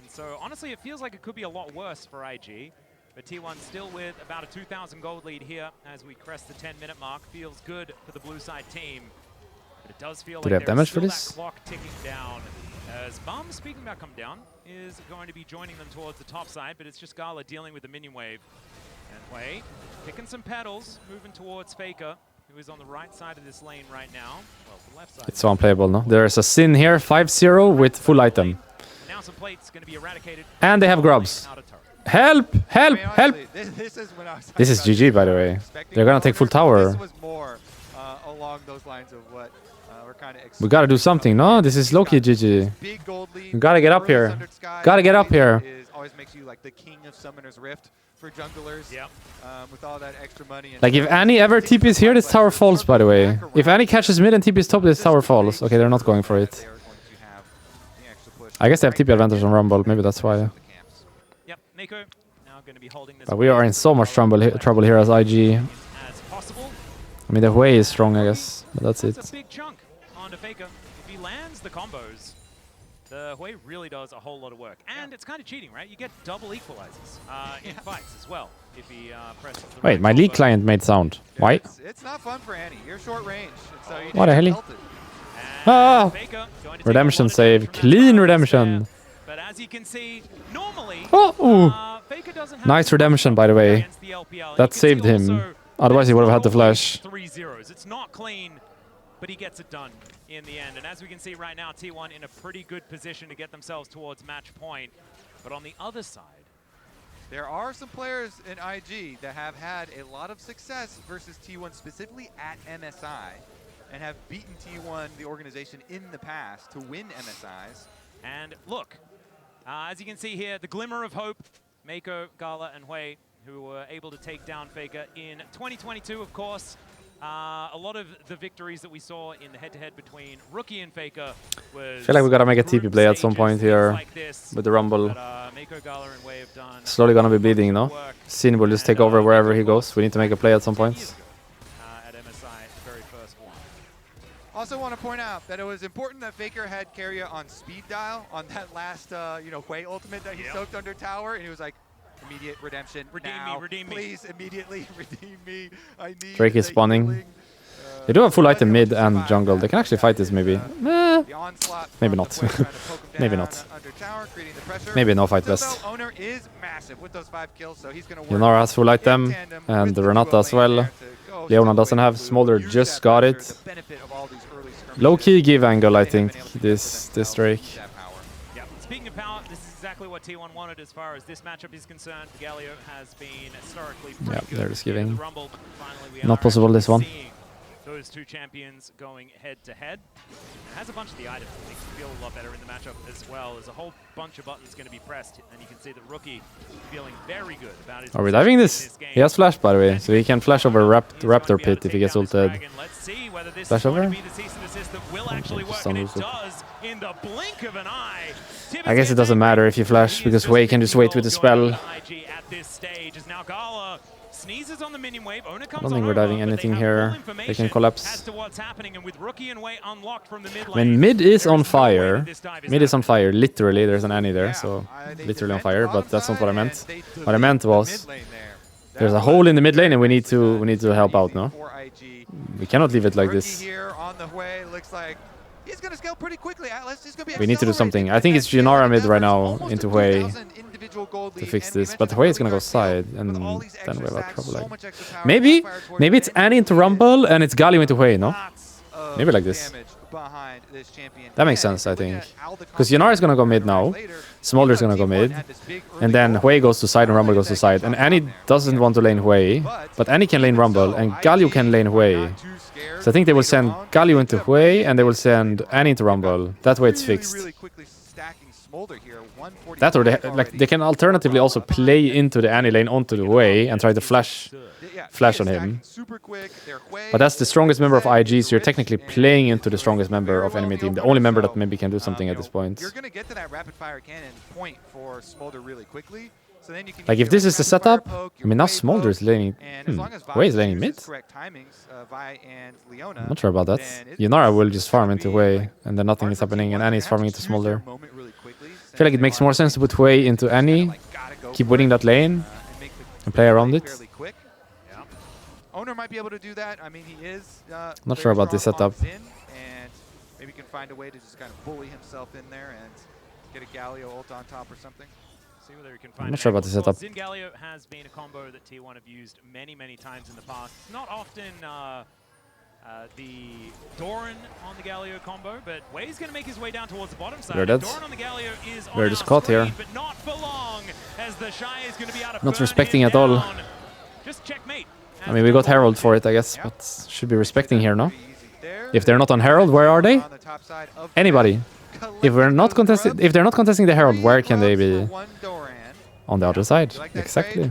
And so, honestly, it feels like it could be a lot worse for IG. But T1 still with about a 2,000 gold lead here as we crest the 10-minute mark. Feels good for the blue side team. But it does feel Do they like have damage for that this? clock ticking down. As Bum, speaking about come down, is going to be joining them towards the top side, but it's just Gala dealing with the minion wave. And Wei picking some petals, moving towards Faker, who is on the right side of this lane right now. Well, the left side. It's so unplayable, no? There's a Sin here, 5-0 with full item. Now some plates going to be eradicated. And they have grubs. Help! Help! Help! This is GG, by the way. They're gonna take full tower. We gotta do something, no? This is low-key GG. We gotta get up here. Gotta get up here. Like, if Annie ever TP's here, this tower falls, by the way. If Annie catches mid and TP's top, this tower falls. Okay, they're not going for it. I guess they have TP advantage on Rumble, maybe that's why. Yep, Mako now going to be holding this. But we are in so much trouble here as IG. As possible. I mean, the Wei is strong, I guess, but that's it. It's a big chunk onto Faker. If he lands the combos, the Hui really does a whole lot of work. And it's kind of cheating, right? You get double equalizers in fights as well if he presses the Wait, my league client made sound. Why? It's not fun for Annie. You're short range. So you What the hell? Ah! Redemption save. Clean redemption. But as you can see, normally, Faker doesn't have Nice redemption, by the way. That saved him. Otherwise, he would have had the flash. 3-0s. It's not clean, but he gets it done in the end. And as we can see right now, T1 in a pretty good position to get themselves towards match point. But on the other side, there are some players in IG that have had a lot of success versus T1, specifically at MSI, and have beaten T1, the organization, in the past to win MSIs. And look, as you can see here, the glimmer of hope, Mako, Gala, and Hui, who were able to take down Faker in 2022, of course. A lot of the victories that we saw in the head-to-head between Rookie and Faker was... I feel like we gotta make a TP play at some point here with the Rumble. But, Mako, Gala, and Hui have done Slowly gonna be bleeding, no? Sin will just take over wherever he goes. We need to make a play at some point. At MSI, very first one. Also want to point out that it was important that Faker had Keria on speed dial on that last, Hui ultimate that he soaked under tower, and he was like, immediate redemption. Redeem me. Please, immediately redeem me. I need Drake is spawning. They do have full item mid and jungle. They can actually fight this, maybe. Maybe not. Maybe not. Maybe no fight best. Yunara has full item, and Renata as well. Leona doesn't have. Smolder just got it. Low-key give angle, I think, this Drake. Yeah. Speaking of power, this is exactly what T1 wanted as far as this matchup is concerned. Galio has been historically pretty good. They're just giving. The Rumble, finally, we Not are possible, this one. seeing those two champions going head-to-head. It has a bunch of the items that makes you feel a lot better in the matchup as well. There's a whole bunch of buttons going to be pressed, and you can see the rookie feeling very good about his Are we diving this? game. He has flash, by the way, so he can flash over Raptor Pit if he gets ulted. Let's see whether this Flash is going over? to be the cease and desist that will actually work, and it does in the blink of an eye. I guess it doesn't matter if you flash, because Wei can just wait with the spell. IG at this stage is now Gala sneezes on the minion wave. Owner comes I don't think on we're diving over, but they anything have here. full They can information collapse. as to what's happening, and with Rookie and Wei unlocked from the mid lane, When mid is there on no way fire, that this dive mid is on happening. fire, literally, there's an Annie there, Yeah, so they literally on defend fire, the but that's not what I bottom meant. side, and they What I meant delete the was, mid lane there. there's That a hole in the mid was lane and we need to help out, no? for IG. We cannot leave it like Rookie this. here on the way, looks like he's gonna scale pretty quickly. Atlas is gonna be We need to do accelerating. something. I think it's That Yunara mid Denver right now almost into a Wei 2,000 individual gold to lead, fix and we this, but mentioned Wei is gonna earlier, go side, with and all these then we have extra a stacks, trouble. so Like. much extra power, Maybe backfire towards maybe the it's end. Annie into Rumble and it's Galio into Wei, no? Lots of Maybe like this. damage behind this champion. That makes And sense, I if you're looking think. at how the Because combo Yunara is gonna go mid later, now, Smolder's gonna go T1 mid, had this big and early then goal. Wei goes to side and Rumble goes to side. And Annie doesn't want to lane Wei, but Annie can lane Rumble, and Galio can lane Wei. So I think they will send Galio into Wei, and they will send Annie into Rumble. That way it's fixed. Really quickly stacking Smolder here. That or they can alternatively also play into the Annie lane onto the Wei and try to flash on him. But that's the strongest member of IG, so you're technically playing into the strongest member of enemy team. The only member that maybe can do something at this point. You're going to get to that rapid fire cannon point for Smolder really quickly. So then you can Like if this is the setup, I mean now Smolder is laning. Wei is laning mid? I'm not sure about that. Yunara will just farm into Wei, and then nothing is happening, and Annie is farming into Smolder. I feel like it makes more sense to put Wei into Annie, keep winning that lane, and play around it. Owner might be able to do that. I mean, he is Not sure about this setup. And maybe can find a way to just kind of bully himself in there and get a Galio ult on top or something. See whether he can find I'm not sure about the setup. Xin Galio has been a combo that T1 have used many, many times in the past. It's not often the Doran on the Galio combo, but Wei's going to make his way down towards the bottom side. We're dead. Doran on the Galio is on We're our just caught screen, here. but not for long, as the Shy is going to be out of Not respecting at all. Just checkmate. I mean, we got Herald for it, I guess, but should be respecting here, no? If they're not on Herald, where are they? Anybody. If they're not contesting the Herald, where can they be? On the other side. Exactly.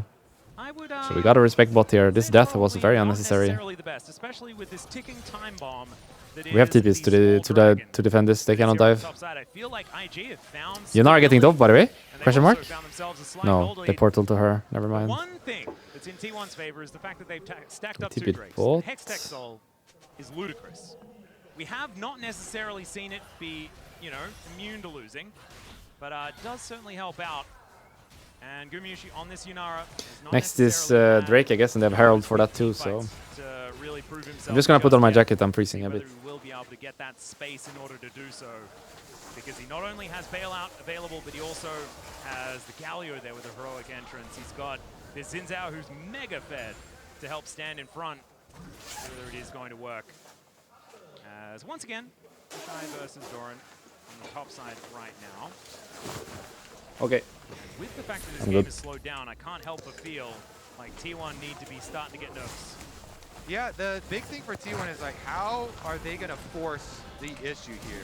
So we gotta respect bot here. This death was very unnecessary. The best, especially with this ticking time bomb that We have is TPs the Soul Dragon. to defend this. They cannot dive. Topside, I feel like IG have found Yunara getting dove, by the way? and they've Question mark? also found themselves a slight No, gold they lead. portal to her. Never mind. One thing that's in T1's favor is the fact that they've stacked up TP two Drakes. bot. Hextech Soul is ludicrous. We have not necessarily seen it be, immune to losing, but it does certainly help out. And Gumayusi on this Yunara has not Next is necessarily had Drake, I guess, and they have Herald for that too, fights so... to really prove himself I'm just gonna put on my yet. jacket, I'm freezing a Whether bit. he will be able to get that space in order to do so, because he not only has bailout available, but he also has the Galio there with a heroic entrance. He's got this Xin Zhao who's mega fed to help stand in front. Whether it is going to work. As once again, Shy versus Doran on the top side right now. Okay. With the fact that this I'm game good. is slowed down, I can't help but feel like T1 need to be starting to get nervous. Yeah, the big thing for T1 is like, how are they going to force the issue here?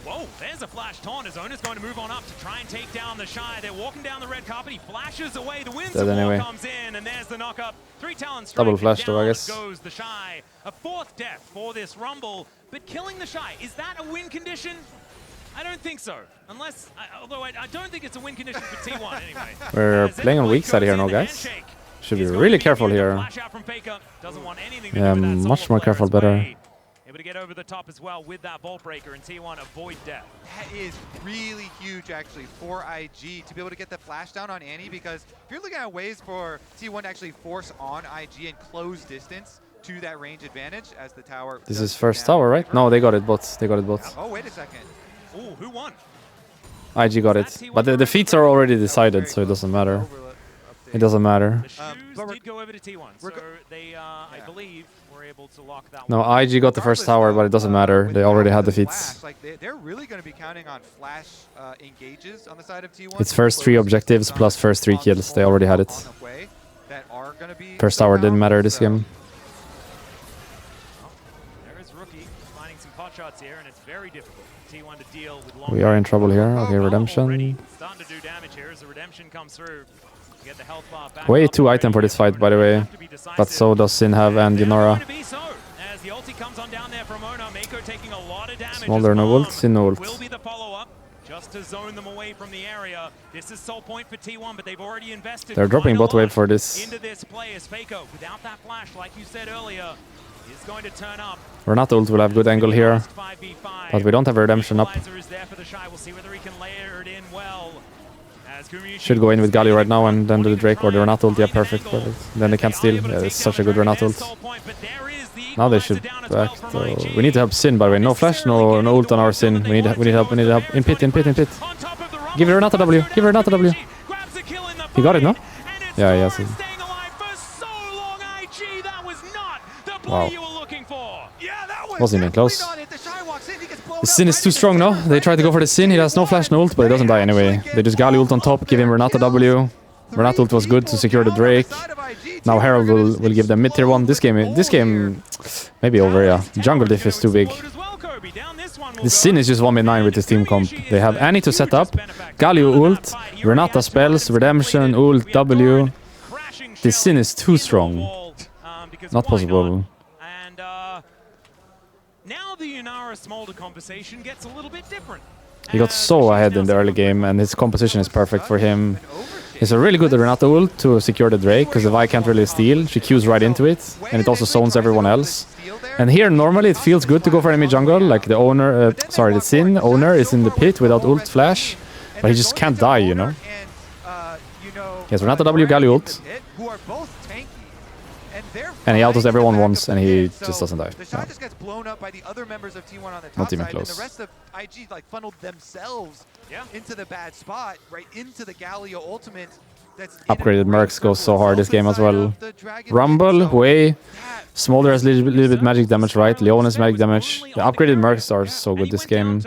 Whoa, there's a flash taunt. His owner's going to move on up to try and take down the Shy. They're walking down the red carpet. He flashes away. The Winds of War anyway. comes in, and there's the knock-up. 3 Talon strike. Double flash though, I Down guess. goes the Shy. A 4th death for this Rumble, but killing the Shy, is that a win condition? I don't think so. Unless, although I don't think it's a win condition for T1 anyway. We're As playing on Zenfone weak side goes here in, now, the guys. handshake Should is be going really to be careful immune. The here. flash out from Faker doesn't want anything to Yeah, do with that. much Soul more Flare careful, its better. way. Able to get over the top as well with that Vault Breaker, and T1 avoid death. That is really huge, actually, for IG to be able to get the flash down on Annie, because if you're looking at ways for T1 to actually force on IG and close distance to that range advantage as the tower... This does is go first down tower, in right? favor. No, they got it, bots. They got it, bots. Oh, wait a second. Ooh, who won? IG got it. But the feats are already decided, so it doesn't matter. Overlap update. It doesn't matter. The shoes but we're- did go over to T1, so they, I Yeah. believe, were able to lock that No, one. IG got the first tower, but it doesn't matter. With They already half had the the feats. flash, like they're really going to be counting on flash engages on the side of T1. It's first 3 objectives plus first 3 kills. They already had it. On the way that are gonna be First tower didn't matter this so- game. shots here, and it's very difficult for T1 to deal with long. We are in trouble here. Okay, Already Redemption. starting to do damage here as the Redemption comes through. To get the health bar back Way up too already. item for this fight, by the way. Have to be But decisive. so does Sin have and Going Yunara. to be so, as the ulti comes on down there from Ona. Mako taking a lot of damage. Smolder as no Mom ult, Sin no ult. will be the follow-up, just to zone them away from the area. This is sole point for T1, but they've already invested. They're dropping quite a bot wave lot for this. into this play as Faker, without that flash, like you said earlier, is going to turn up. Renato ult will have good angle here. 5v5. But we don't have a Redemption up. Equalizer is there for the Shy. We'll see whether he can layer it in well. As Gumayusi Should go in with Galio right now and then do the Drake or the Renato ult. Yeah, perfect. Then they can't steal. Yeah, it's such a good Renato ult. Now they should back though. We need to help Sin, by the way. No flash, no ult on our Sin. We need help. We need help. In pit. Give it Renato W. Give it Renato W. He got it, no? Yeah, yes. Wow. Wasn't even close. The Sin is too strong, no? They try to go for the Sin. He has no flash, no ult, but he doesn't die anyway. They just Galio ult on top, give him Renato W. Renato ult was good to secure the Drake. Now Herald will give them mid-tier 1. This game maybe over, yeah. Jungle diff is too big. The Sin is just 1v9 with this team comp. They have Annie to set up, Galio ult, Renata spells, Redemption, ult, W. This Sin is too strong. Not possible. And now the Yunara Smolder conversation gets a little bit different. He got so ahead in the early game and his composition is perfect for him. He's a really good Renato ult to secure the Drake because the Vi can't really steal. She queues right into it and it also zones everyone else. And here normally it feels good to go for enemy jungle, like the owner, the Sin owner is in the pit without ult flash, but he just can't die, you know. He has Renato W, Galio ult, and he autos everyone once and he just doesn't die. The shot just gets blown up by the other members of T1 on the top Not even side, close. and the rest of IG like funneled themselves into the bad spot, right into the Galio ultimate. That's Upgraded Mercs goes so hard this game as well. Rumble, Wei, Smolder has a little bit magic damage, right? Leon has magic damage. The upgraded Mercs are so good this game.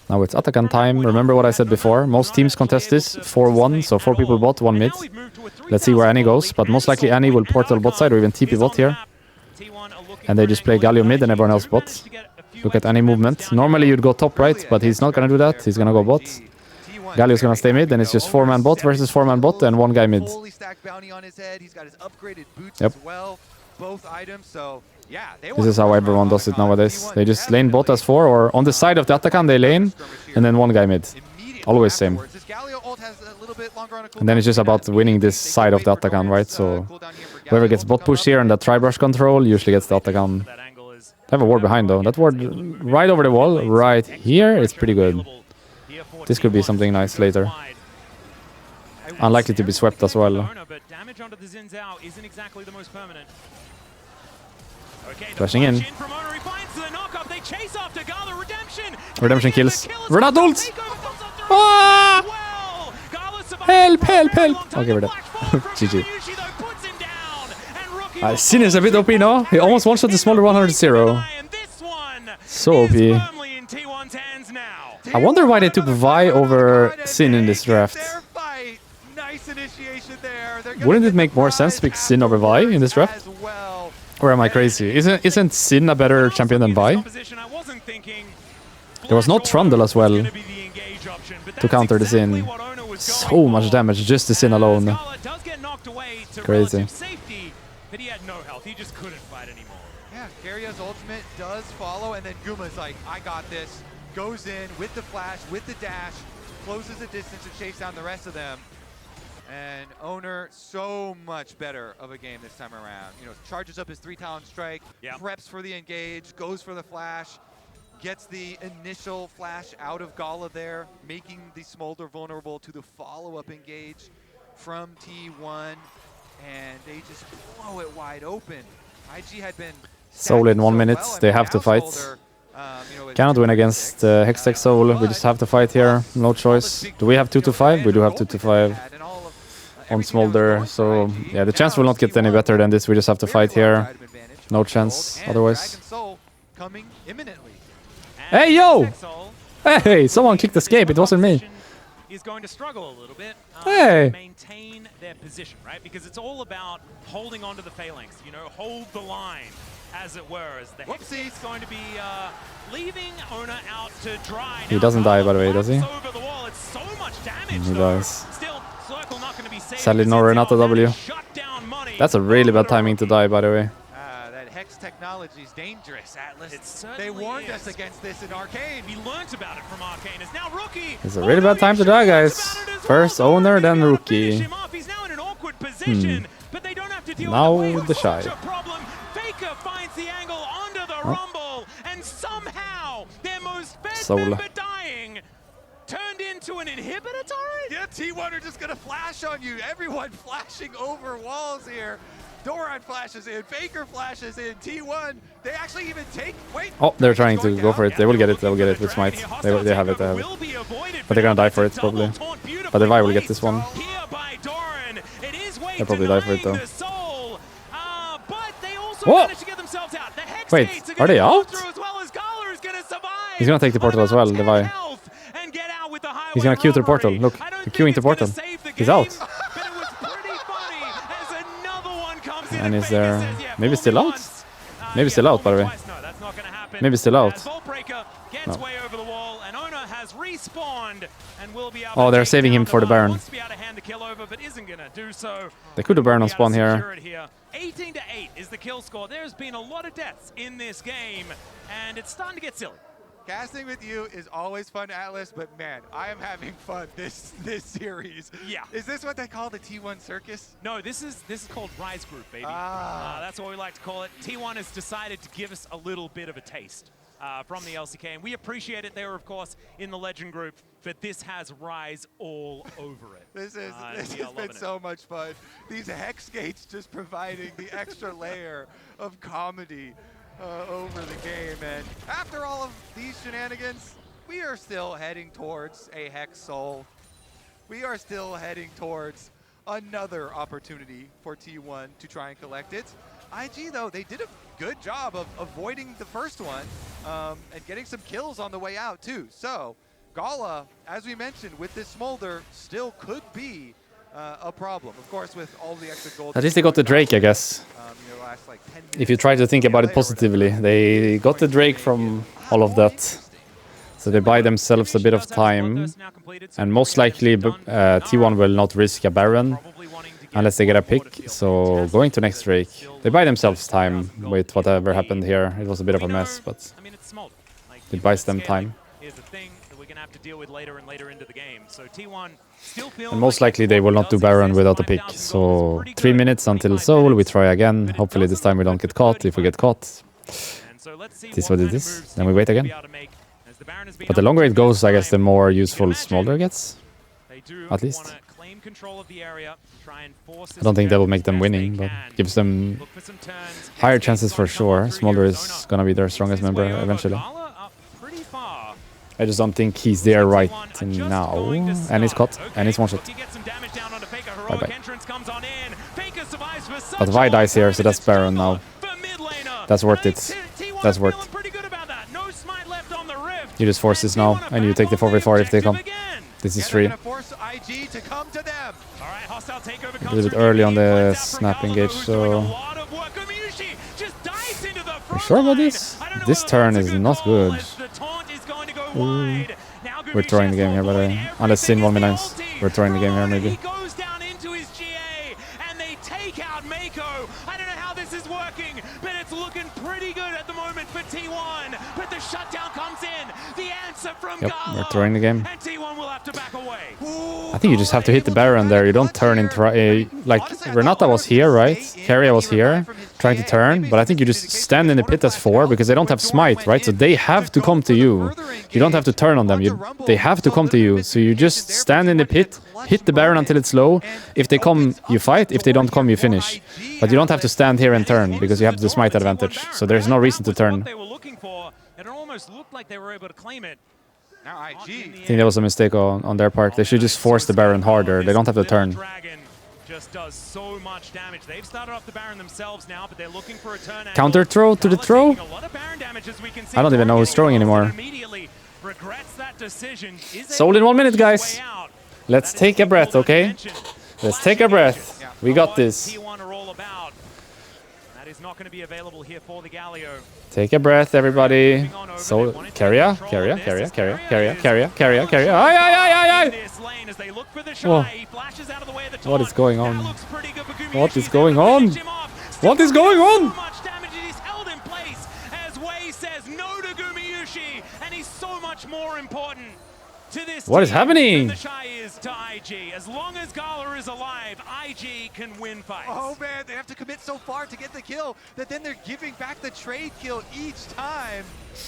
Now it's Atakan time. Remember what I said before? Most teams contest this 4-1, so 4 people bot, 1 mid. Let's see where Annie goes, but most likely Annie will portal bot side or even TP bot here. And they just play Galio mid and everyone else bot. Look at Annie movement. Normally you'd go top right, but he's not gonna do that. He's gonna go bot. Galio's gonna stay mid, and it's just 4-man bot versus 4-man bot and 1 guy mid. Yep. This is how everyone does it nowadays. They just lane bot as 4, or on the side of the Atakan they lane, and then 1 guy mid. Always same. And then it's just about winning this side of the Atakan, right? So whoever gets bot push here and that tri-brush control usually gets the Atakan. They have a ward behind though. That ward right over the wall, right here, is pretty good. This could be something nice later. Unlikely to be swept as well. Flashing in. Redemption kills. Renato ult! Ah! Help, help, help! Okay, we're dead. GG. Sin is a bit OP, no? He almost one-shot the Smolder 100-0. So OP. I wonder why they took Vi over Sin in this draft. Wouldn't it make more sense to pick Sin over Vi in this draft? Or am I crazy? Isn't Sin a better champion than Vi? There was no Trundle as well to counter the Sin. So much damage just the Sin alone. Crazy. But he had no health. He just couldn't fight anymore. Yeah, Garya's ultimate does follow, and then Guma's like, I got this. Goes in with the flash, with the dash, closes the distance to chase down the rest of them. And Owner, so much better of a game this time around. You know, charges up his 3-talent strike, preps for the engage, goes for the flash, gets the initial flash out of Gala there, making the Smolder vulnerable to the follow-up engage from T1. And they just blow it wide open. IG had been Soul in 1 minute, they have to fight. Cannot win against Hextech Soul, we just have to fight here, no choice. Do we have 2-5? We do have 2-5 on Smolder, so yeah, the chance will not get any better than this, we just have to fight here. No chance otherwise. Hey yo! Hey, someone clicked escape, it wasn't me. is going to struggle a little bit Hey. to maintain their position, right? Because it's all about holding on to the phalanx, you know, hold the line, as it were, as the Whoopsie. Hexgate's going to be leaving Ona out to dry. He doesn't die, by the way, does he? Over the wall. It's so much damage, He though. dies. Still, Circle not going to be safe. Sadly, no Renata W. That's a really bad timing to die, by the way. That Hex technology is dangerous, Atlas. It certainly They warned is. us against this in Arcane. We learned about it from Arcane. It's now Rookie. It's a really bad time to die, guys. First owner, then Rookie. He's now in an awkward position, but they don't have to deal Now with with the Shy. problem. Faker finds the angle onto the Rumble, and somehow their most fed Soul. member dying turned into an inhibitor turret? Yeah, T1 are just gonna flash on you. Everyone flashing over walls here. Doran flashes in, Faker flashes in, T1. They actually even take. Wait. Oh, they're trying to go for it. They will get it. They will get it with Smite. They have it. They have it. But they're gonna die for it, probably. But the Vi will get this one. They'll probably die for it, though. Whoa! Wait, are they out? He's gonna take the portal as well, the Vi. He's gonna queue to the portal. Look, they're queuing the portal. He's out. And is there... Maybe still out? Maybe still out, by the way. Maybe still out. No. Oh, they're saving him for the Baron. They could have Baron on spawn here. 18 to 8 is the kill score. There's been a lot of deaths in this game, and it's starting to get silly. Casting with you is always fun, Atlas, but man, I am having fun this series. Yeah. Is this what they call the T1 circus? No, this is called Rise Group, baby. That's what we like to call it. T1 has decided to give us a little bit of a taste from the LCK, and we appreciate it. They were, of course, in the Legend Group, but this has Rise all over it. This has been so much fun. These Hex Gates just providing the extra layer of comedy over the game, and after all of these shenanigans, we are still heading towards a Hex Soul. We are still heading towards another opportunity for T1 to try and collect it. IG, though, they did a good job of avoiding the first one and getting some kills on the way out, too. So, Gala, as we mentioned, with this Smolder, still could be a problem. Of course, with all the extra gold. At least they got the Drake, I guess. Last, like, 10 If you try to think about it positively, they got the Drake from all of that. So they buy themselves a bit of time. And most likely, T1 will not risk a Baron unless they get a pick. So going to next Drake, they buy themselves time with whatever happened here. It was a bit of a mess, but it buys them time. And most likely they will not do Baron without a pick. So 3 minutes until Soul, we try again. Hopefully this time we don't get caught. If we get caught, it is what it is. Then we wait again. But the longer it goes, I guess the more useful Smolder gets. At least. I don't think that will make them winning, but gives them higher chances for sure. Smolder is gonna be their strongest member eventually. I just don't think he's there right now. And he's caught. And he's one shot. Bye bye. But Vi dies here, so that's Baron now. That's worth it. That's worth it. You just force this now, and you take the 4v4 if they come. This is free. A little bit early on the snap engage, so... You sure about this? This turn is not good. Ooh. We're throwing the game here, by the way. Unless Sin 1v9s. We're throwing the game here, maybe. Yep, we're throwing the game. I think you just have to hit the Baron there. You don't turn into... like, Renata was here, right? Keria was here, trying to turn. But I think you just stand in the pit as 4, because they don't have Smite, right? So they have to come to you. You don't have to turn on them. They have to come to you. So you just stand in the pit, hit the Baron until it's low. If they come, you fight. If they don't come, you finish. But you don't have to stand here and turn, because you have the Smite advantage. So there's no reason to turn. It almost looked like they were able to claim it. Now IG. I think that was a mistake on their part. They should just force the Baron harder. They don't have to turn. Just does so much damage. They've started off the Baron themselves now, but they're looking for a turn. Counter throw to the throw? I don't even know who's throwing anymore. Soul in 1 minute, guys. Let's take a breath, okay? Let's take a breath. We got this. T1 are all about. That is not going to be available here for the Galio. Take a breath, everybody. So, Keria. Ay. This lane as they look for the Whoa. shy. He flashes out of the way of the What taunt. is going on? That looks pretty good for Gumayusi. What is going on? Finish him off. What is going So on? much damage and he's held in place as Wei says no to Gumayusi, and he's so much more important to this What is team happening? than the Shy is to IG. As long as Gala is alive, IG can win fights. Oh man, they have to commit so far to get the kill that then they're giving back the trade kill each time.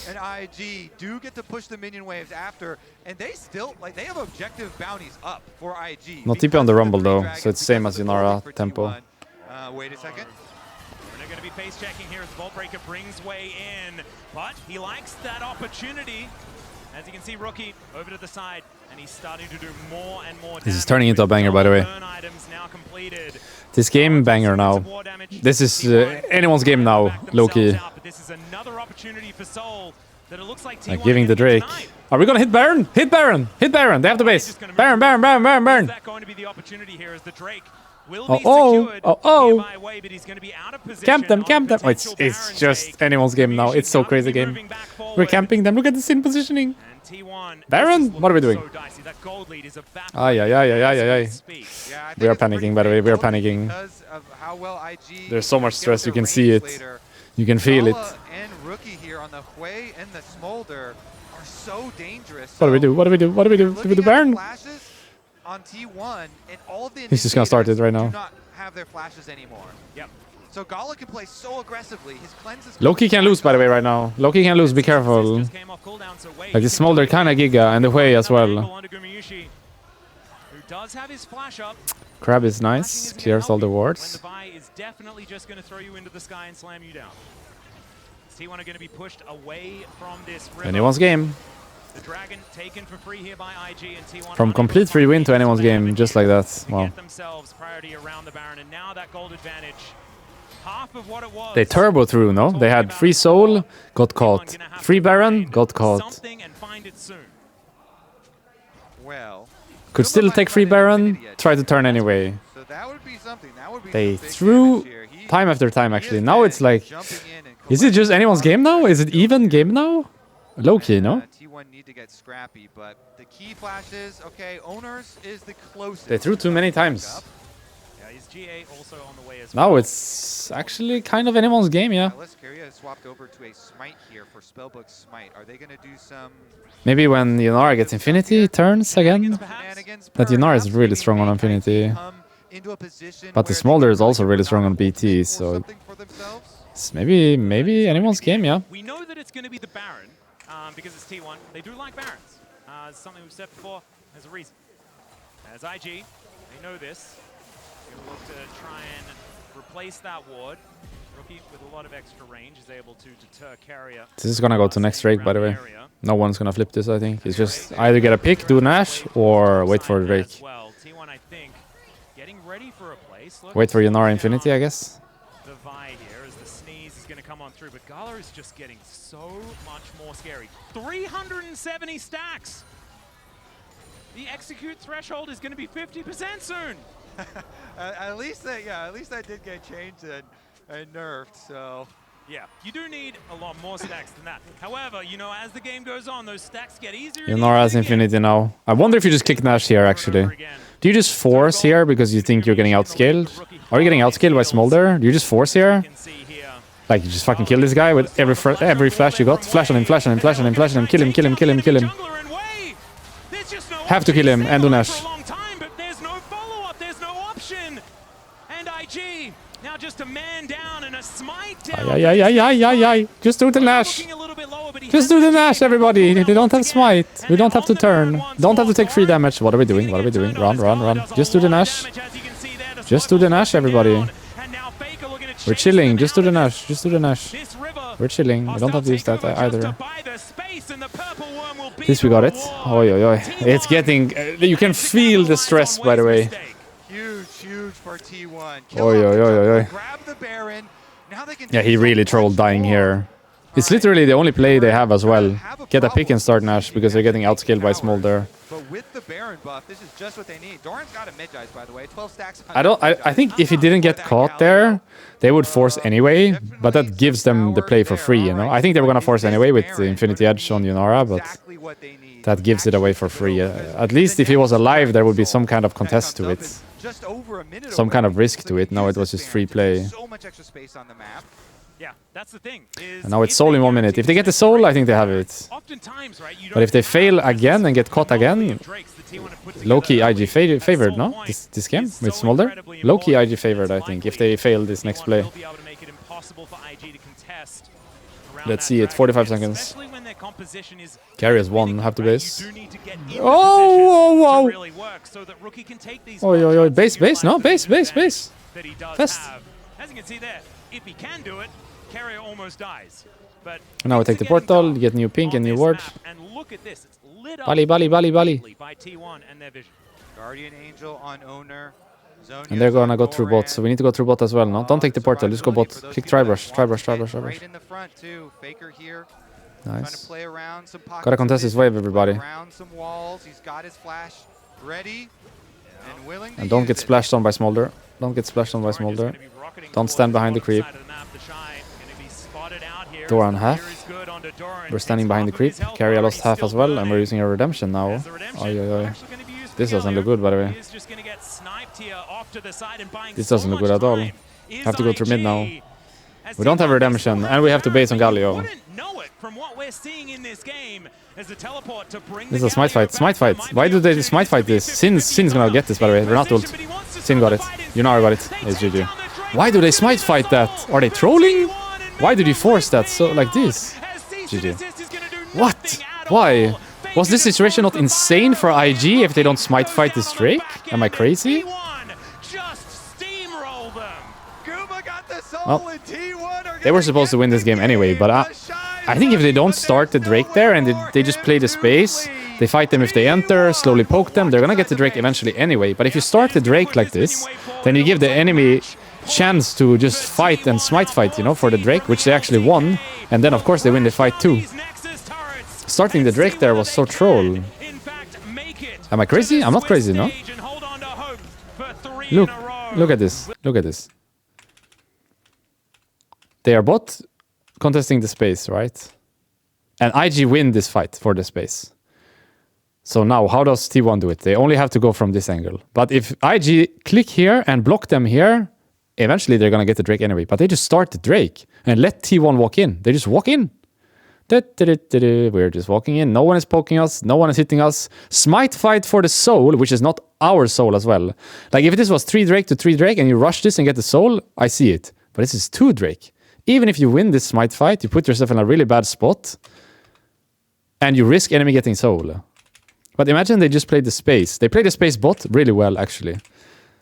And IG do get to push the minion waves after, and they still, like, they have objective bounties up for IG. Not TP on the Rumble though, so it's same as Yunara tempo. Wait a second. They're going to be face checking here as the Vault Breaker brings Wei in, but he likes that opportunity. As you can see, Rookie over to the side, and he's starting to do more and more damage. This is turning into a banger, by the way. Burn items now completed. This game banger now. This is anyone's game now, low-key. But this is another opportunity for Soul that it looks like T1 Like giving the can get Drake. tonight. Are we gonna hit Baron? Hit Baron! Hit Baron! They have the base! Baron! Is that going to be the opportunity here as the Drake will be secured here by Wei, but he's going to be out of position. Camp them, on camp them! Oh, potential it's Baron just take. anyone's game now. It's so crazy game. Moving back We're forward. camping them. Look at the sin positioning. And T1, Baron? this is What are we looking doing? So dicey. That gold lead is about to Ay. Yeah, I We think are it's pretty panicking, by the way. We are big panicking. because of how well IG There's so much get stress, their you can range see it. later. You can feel it. Gala and Rookie here on the Hui and the Smolder are so dangerous. What do we do? What do we do? What do we do? Do we do Baron? Flashes on T1 and all of the He's just gonna start it right now. do not have their flashes anymore. Yep. So Gala can play so aggressively. His cleanse is Loki can lose, by the way, right now. Loki can lose. Be careful. Just came off cooldown, so Wei Like the Smolder kind of Giga and the Hui as another well. angle onto Gumayusi, who does have his flash up. Crab is Flashing nice. isn't gonna Clears all help the you when wards. the Vi is definitely just going to throw you into the sky and slam you down. T1 are going to be pushed away from this river. Anyone's game. The Dragon taken for free here by IG, and T1 From complete free win to anyone's game, just like that. to Wow. get themselves priority around the Baron, and now that gold advantage, half of what it was. They turbo through, no? They had free soul, got caught. Free Baron, got caught. Something and find it soon. well. Could still take free Baron, try to turn anyway. So that would be something. That would be They some big threw damage here. He- time after time, he actually. is Now it's dead, like, jumping in and is it just collecting anyone's game now? Is it even game now? Low-key, no? T1 need to get scrappy, but the key flashes, okay, Owners is the closest. They threw too many times. Yeah, is GA also on the way as Now well? it's actually kind of anyone's game, yeah. Alice Keria has swapped over to a Smite here for Spellbook Smite. Are they going to do some Maybe when Yunara gets Infinity, turns again. shenanigans? But Yunara is Perhaps really maybe strong on Wei Infinity. come into a position But the where they Smolder can is also really strong on really BT, or so something for themselves? it's maybe anyone's game, yeah. We know that it's going to be the Baron because it's T1. They do like Barons. It's something we've said before. There's a reason. As IG, they know this. They're going to look to try and replace that ward. Rookie with a lot of extra range is able to deter Carrier. This is gonna go to next Drake, by the way. No one's gonna flip this, I think. It's just either get a pick, do Nash, or wait for Drake. Well, T1, I think, getting ready for a place. Look, Wait for Yunara Infinity, I guess. the Vi here as the sneeze is going to come on through, but Gala is just getting so much more scary. 370 stacks! The execute threshold is going to be 50% soon! At least that did get changed and nerfed, so... Yeah, you do need a lot more stacks than that. However, you know, as the game goes on, those stacks get easier and Yunara has easier to get. Infinity now. I wonder if you just click Nash here, actually. Do you just force here because you think you're getting outscaled? Are you getting outscaled by Smolder? Do you just force here? You can see here. Like, you just fucking kill this guy with every flash you got? Flash on him, flash on him, flash on him, flash on him, kill him, kill him, kill him, kill him. Jungler and Wei. There's just no Have to option. kill him He's and do been on Nash. for a long time, but there's no follow-up. There's no option. And IG now just a man down and a smite down. Ay. Just do the Nash. Looking a little bit lower, but he Just has do the to Nash, keep everybody. going They don't have once again. smite. We don't have to turn. Don't have to take free damage. What are we doing? What are we doing? Run. Just do the Nash. Just do the Nash, everybody. We're chilling. Just do the Nash. Just do the Nash. We're chilling. We don't have to use that either. At least we got it. Oi. It's getting... you can feel the stress, by the way. Huge for T1. Oi. Grab the Baron. Now they can Yeah, he really trolled dying here. It's literally the only play they have as well. Get a pick and start Nash because they're getting outscaled by Smolder. with the Baron buff, this is just what they need. Doran's got a mid-dice, by the way. 12 stacks. I think if he didn't get caught there, they would force anyway, but that gives them the play for free, you know? I think they were gonna force anyway with the Infinity Edge on Yunara, but that gives it away for free. At least if he was alive, there would be some kind of contest to it. Some kind of risk to it. Now it was just free play. So much extra space on the map. Yeah, that's the thing. And now it's soul in 1 minute. If they get the soul, I think they have it. Oftentimes, right, you But if they fail again and get caught again, low-key IG favored, no? This game with Smolder? Low-key IG favored, I think, if they fail this next play. Let's see it, 45 seconds. Carry has won, have to base. Oh, wow! Oh, base, no? Base. Fast. As you can see there, if he can do it, Carrier almost dies. But now we take the portal, get new pink and new ward. And look at this, it's lit up Bali. by T1 and their vision. Guardian Angel on owner. And they're gonna go through bot, so we need to go through bot as well, no? Don't take the portal, just go bot. Click Tribrush. Right in the front too. Faker here. Trying to Nice. play around some pockets. Gotta contest his wave, everybody. Around some walls. He's got his flash ready and willing to And don't use get it. splashed on by Smolder. Don't get splashed on by Smolder. Don't stand behind the creep. Doran half. We're standing behind the creep. Carrier lost half as well, and we're using a redemption now. Oi. This doesn't look good, by the way. This doesn't look good at all. Have to go through mid now. We don't have redemption, and we have to base on Galio. This is a smite fight. Why do they smite fight this? Sin's gonna get this, by the way. They're not ult. Sin got it. Yunara got it. It's GG. Why do they smite fight that? Are they trolling? Why did you force that so like this? GG. What? Why? Was this situation not insane for IG if they don't smite fight this Drake? Am I crazy? Well, they were supposed to win this game anyway, but I think if they don't start the Drake there and they just play the space, they fight them if they enter, slowly poke them, they're gonna get the Drake eventually anyway. But if you start the Drake like this, then you give the enemy chance to just fight and smite fight, you know, for the Drake, which they actually won. And then, of course, they win the fight too. Starting the Drake there was so troll. Am I crazy? I'm not crazy, no? Look at this. Look at this. They are both contesting the space, right? And IG win this fight for the space. So now, how does T1 do it? They only have to go from this angle. But if IG click here and block them here, eventually they're gonna get the Drake anyway. But they just start the Drake and let T1 walk in. They just walk in. We're just walking in. No one is poking us. No one is hitting us. Smite fight for the soul, which is not our soul as well. Like if this was 3 Drake to 3 Drake and you rush this and get the soul, I see it. But this is 2 Drake. Even if you win this smite fight, you put yourself in a really bad spot and you risk enemy getting soul. But imagine they just played the space. They played the space bot really well, actually.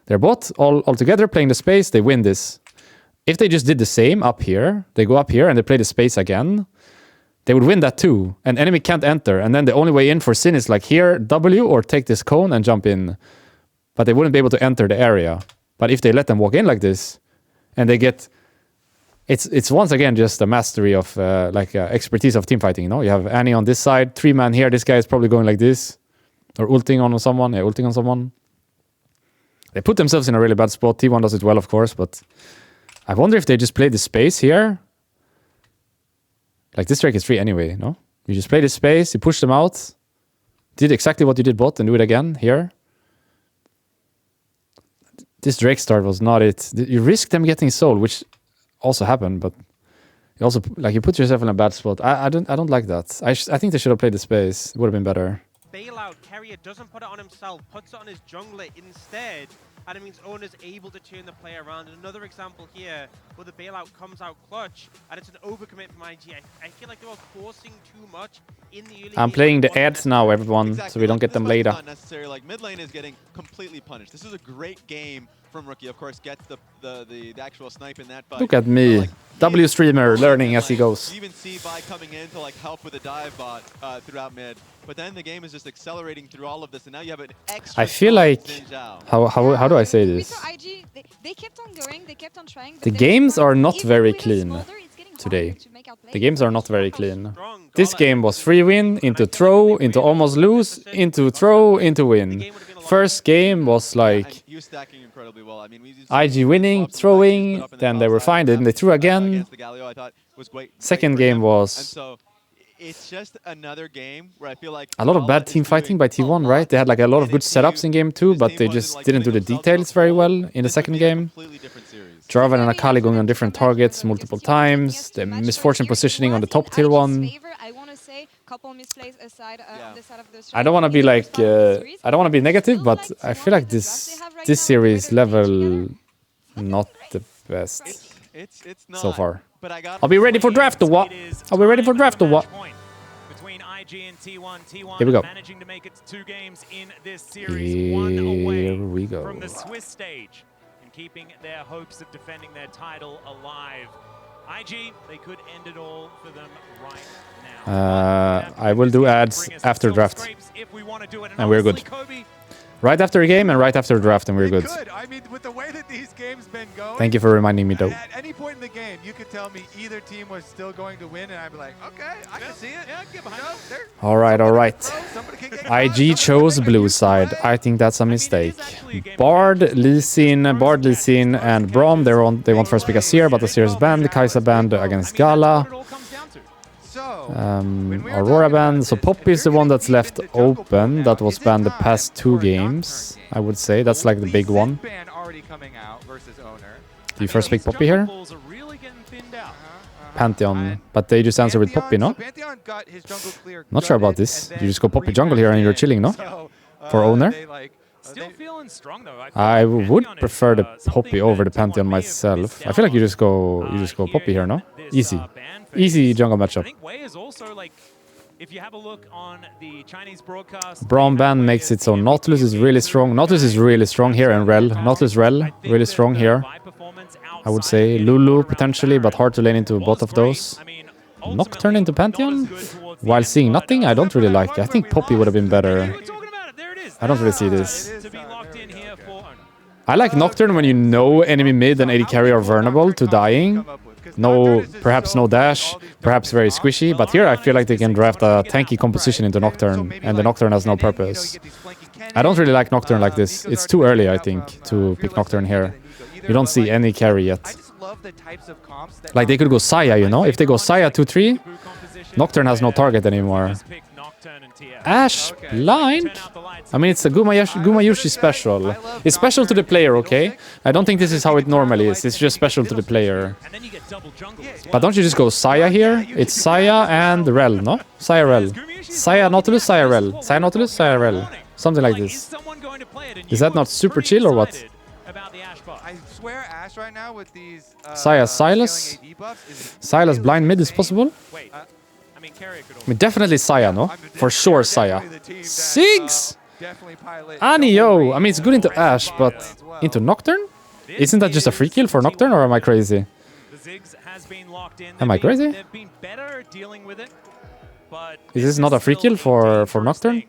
They're both all together playing the space. They win this. If they just did the same up here, they go up here and they play the space again, they would win that too. And enemy can't enter. And then the only way in for Sin is like here, W, or take this cone and jump in. But they wouldn't be able to enter the area. But if they let them walk in like this, and they get... It's once again just a mastery of expertise of team fighting, you know? You have Annie on this side, 3-man here. This guy is probably going like this. Or ulting on someone. Yeah, ulting on someone. They put themselves in a really bad spot. T1 does it well, of course, but I wonder if they just play the space here. Like, this Drake is free anyway, no? You just play the space, you push them out, did exactly what you did bot, and do it again here. This Drake start was not it. You risk them getting soul, which also happened, but you also, like, you put yourself in a bad spot. I don't like that. I think they should have played the space. It would have been better. Bailout, Carrier doesn't put it on himself, puts it on his jungler instead, and it means Owner's able to turn the play around. And another example here, where the bailout comes out clutch, and it's an overcommit from IG. I feel like they were forcing too much in the early I'm playing the ads now, everyone, so we don't get them later. Not necessary. Like, mid lane is getting completely punished. This is a great game from Rookie. Of course, gets the actual snipe in that fight. Look at me, W streamer, learning as he goes. You even see Vi coming in to like help with the dive bot throughout mid. But then the game is just accelerating through all of this, and now you have an extra. I feel like how do I say We this? saw IG, they kept on going, they kept on trying. but The there was games one- are not even very with a clean. Smolder, it's getting today. to make outplay. The games are not very clean. Strong. This Gala game was free win, into throw, into almost lose, into throw, into win. First game was like And you stacking incredibly well. I mean, we IG winning, throwing, then they were fine, then they threw again. Against the Galio, I thought was great Second for game him. was And so it's just another game where I feel like a lot of Gala bad is team fighting by doing a T1, lot, right? They had like a lot of and good if setups in game 2, this but team they wasn't, just like, didn't do putting the themselves details up very full, well in the this would second be a game. completely different series. Jarvan and Akali going on different targets multiple times. The misfortune positioning on the top tier one. I don't want to be like I don't want to be negative, but I feel like this series level not the best It's not, so far. But I got I'll be ready for draft or what? I'll be ready for draft or what? Between IG and T1. T1 Here we go. managing to make it to 2 games in this series, one away Here we go. from the Swiss stage and keeping their hopes of defending their title alive. IG, they could end it all for them right now. I will do ads after draft. And we're good. Right after a game and right after a draft, and we're good. Could. I mean, with the way that these games been going. Thank you for reminding me, though. At any point in the game, you could tell me either team was still going to win, and I'd be like, okay, I can see it. Yeah, get behind it. All right. IG chose blue side. I think that's a mistake. Bard, Lee Sin, and Braum, they want first pick a Seer, but the Seer is banned. Kai'Sa banned against Gala. Aurora banned. So Poppy is the one that's left open. That was banned the past 2 games, I would say. That's like the big one. Do you first pick Poppy here? Pantheon, but they just answer with Poppy, no? Not sure about this. You just go Poppy jungle here and you're chilling, no? For owner? Still feeling strong though. I would prefer the Poppy over the Pantheon myself. I feel like you just go Poppy here, no? Easy jungle matchup. I think Wei is also like, if you have a look on the Chinese broadcast, Braum ban makes it so Nautilus is really strong. Nautilus is really strong here, and Rel. Nautilus Rel, really strong here. I would say Lulu potentially, but hard to lane into both of those. Nocturne into Pantheon? While seeing nothing, I don't really like it. I think Poppy would have been better. I don't really see this. I like Nocturne when you know enemy mid and AD carry are vulnerable to dying. No, perhaps no dash, perhaps very squishy, but here I feel like they can draft a tanky composition into Nocturne, and the Nocturne has no purpose. I don't really like Nocturne like this. It's too early, I think, to pick Nocturne here. You don't see any carry yet. Like, they could go Saya, you know? If they go Saya 2-3, Nocturne has no target anymore. Ashe blind? I mean, it's a Gumayushi special. It's special to the player, okay? I don't think this is how it normally is. It's just special to the player. But don't you just go Saya here? It's Saya and Rel, no? Saya Rel. Saya Nautilus, Saya Rel. Saya Nautilus, Saya Rel. Something like this. Is that not super chill or what? I swear Ashe right now with these Saya Silas? Silas blind mid is possible? I mean, definitely Saya, no? For sure Saya. Siggs! Annie, yo! I mean, it's good into Ashe, but into Nocturne? Isn't that just a free kill for Nocturne, or am I crazy? Am I crazy? Is this not a free kill for Nocturne?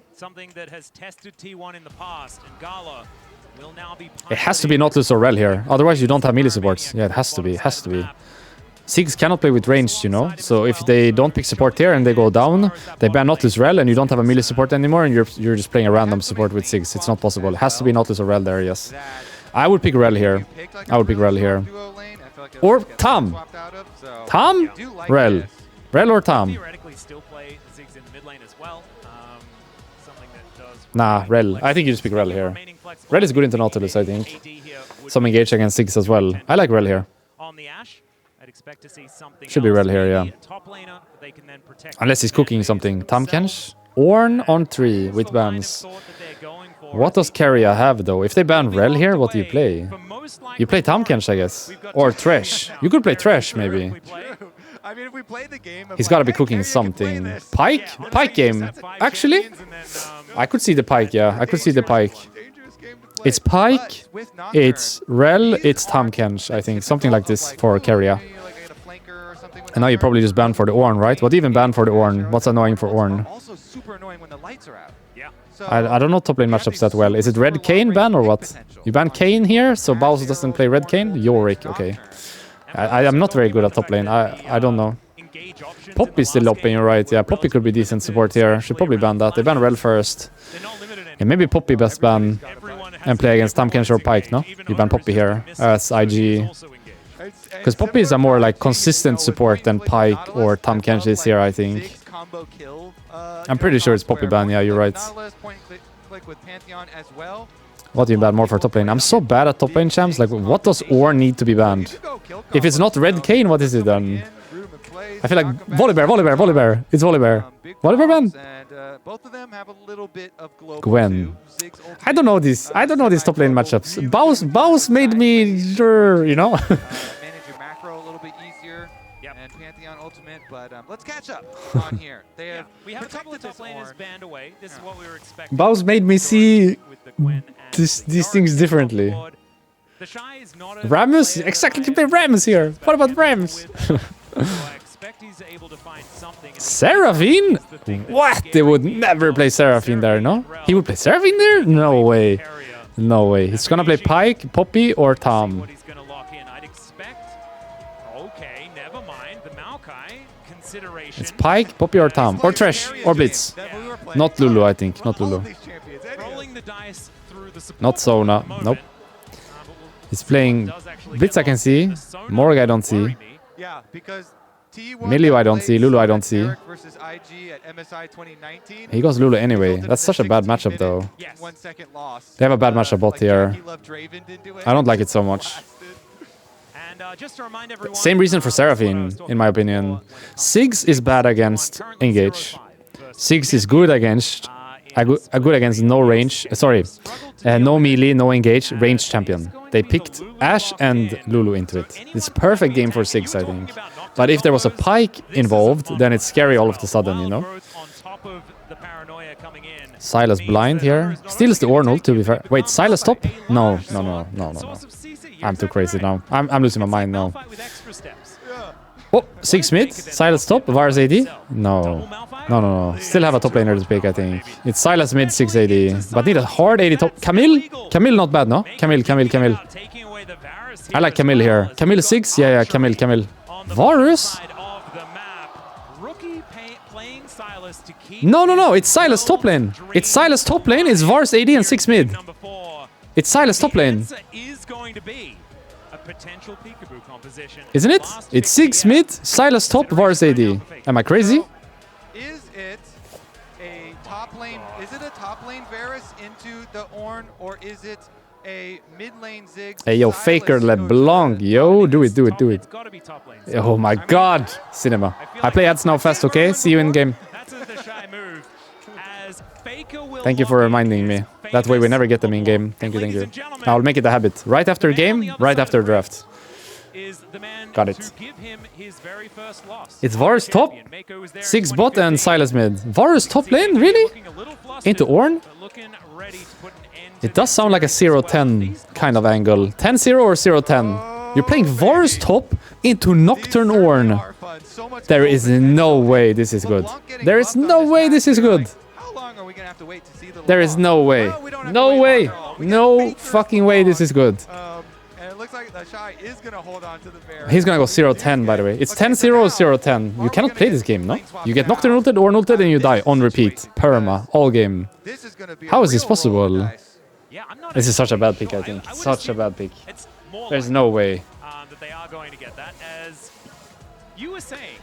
It has to be Nautilus or Rel here, otherwise you don't have melee supports. Yeah, it has to be, Siggs cannot play with ranged, you know? So if they don't pick support here and they go down, they ban Nautilus Rel and you don't have a melee support anymore and you're just playing a random support with Siggs. It's not possible. It has to be Nautilus or Rel there, yes. I would pick Rel here. Or Tam. Tam? Rel. Rel or Tam? Nah, Rel. I think you just pick Rel here. Rel is good into Nautilus, I think. Some engage against Siggs as well. I like Rel here. Should be Rel here, yeah. Unless he's cooking something. Tahm-Kench? Ornn on 3 with bans. What does Keria have though? If they ban Rel here, what do you play? You play Tahm-Kench, I guess. Or Thresh. You could play Thresh, maybe. He's gotta be cooking something. Pike? Pike game. Actually? I could see the Pike, yeah. I could see the Pike. It's Pike, it's Rel, it's Tahm-Kench, I think. Something like this for Keria. And now you probably just ban for the Ornn, right? What even ban for the Ornn? What's annoying for Ornn? I don't know top lane matchups that well. Is it Red Kayn ban or what? You ban Kayn here, so Bowser doesn't play Red Kayn? Yorick, okay. I'm not very good at top lane. I don't know. Poppy still open, you're right. Yeah, Poppy could be decent support here. Should probably ban that. They ban Rel first. Yeah, maybe Poppy best ban and play against Tahm Kench or Pyke, no? You ban Poppy here as IG. Because Poppy is a more like consistent support than Pyke or Tahm Kench is here, I think. I'm pretty sure it's Poppy ban, yeah, you're right. What do you ban more for top lane? I'm so bad at top lane champs. Like, what does Ornn need to be banned? If it's not Red Kayn, what is it then? I feel like Volibear. It's Volibear. Volibear ban? Gwen. I don't know these top lane matchups. Baus made me, you know. Manage your macro a little bit easier. And Pantheon Ultimate, but let's catch up on here. They have we have a couple of top laners banned away. This is what we were expecting. Baus made me see these things differently. Rammus? Exactly, to play Rammus here. What about Rammus? Seraphine? What? They would never play Seraphine there, no? He would play Seraphine there? No way. No way. He's gonna play Pyke, Poppy, or Tahm. It's Pyke, Poppy, or Tahm. Or Thresh, or Blitz. Not Lulu, I think. Not Lulu. Not Sona. Nope. He's playing Blitz, I can see. Morg, I don't see. Milio, I don't see. Lulu, I don't see. He goes Lulu anyway. That's such a bad matchup, though. They have a bad matchup bot here. I don't like it so much. Same reason for Seraphine, in my opinion. Ziggs is bad against Engage. Ziggs is good against good against no range. No melee, no engage, range champion. They picked Ashe and Lulu into it. It's perfect game for Ziggs, I think. But if there was a Pyke involved, then it's scary all of a sudden, you know? Sylas blind here. Steals the Ornn ult, to be fair. Wait, Sylas top? No. I'm too crazy now. I'm losing my mind now. Oh, 6 mid. Sylas top. Varus AD? No. Still have a top laner to pick, I think. It's Sylas mid, 6 AD. But need a hard AD top. Camille? Camille not bad, no? Camille. I like Camille here. Camille 6? Yeah, Camille. Varus? No. It's Sylas top lane. It's Sylas top lane. It's Varus AD and 6 mid. It's Sylas top lane. Isn't it? It's 6 mid, Sylas top, Varus AD. Am I crazy? Is it a top lane Varus into the Ornn, or is it a mid lane Ziggs? Hey, yo, Faker LeBlanc. Yo, do it. Oh my god. Cinema. I play ads now fast, okay? See you in game. Thank you for reminding me. That way we never get them in game. Thank you. I'll make it a habit. Right after game, right after draft. Got it. It's Varus top, 6 bot and Sylas mid. Varus top lane? Really? Into Ornn? It does sound like a 0-10 kind of angle. 10-0 or 0-10? You're playing Varus top into Nocturne Ornn. There is no way this is good. There is no way this is good. There is no way. No way. No fucking way this is good. And it looks like the Shy is going to hold on to the bear. He's going to go 0-10, by the way. It's 10-0 or 0-10. You cannot play this game, no? You get Nocturne ulted or ulted and you die on repeat. Perma. All game. How is this possible? This is such a bad pick, I think. Such a bad pick. There's no way.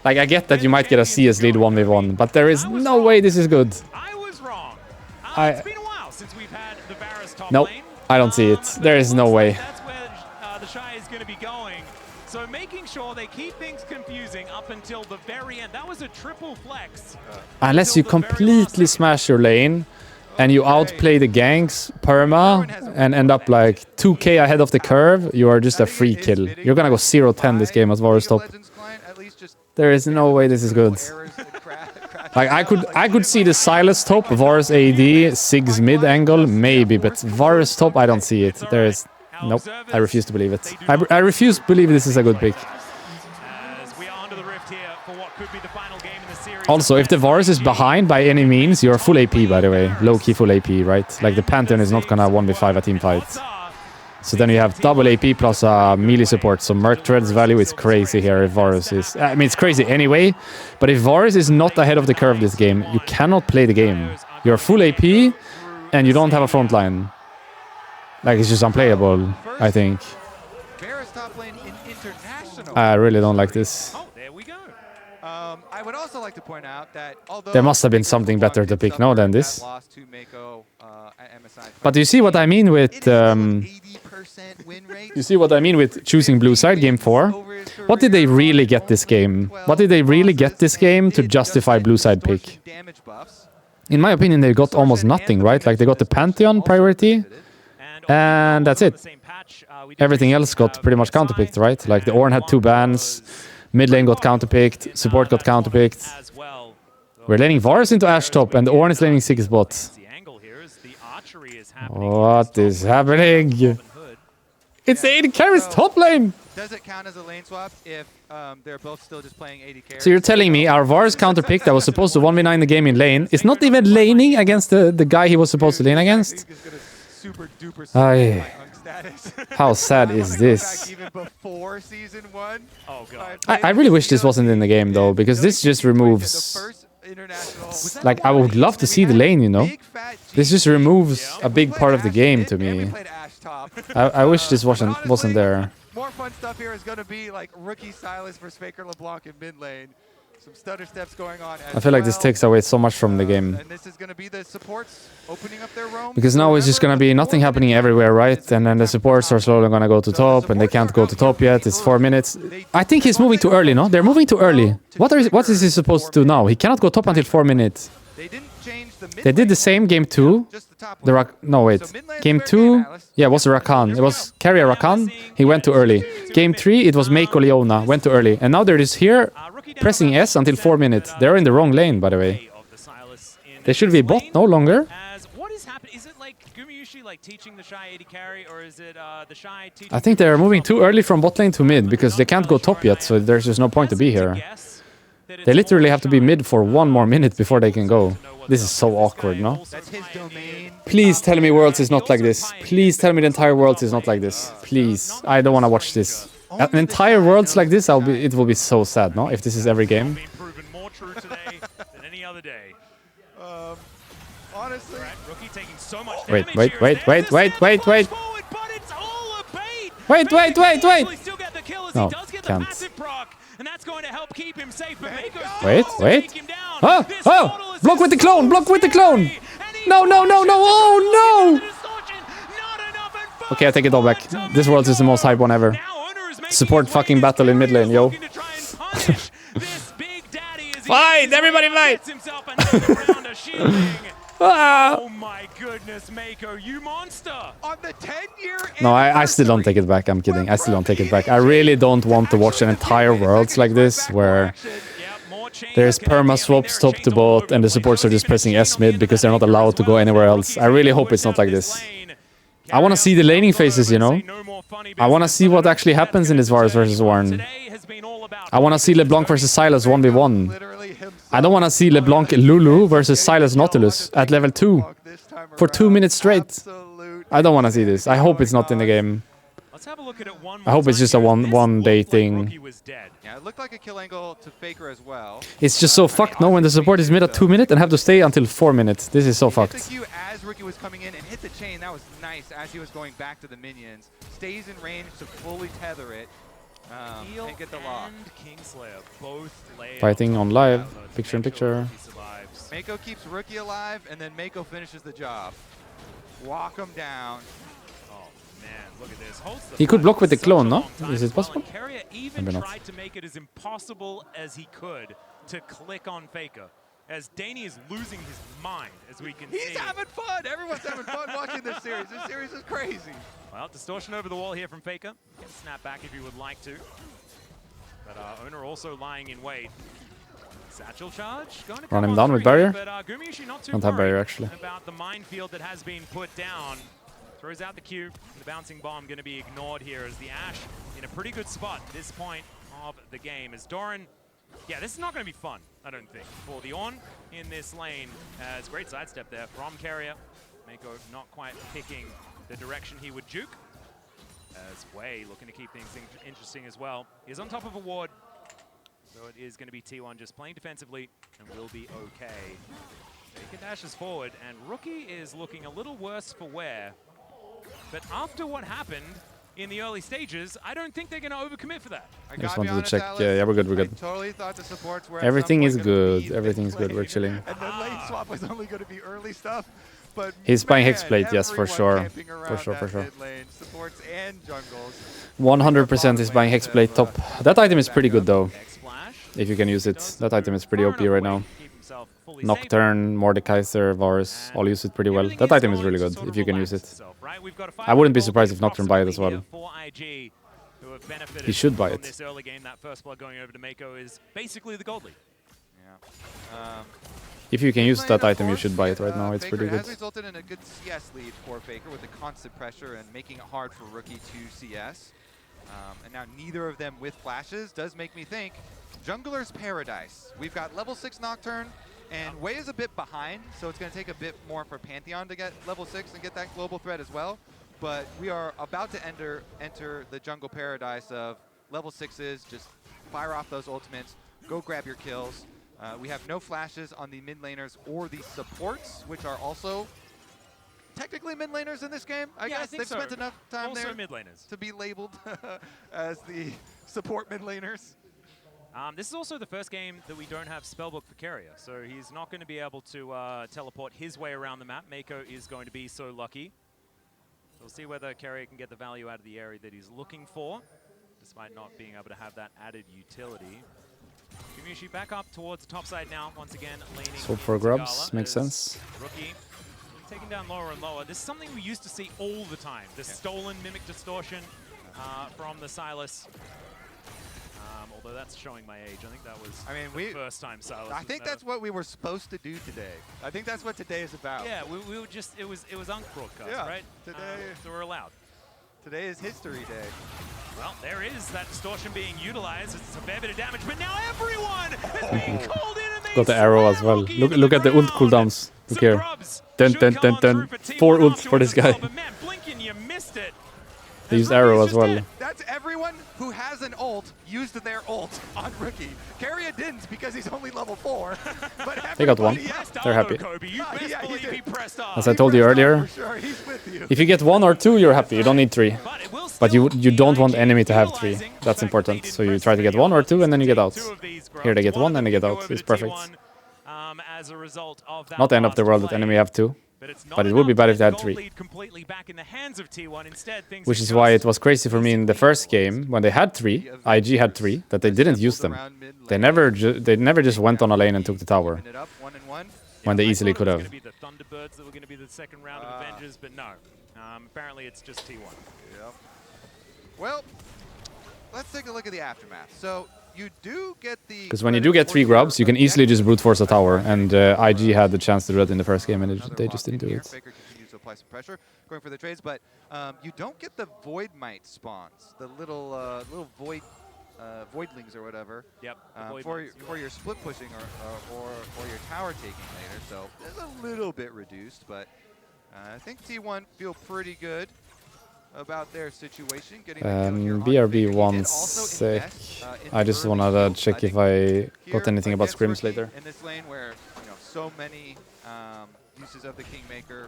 Like, I get that you might get a CS lead 1v1, but there is no way this is good. It's been a while since we've had the Varus top nope, lane. I don't see it. There is no way. That's where the Shy is going to be going. So making sure they keep things confusing up until the very end. That was a triple flex. Unless you completely smash your lane and you outplay the ganks, perma, and end up like 2k ahead of the curve, you are just a free kill. You're going to go 0-10 this game as Varus top. There is no way this is good. Like, I could see the Sylas top, Varus AD, Ziggs mid angle, maybe, but Varus top, I don't see it. There is... Nope, I refuse to believe it. I refuse to believe this is a good pick. Also, if the Varus is behind by any means, you're full AP, by the way. Low-key full AP, right? Like, the Pantheon is not gonna 1v5 a team fight. So then you have double AP plus melee support. So Merc Tread's value is crazy here if Varus is... I mean, it's crazy anyway. But if Varus is not ahead of the curve this game, you cannot play the game. You're full AP and you don't have a front line. Like, it's just unplayable, I think. Varus top lane in international. I really don't like this. Oh, there we go. I would also like to point out that although There must have been something better to pick, no, than this. But you see what I mean with... you see what I mean with choosing blue side game 4? What did they really get this game? What did they really get this game to justify blue side pick? In my opinion, they got almost nothing, right? Like, they got the Pantheon priority, and that's it. Everything else got pretty much counterpicked, right? Like, the Ornn had 2 bans, mid lane got counterpicked, support got counterpicked. We're laning Varus into Ashe top, and the Ornn is laning 6 bot. What is happening? It's the AD carries top lane! Does it count as a lane swap if they're both still just playing AD carry? So you're telling me our Varus counterpick that was supposed to 1v9 the game in lane is not even laning against the guy he was supposed to lane against? How sad is this? Even before season 1. Oh god. I really wish this wasn't in the game though, because this just removes... Like, I would love to see the lane, you know? This just removes a big part of the game to me. I wish this wasn't there. More fun stuff here is going to be like rookie Sylas versus Faker LeBlanc in mid lane. Some stutter steps going on as I feel like this takes away so much from the game. And this is going to be the supports opening up their roam. Because now it's just going to be nothing happening everywhere, right? And then the supports are slowly going to go to top, and they can't go to top yet. It's 4 minutes. I think he's moving too early, no? They're moving too early. What is he supposed to do now? He cannot go top until 4 minutes. They did the same game 2. No, wait. Game 2, yeah, it was Rakan. It was carrier Rakan. He went too early. Game 3, it was Meiko Leona. Went too early. And now they're just here pressing S until 4 minutes. They're in the wrong lane, by the way. They should be bot no longer. What is happening? Is it like Gumayusi like teaching the Shy AD carry, or is it the Shy teaching... I think they're moving too early from bot lane to mid because they can't go top yet, so there's just no point to be here. They literally have to be mid for 1 more minute before they can go. This is so awkward, no? That's his domain. Please tell me Worlds is not like this. Please tell me the entire Worlds is not like this. Please. I don't want to watch this. An entire Worlds like this, it will be so sad, no? If this is every game. Proven more true today than any other day. Honestly, Rookie taking so much Wait. damage here. Wait. There's forward, but it's all a bait. Wait. Will he still get the kill as No, he does get the can't. massive proc, and that's going to help keep him safe. But Mako's Wait. take him down. Oh! This Oh! model is Block with the clone! Block with the clone! and he No! Oh no! distortion. Not enough, and Okay, I take it all back. This Worlds is the most hype one ever. now Owner is making Support his way fucking to battle in mid lane, yo. looking to try and punish this big daddy as he Fight! makes his Everybody way, fight! gets himself another round of shielding. Ah! Oh my goodness, Mako, you monster! on the 10-year No, I still don't take it back. I'm kidding. I still don't take it back. I really don't want to watch an entire Worlds like this where there's perma swaps top to bot and the supports are just pressing S mid because they're not allowed to go anywhere else. I really hope it's not like this. I want to see the laning phases, you know? I want to see what actually happens in this Varus versus Ornn. I want to see LeBlanc versus Sylas 1v1. literally himself. I don't want to see LeBlanc Lulu versus Sylas Nautilus at level 2 for 2 minutes straight. Absolute. I don't want to see this. I hope it's not in the game. Let's have a look at it one I hope it's just a one day thing. Rookie was dead. Yeah, it looked like a kill angle to Faker as well. It's just so fucked now when the support is mid at 2 minutes and have to stay until 4 minutes. This is so Hit the fucked. Q as Rookie was coming in and hit the chain. That was nice as he was going back to the minions. Stays in range to fully tether it. And get the lock. And Kingslayer both lay Fighting out on live, Mako picture in picture. survives. Mako keeps Rookie alive, and then Mako finishes the job. Walk him down. Oh man, look at this. Holds the He could fight block with the for such clone, a no? long time Is as it well, possible? and Keria even Maybe not. tried to make it as impossible as he could to click on Faker. As Danny is losing his mind, as we can see. He's having fun. Everyone's having fun watching this series. This series is crazy. Well, distortion over the wall here from Faker. Can snap back if you would like to. But Owner also lying in wait. Satchel charge. Going to Run come him on down with through here, barrier? But Gumayusi not too Don't have barrier, worried actually. about the minefield that has been put down. Throws out the Q. The bouncing bomb going to be ignored here as the Ashe in a pretty good spot at this point of the game. As Doran, yeah, this is not going to be fun, I don't think, for the Ornn in this lane. As great sidestep there from Keria. Mako not quite picking the direction he would juke. as Way looking to keep things interesting as well. He's on top of a ward, so it is going to be T1 just playing defensively and will be okay. Faker dashes forward, and Rookie is looking a little worse for wear. But after what happened in the early stages, I don't think they're going to overcommit for that. I just wanted to check. Yeah, we're good. We're good. I totally thought the supports were Everything is good. Everything is good. We're chilling. And the lane swap was only going to be early stuff. But He's buying man, Hexblade, yes, for everyone sure. camping For around sure, for that sure. mid lane, supports and jungles. 100% is buying Hexblade top. That item is pretty good though, X-Flash. if you can use it. That item is pretty OP right now. Nocturne, Mordekaiser, Varus, all use it pretty well. That item is really good, if you can use it. I wouldn't be surprised if Nocturne buy it as well. He should buy it. This early game, that first blood going over to Mako is basically the gold lead. Yeah. If you can use that item, you should buy it right now. It's Faker pretty good. has resulted in a good CS lead for Faker with the constant pressure and making it hard for Rookie to CS. And now neither of them with flashes does make me think Jungler's Paradise. We've got level 6 Nocturne, and Way is a bit behind, so it's going to take a bit more for Pantheon to get level 6 and get that global threat as well. But we are about to enter the jungle paradise of level 6s, just fire off those ultimates, go grab your kills. We have no flashes on the mid laners or the supports, which are also technically mid laners in this game. I guess they've spent enough time Also there mid laners. to be labeled as the support mid laners. This is also the first game that we don't have Spellbook for Keria, so he's not going to be able to teleport his way around the map. Mako is going to be so lucky. So we'll see whether Keria can get the value out of the area that he's looking for, despite not being able to have that added utility. Kamiushi back up towards the top side now, once again laning. So for into grubs, Gala makes as sense. Rookie taking down lower and lower. This is something we used to see all the time. The stolen Mimic Distortion from the Sylas. Although that's showing my age. I think that was the first time Sylas. I think that's what we were supposed to do today. I think that's what today is about. Yeah, we were just, it was Unk broadcast, Yeah, right? today. So we're allowed. Today is History Day. Well, there is that distortion being utilized. It's a fair bit of damage, but now everyone is being called in and they Got the arrow as well. Look at the ult cooldowns. Look here. Dun dun dun dun. 4 ults for this guy. But man, Blinken, you missed it. They used arrow as well. That's everyone who has an ult used their ult on Rookie. Keria didn't because he's only level 4. But They got one. everybody else- They're happy. You best believe he pressed off. As I told you earlier, For sure, he's with you. if you get 1 or 2, you're happy. You don't need 3. But it will But still you be don't want IG enemy to have 3. utilizing the That's fact important. that they So you didn't try to press get 1 or 2 any and then you get out. two of these grubs. Here they get 1 and they get Go out. over It's to perfect. T1, as a result of that Not the end of the fast world that play. enemy have 2. But But it would be bad if they had gold 3. lead completely back in the hands of T1. Instead, things Which are is why just it was crazy for me in the first game when they had 3. IG had 3 that they didn't use them. They never just went on a lane and took the tower Open it up, 1-1. when they I easily thought could it have. was going to be the Thunderbirds that were going to be the second round of Avengers, but no. Apparently, it's just T1. Yep. Well, let's take a look at the aftermath. So you do get the. Because when you do get 3 grubs, you can easily just brute force a tower, and IG had the chance to do that in the first game, and they just didn't do it. Faker continues to apply some pressure, going for the trades, but you don't get the Void Mite spawns, the little void voidlings or whatever. Yep. For your split pushing or your tower taking later. So it's a little bit reduced, but I think T1 feel pretty good about their situation. Getting the kill here on BRB Faker. He 1 did also sec. invest, in I just early wanna shield. check if think I got here anything about against scrims Rookie later. in this lane where so many uses of the Kingmaker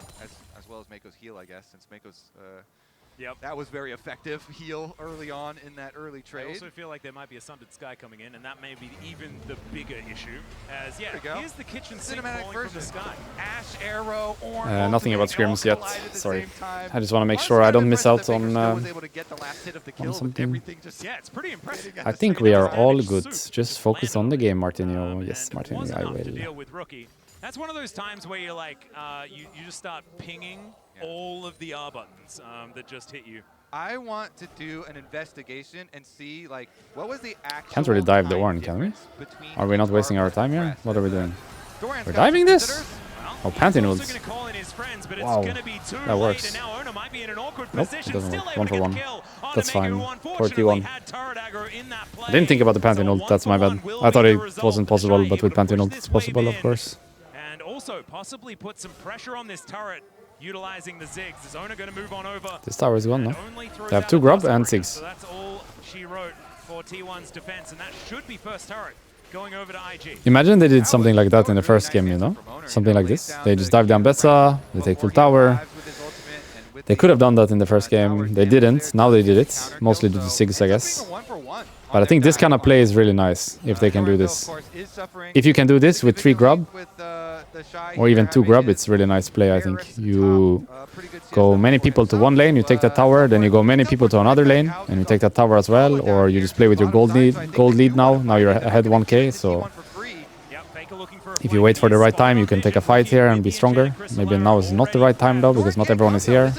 as well as Mako's heal, I guess, since Mako's that was very effective heal early on in that early I trade. also feel like there might be a Sundered Sky coming in, and that may be even the bigger issue. As There we go. here's the kitchen sink Cinematic falling from the version. sky. Ash arrow or Nothing about ultimate, scrims they all yet. collide at the Sorry. same time. I just want to make Honestly, sure I I'm don't miss impressed out that Faker on still was able to get the last hit of the kill with something. everything just Yeah, it's pretty impressive. hitting at I the think same we are time. all Damage good. soup Just to focus land on the on. game, Martinho. Yes, And Martinho, was I enough to will. deal with Rookie. That's one of those times where you're like, you just start pinging all of the R buttons that just hit you. I want to do an investigation and see like what was the actual Can't really dive the time Ornn, can we? difference between Are we not each wasting our Arbalest time here? crest. What are we doing? Doran's We're got diving some this? visitors. Well, Oh, he's Pantheon also ults. going to call in his friends, but Wow. it's going to be too That late, works. and now Ona might be in an awkward Nope, position, it doesn't still work. able 1 to for get 1. the kill on That's Omega, fine. who unfortunately 41. had turret aggro in that play. I didn't think about the Pantheon So ult, that's my 1 bad. for 1 I thought will be it the result, wasn't but possible, Shai but able with to Pantheon push ult this it's possible, wave of in. course. And also possibly put some pressure on this turret, utilizing the Ziggs. Is Oner going to move on over? This tower is gone, no? Only throws They have out 2 a grub Blossom and Bringer, 6. So that's all she wrote for T1's defense, and that should be first turret going over to IG. Imagine they did something like that in the first game, you know? Something like this. They just dive down Betsa, they take full tower. They could have done that in the first game. They didn't. Now they did it. Mostly due to Ziggs, I guess. But I think this kind of play is really nice, if they can do this. If you can do this with 3 grub, or even 2 grub, it's really nice play, I think. You go many people to one lane, you take that tower, then you go many people to another lane, and you take that tower as well, or you just play with your gold lead now. Now you're ahead 1k, so if you wait for the right time, you can take a fight here and be stronger. Maybe now is not the right time though, because not everyone is here.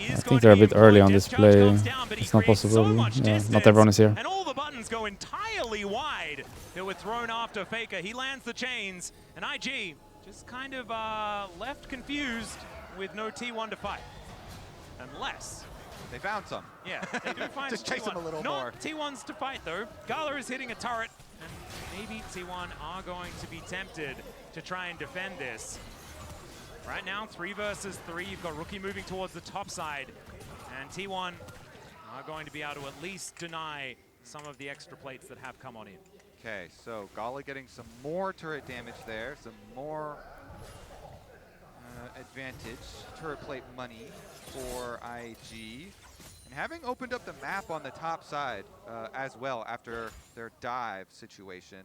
I think they're a bit early on this play. It's not possible. Yeah, not everyone is here. And all the buttons go entirely wide. They were thrown after Faker. He lands the chains, and IG just kind of left confused with no T1 to fight. Unless they found some. Yeah, they do find just chase them a little more. more. T1's to fight though. Gala is hitting a turret, and maybe T1 are going to be tempted to try and defend this. Right now, 3 versus 3. You've got Rookie moving towards the top side, and T1 are going to be able to at least deny some of the extra plates that have come on in. Okay, so Gala getting some more turret damage there, some more advantage, turret plate money for IG. And having opened up the map on the top side as well after their dive situation,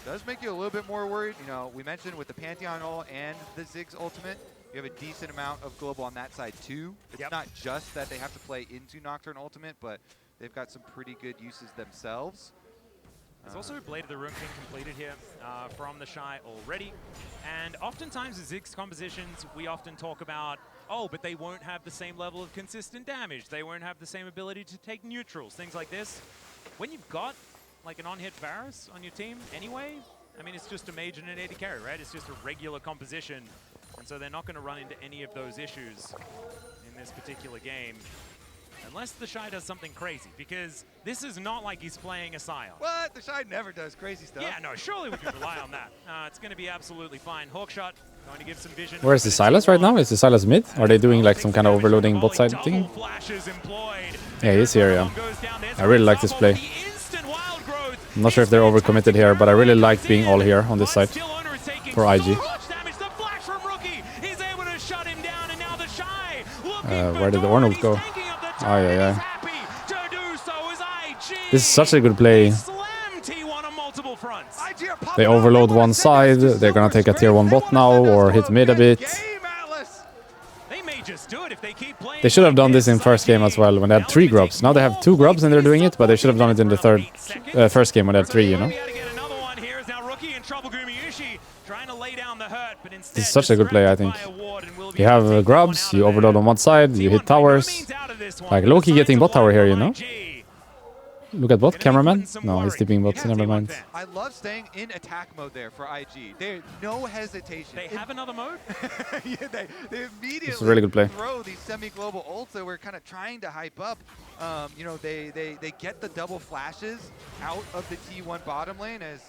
does make you a little bit more worried. You know, we mentioned with the Pantheon ult and the Ziggs ultimate, you have a decent amount of global on that side too. It's not just that they have to play into Nocturne ultimate, but they've got some pretty good uses themselves. There's also Blade of the Ruin King completed here from the Shy already. And oftentimes in Ziggs compositions, we often talk about, oh, but they won't have the same level of consistent damage. They won't have the same ability to take neutrals, things like this. When you've got like an on-hit Varus on your team anyway, I mean, it's just a mage and an AD carry, right? It's just a regular composition. And so they're not going to run into any of those issues in this particular game. Unless the Shy does something crazy, because this is not like he's playing a Scion. What? The Shy never does crazy stuff. Yeah, no, surely we can rely on that. It's going to be absolutely fine. Hawkshot going to give some vision. Where is the Sylas right now? Is the Sylas mid? Are they doing like some kind of overloading bot side thing? Yeah, he's here, yeah. I really like this play. I'm not sure if they're overcommitted here, but I really like being all here on this side for IG. Where did the Ornald go? Oh, yeah. This is such a good play. They overload one side, they're gonna take a tier 1 bot now, or hit mid a bit. They should have done this in first game as well, when they had 3 grubs. Now they have 2 grubs and they're doing it, but they should have done it in the first game when they had 3, you know? This is such a good play, I think. You have grubs, you overload on one side, you hit towers. Like Loki getting bot tower here, you know? Look at bot, cameraman? No, he's tipping bots, never mind. I love staying in attack mode there for IG. There's no hesitation. They have another mode? Yeah, they immediately It's a really good play. throw these semi-global ults that we're kind of trying to hype up. You know, they get the double flashes out of the T1 bottom lane as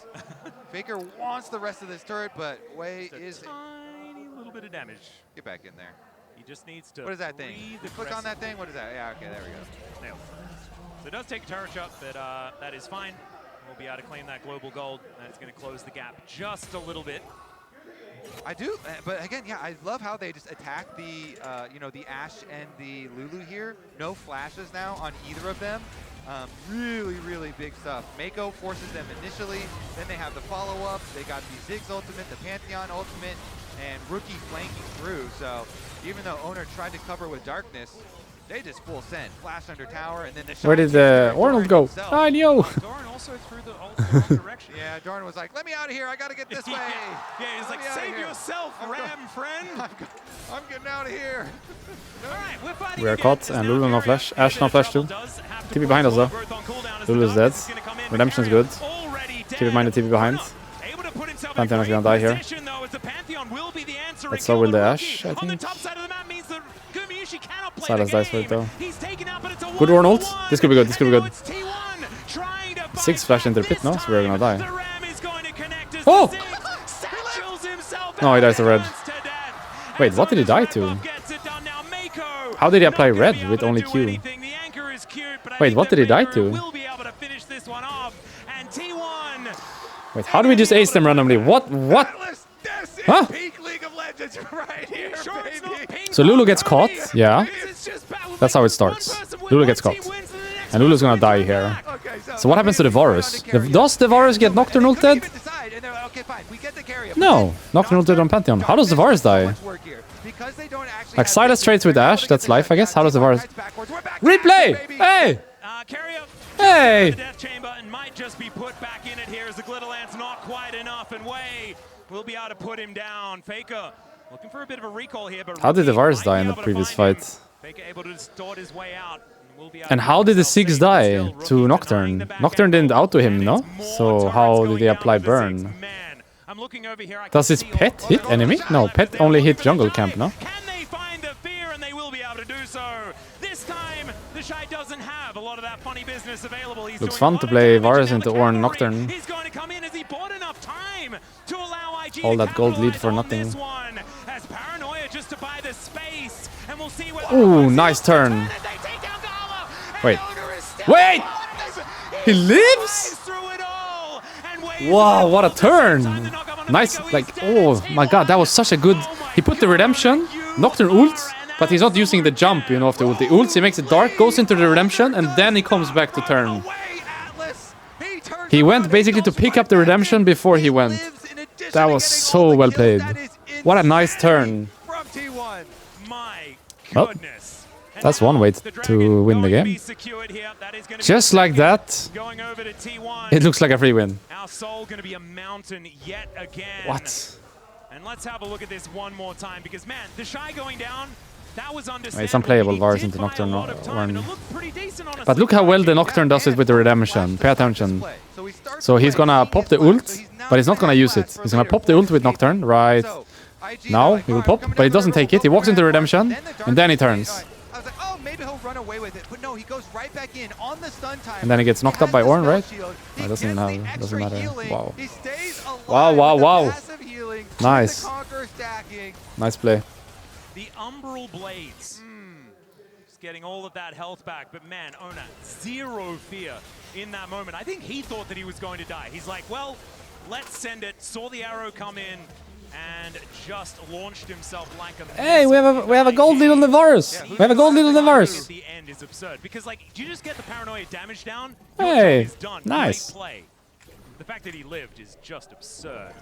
Faker wants the rest of this turret, but Wei is... tiny little bit of damage. Get back in there. He just needs to... What is that thing? Click on that thing? What is that? Yeah, okay, there we go. Nailed. So it does take a turret shot, but that is fine. We'll be able to claim that global gold. That's going to close the gap just a little bit. I do, but again, yeah, I love how they just attack the, you know, the Ashe and the Lulu here. No flashes now on either of them. Really, really big stuff. Mako forces them initially, then they have the follow-up. They got the Ziggs ultimate, the Pantheon ultimate, and Rookie flanking through. So even though Oner tried to cover with darkness, they just full send. Flash under tower, and then the Where did the Ornald go? I know! Doran also threw the ult in the wrong direction. Yeah, Doran was like, let me out of here, I gotta get this way! Yeah, he's like, save yourself, Ram, friend! I'm getting out of here! Alright, we're fighting We are caught, and Lulu no flash. Ashe no flash too. TP behind us though. Lulu's dead. Redemption's good. Keep in mind the TP behind. Pantheon is gonna die here. But so will the Ashe, I think. Sylas dies for it though. Good Ornald. This could be good, this could be good. 6 flash into the pit now, so we're gonna die. Oh! Satchels himself No, he dies to red. to death. Wait, what did he die to? Gets it done now. Mako How did he apply not gonna red be able with to only do Q? anything. The anchor is cute, but I Wait, think what that did he die Mako to? will be able to finish this one off. And T1 Wait, how do we just ace them randomly? What? What? Atlas, this is Huh? peak League of Legends right here, Sure, it's not baby. pink, So Lulu gets but caught? Yeah. it's just battle That's how it one starts. person wins, Lulu one gets team caught. wins, and the next And Lulu's person gonna wins die it here. back. Okay, So what happens to the Varus? Does the Varus get Nocturne ulted? No. Nocturne ulted on Pantheon. How does the Varus die? Like Sylas trades with Ashe, that's life, I guess. How does the Varus... Replay! Hey! Carrier Hey! the death chamber and might just be put back in it here as the Glitterland's not quite enough, and Wei will be able to put him down. Faker looking for a bit of a recall here, but How did the Rookie Varus might die be in the able to previous find him. fight? Faker able to distort his way out. Will be able And to how keep did the himself Six safe, but die still, to Rookie denying Nocturne? the back Nocturne didn't angle, auto him, and no? it's more So turrets how going did he down apply for the Six. burn? Man, I'm looking over here, I Does can his see pet all hit the enemy? No, but pet they're only looking hit for the jungle Shy. camp, no? Can they find the fear? And they will be able to do so. This time, the Shy doesn't have a lot of that funny business available. He's Looks doing fun a to lot of play damage, Varus and now into the Ornn cavalry Nocturne. He's going to come in as he bought enough time to allow IG All to that gold lead capitalize for on nothing. this one, as Paranoia just to buy the space, and we'll see where the Ooh, Varus nice is. turn. And they take down Gala, and Wait. Owner is still Wait! alive. He lives? Flies through it all, and Wei is Wow, able what a to same turn! time to knock up on Nice, Mako. like, He's dead. oh my god, that was such a good... He put the redemption, Nocturne ults, but he's not using the jump, you know, of the ult. He ults, he makes it dark, goes into the redemption, and then he comes back to turn. He went basically to pick up the redemption before he went. That was so well played. What a nice turn. From T1. My Well, goodness. And that's now one way the to Dragon win the going to game. be secured here. That is going to be Just the like second. that, Going over to T1. it looks like a free win. Our soul going to be a mountain yet again. What? And let's have a look at this one more time, because man, the Shy going down, that was understandable. It's unplayable, He Varus did into buy a Nocturne lot of time, and it Ornn. looked pretty decent, honestly. But look how well the Nocturne does it with the redemption. Pay attention. So he's gonna pop the ult, but he's not gonna use it. He's gonna pop the ult with Nocturne right now. He will pop, but he doesn't take it. He walks into redemption, and then he turns. I was like, oh, maybe he'll run away with it. But no, he goes right back in on the stun time. And then he gets knocked up by Ornn, right? He doesn't even gets have- the doesn't extra matter. healing. Wow. He stays alive Wow, wow, with the wow. passive healing, with Nice. the Conqueror stacking. Nice play. The Umbral Blades. Just getting all of that health back, but man, Ona, zero fear in that moment. I think he thought that he was going to die. He's like, well, let's send it. Saw the arrow come in and just launched himself like a Hey, we have a gold lead on the Varus. We have a gold lead on the At Varus. the end is absurd because, like, you just get the paranoia damage down. Hey, your job is done. nice. Great play. The fact that he lived is just absurd.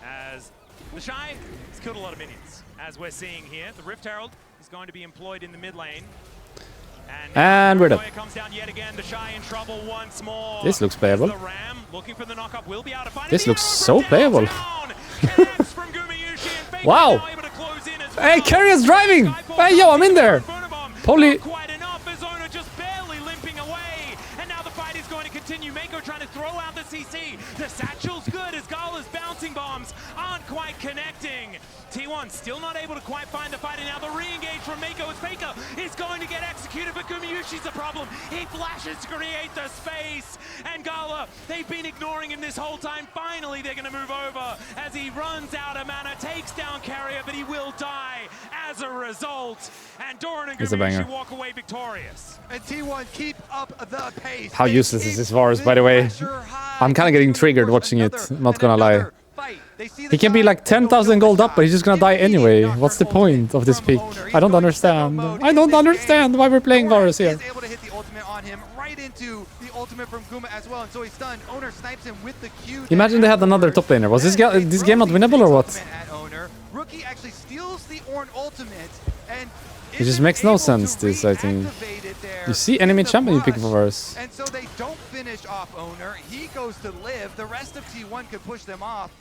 As the Shy has killed a lot of minions, as we're seeing here. The Rift Herald is going to be employed in the mid lane. And we're done. Paranoia comes down yet again. The Shy in trouble once more. This looks playable. The Ram looking for the knock-up will be able to find This it. The looks arrow so from playable. downtown. Connects from Gumayushi, and Faker Wow. now able to close in as Hey, well. Carrier's driving. Skyfall Hey, yo, I'm in there. Photobomb, Poly- not quite enough as Ona just barely limping away. And now the fight is going to continue. Mako trying to throw out the CC. The satchel's good as Gala's bouncing bombs aren't quite connecting. T1 still not able to quite find the fight, and now the re-engage from Mako as Faker is going to get executed, but Gumayushi's the problem. He flashes to create the space, and Gala, they've been ignoring him this whole time. Finally, they're going to move over as he runs out of mana, takes down Carrier, but he will die as a result. And Doran and It's a banger. Gumayushi walk away victorious. And T1 keep up the pace. How They useless keep is this Varus, by the way? pressure high. I'm kinda getting triggered watching it, not gonna lie. He can be like 10,000 gold up, but he's just gonna die anyway. What's the point of this pick? I don't understand. I don't understand why we're playing Varus here. Is able to hit the ultimate on him right into the ultimate from Guma as well, and so he's stunned. Owner snipes him with the Q. Imagine they had another top laner. Was this game not winnable or what? At Owner. Rookie actually steals the Ornn ultimate and It just isn't makes no able to sense, this, I think. reactivate it there You see in enemy the champion, you pick bush. for Varus. And so they don't finish off Owner. He goes to live. The rest of T1 could push them off.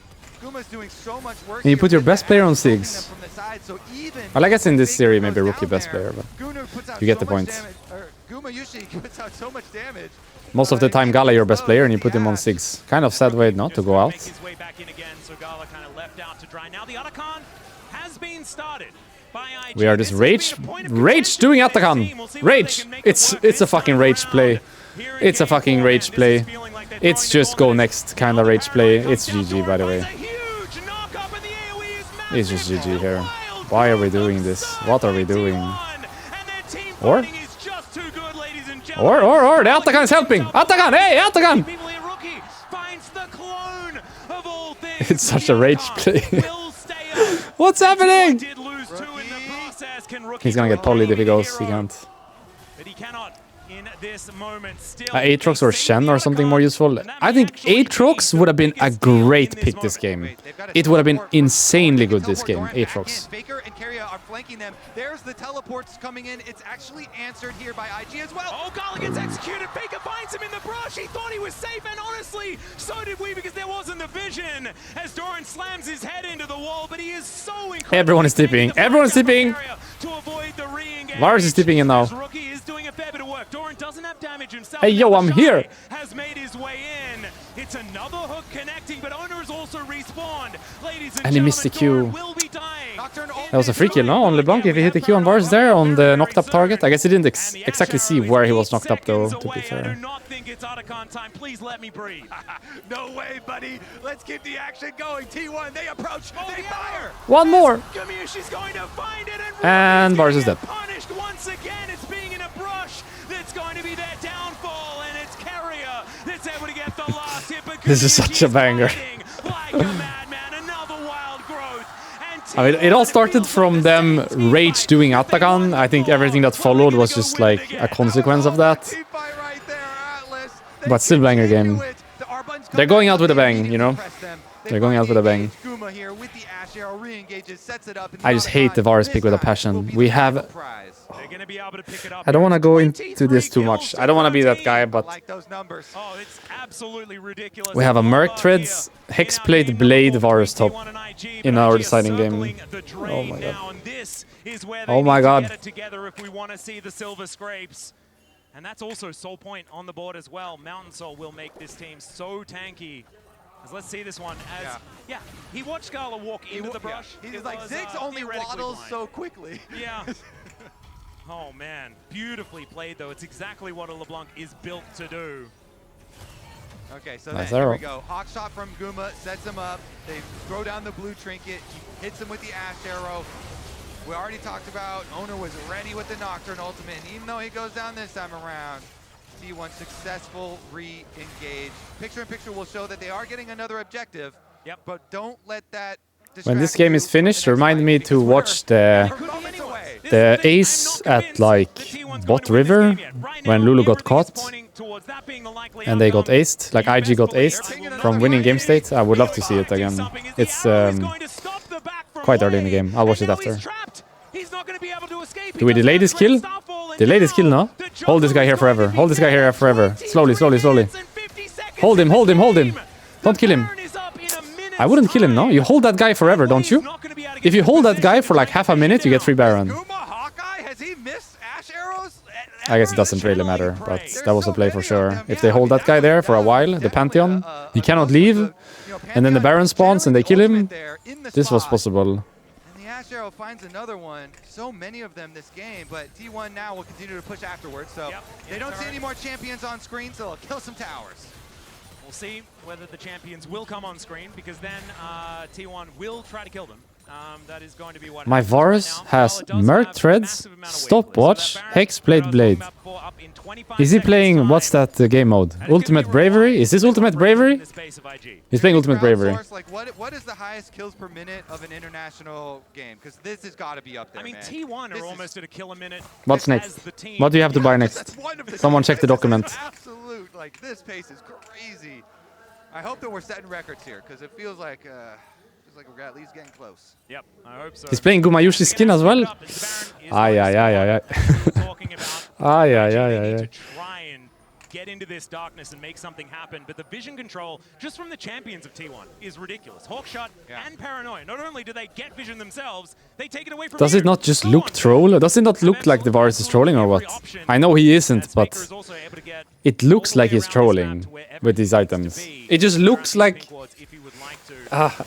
Guma's doing so much work. And you here put your with best the player on Ashe poking 6. them from the side, so even Well, I guess in this Faker series, goes maybe Rookie down best there, player, but Gunnar puts out you get so the much point. damage, or Gumayushi puts out so much damage. Most of the time, Gala your best player, and you put him on 6. Kind of sad way not to Just go gonna out. make his way back in again, so Gala kind of left out to dry. Now the Atakan has been started by IG. We are just This rage has been a point of doing contention for Atakan. this team. We'll see whether they Rage. can make it work It's a this fucking time rage around. play. Here in It's a game fucking 4, rage this play. is feeling like It's just go next kind of rage play. It's GG, by the way. It's just GG here. Why are we doing this? What are we doing? Or the Atakan is helping! Atakan! Hey, Atakan! It's such a rage play. What's happening? He's gonna get polyed if he goes. He can't. But he cannot in this moment. Still, Aatrox or Shen or something more useful. I think Aatrox would have been a great pick this game. It would have been insanely good this game, Aatrox. Faker and Keria are flanking them. There's the teleports coming in. It's actually answered here by IG as well. Oh, Gala gets executed. Faker finds him in the brush. He thought he was safe, and honestly, so did we, because there wasn't the vision. As Doran slams his head into the wall, but he is so incredible. Everyone is tipping. Everyone is tipping. Varus is tipping in now. Rookie is doing a fair bit of work. Doran doesn't have damage himself. Hey, yo, I'm here. Has made his way in. It's another hook connecting, but Owner is also respawned. Ladies and he missed the Q. will be dying. That was a free kill, no? On LeBlanc, if he hit the Q on Varus there on the knocked up target. I guess he didn't exactly see where he was knocked up though, to be I fair. do not think it's Otacon time. Please let me breathe. No way, buddy. Let's keep the action going. T1, they approach. They fire. One more! She's going to find it, And Varus is dead. Punished once again. It's being in a brush that's going to be their downfall, and it's Keria that's able to get the last hit. But This is such a banger. Like a madman, another wild growth. And I mean, it all started from them rage doing Atakan. I think everything that followed was just like a consequence of that. But still banger game. They're going out with a bang, you know? They're going out with a bang. I just hate the Varus pick with a passion. We have... I don't want to go into this too much. I don't want to be that guy, but... oh, it's absolutely ridiculous. We have a Merc Treads, Hexblade, Blade, Varus top in our deciding game. Oh my god. Oh my god. Together if we want to see the silver scrapes. And that's also Soul Point on the board as well. Mountain Soul will make this team so tanky. As let's see this one as, yeah, he watched Gala walk into the brush. Yeah. He's like, Ziggs only waddles so quickly. Yeah. Oh man, beautifully played though. It's exactly what a LeBlanc is built to do. Okay, so Nice then, here arrow. we go. Hawk shot from Guma sets him up. They throw down the blue trinket. He hits him with the Ash arrow. We already talked about Owner was ready with the Nocturne ultimate, and even though he goes down this time around, T1 successful re-engage. Picture-in-picture will show that they are getting another objective, but don't let that When this game is finished, remind me to watch the Ace at like bot river when Lulu got caught and they got aced, like IG got aced from winning game state. I would love to see it again. It's quite early in the game. I'll watch it after. Do we delay this kill? Delay this kill now? Hold this guy here forever. Hold this guy here forever. Slowly, slowly, slowly. Hold him, hold him, hold him. Don't kill him. I wouldn't kill him, no? You hold that guy forever, don't you? If you hold that guy for like half a minute, you get free Baron. I guess it doesn't really matter, but that was a play for sure. If they hold that guy there for a while, the Pantheon, he cannot leave, and then the Baron spawns and they kill him, this was possible. And the Ash Arrow finds another one. So many of them this game, but T1 now will continue to push afterwards, so they don't see any more champions on screen, so they'll kill some towers. We'll see whether the champions will come on screen, because then T1 will try to kill them. That is going to be what My Varus has Merc Treads, Stopwatch, Hexblade Blade. Is he playing, what's that game mode? Ultimate Bravery? Is this Ultimate Bravery? He's playing Ultimate Bravery. Like, what is the highest kills per minute of an international game? Because this has got to be up there, I mean, man. T1 are almost at a kill a minute. What's next? What do you have to buy next? Someone check the document. Absolute, like, this pace is crazy. I hope that we're setting records here, because it feels like we're at least getting close. Yep, I hope so. He's playing Gumayushi skin as well? Ay, ay, ay, ay, ay. Ay, ay, ay, ay, ay. Try and get into this darkness and make something happen, but the vision control just from the champions of T1 is ridiculous. Hawkshot and Paranoia. Not only do they get vision themselves, they take it away from Does it not just look troll? Does it not look like the Varus is trolling or what? I know he isn't, but it looks like he's trolling with these items. It just looks like to.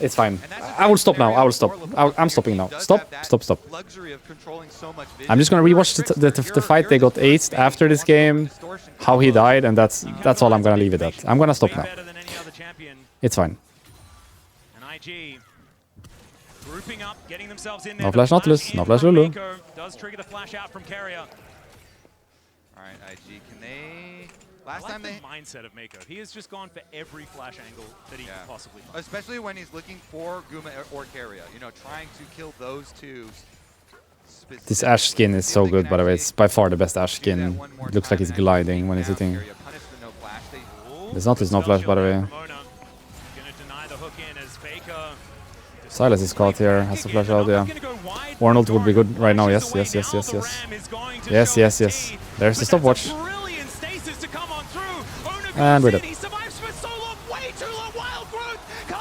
It's fine. And that's a I will stop now. scenario I will stop. for LeBron I'm here. stopping He now. does Stop, have that stop, stop. luxury of controlling so much I'm just gonna vision. rewatch the fight they got aced after this game, how he died, and that's all I'm gonna leave it at. I'm gonna stop Way now. better than any other champion. It's fine. And IG grouping up, getting themselves in No there. flash The Nautilus, in no flash from Lulu. Mako does trigger the flash out from Carrier. All right, IG, can they? I Last like time the they, mindset of Mako. He has just gone for every flash angle that he Yeah. can possibly find. especially when he's looking for Guma or Keria, you know, trying to kill those two. This Ashe skin is so good, by the way. It's by far the best Ashe Do that skin. one more It looks like time he's and actually gliding take when he's down hitting. Keria, punish the no flash. They- There's not his no flash, by the way. Gonna deny the hook in as Faker. Silas is caught here, has to flash out, yeah. Arnold would be good right now, yes, yes, yes, yes, yes. Yes, yes, yes. There's the stopwatch. And we're dead.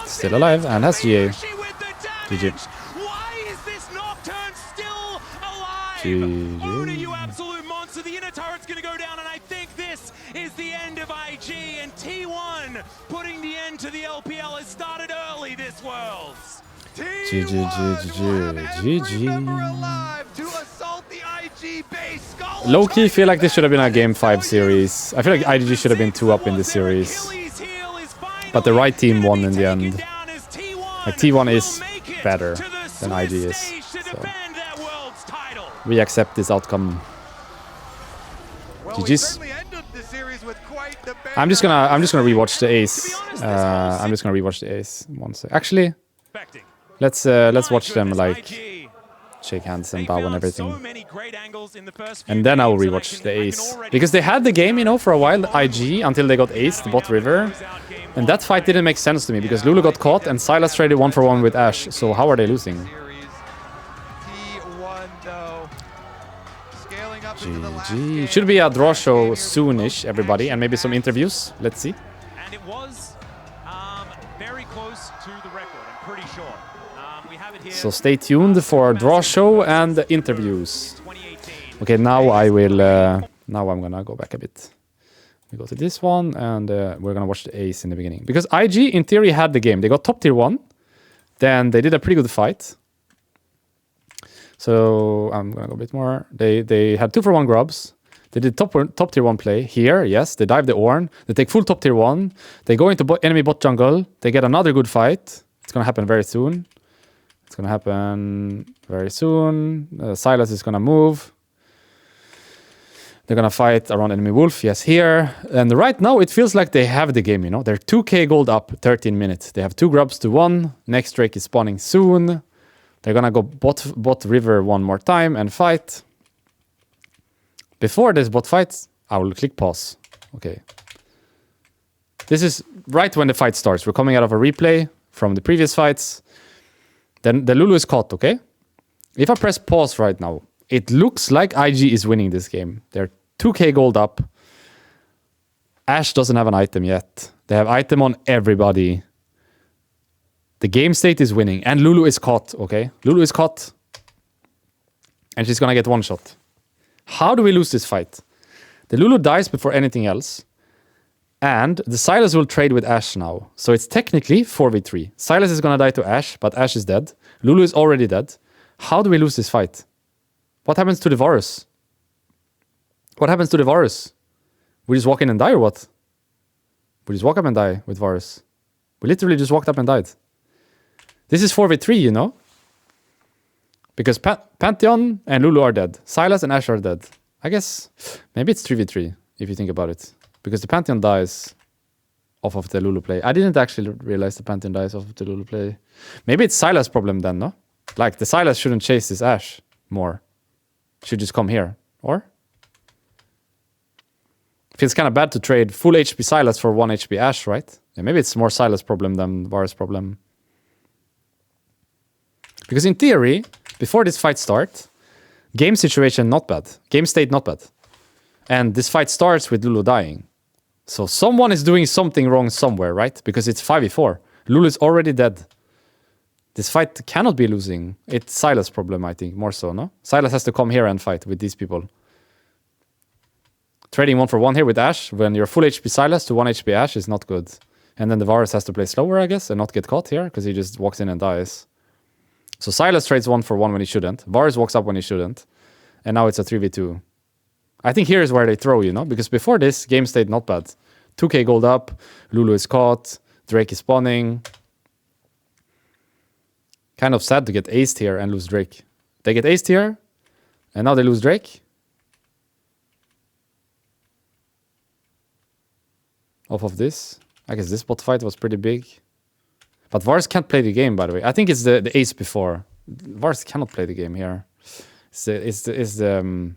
Still alive and has GA. GG. Why is this Nocturne still alive? GG. Ona, you absolute monster. The inner turret's going to go down, and I think this is the end of IG. And T1 putting the end to the LPL has started early this Worlds. GG, GG. Low-key feel like this should have been a Game 5 series. I feel like IGG should have been 2 up in this series. But the right team won in the end. Like T1 is better than IG is. So we accept this outcome. GG's. I'm just gonna rewatch the Ace. I'm just gonna rewatch the Ace. One sec. Actually, let's watch them like shake hands and bow and everything. And then I will rewatch the Ace. Because they had the game, you know, for a while, IG, until they got aced, bot river. And that fight didn't make sense to me, because Lulu got caught and Sylas traded 1-for-1 with Ashe. So how are they losing? GG. Should be a draw show soonish, everybody, and maybe some interviews. Let's see. And it was very close to the record, I'm pretty sure. We have it here. So stay tuned for draw show and interviews. 2018. Okay, now I will. Now I'm gonna go back a bit. We go to this one, and we're gonna watch the Ace in the beginning, because IG in theory had the game. They got top tier 1, then they did a pretty good fight. So I'm gonna go a bit more. They had 2-for-1 grubs. They did top tier 1 play here. Yes, they dive the Ornn. They take full top tier 1. They go into enemy bot jungle. They get another good fight. It's gonna happen very soon. It's gonna happen very soon. Sylas is gonna move. They're gonna fight around enemy wolf. Yes, here. And right now it feels like they have the game. You know, they're 2k gold up, 13 minutes. They have 2 grubs to 1. Next Drake is spawning soon. They're gonna go bot river one more time and fight. Before this bot fight, I will click pause. Okay. This is right when the fight starts. We're coming out of a replay from the previous fights. Then the Lulu is caught, okay? If I press pause right now, it looks like IG is winning this game. They're 2k gold up. Ashe doesn't have an item yet. They have item on everybody. The game state is winning, and Lulu is caught, okay? Lulu is caught, and she's gonna get one shot. How do we lose this fight? The Lulu dies before anything else, and the Sylas will trade with Ashe now. So it's technically 4v3. Sylas is gonna die to Ashe, but Ashe is dead. Lulu is already dead. How do we lose this fight? What happens to the Varus? What happens to the Varus? We just walk in and die, or what? We just walk up and die with Varus. We literally just walked up and died. This is 4v3, you know? Because Pantheon and Lulu are dead. Sylas and Ashe are dead. I guess maybe it's 3v3, if you think about it. Because the Pantheon dies off of the Lulu play. I didn't actually realize the Pantheon dies off of the Lulu play. Maybe it's Sylas' problem then, no? Like, the Sylas shouldn't chase this Ashe more. Should just come here. Or? Feels kind of bad to trade full HP Sylas for 1 HP Ashe, right? Yeah, maybe it's more Sylas' problem than Varus' problem. Because in theory, before this fight starts, game situation not bad. Game state not bad. And this fight starts with Lulu dying. So someone is doing something wrong somewhere, right? Because it's 5v4. Lulu is already dead. This fight cannot be losing. It's Sylas' problem, I think, more so, no? Sylas has to come here and fight with these people. Trading 1-for-1 here with Ashe, when you're full HP Sylas to 1 HP Ashe is not good. And then the Varus has to play slower, I guess, and not get caught here, because he just walks in and dies. So Sylas trades 1-for-1 when he shouldn't. Varus walks up when he shouldn't. And now it's a 3v2. I think here is where they throw, you know? Because before this, game stayed not bad. 2k gold up, Lulu is caught, Drake is spawning. Kind of sad to get aced here and lose Drake. They get aced here, and now they lose Drake. Off of this. I guess this bot fight was pretty big. But Varus can't play the game, by the way. I think it's the ace before. Varus cannot play the game here. It's the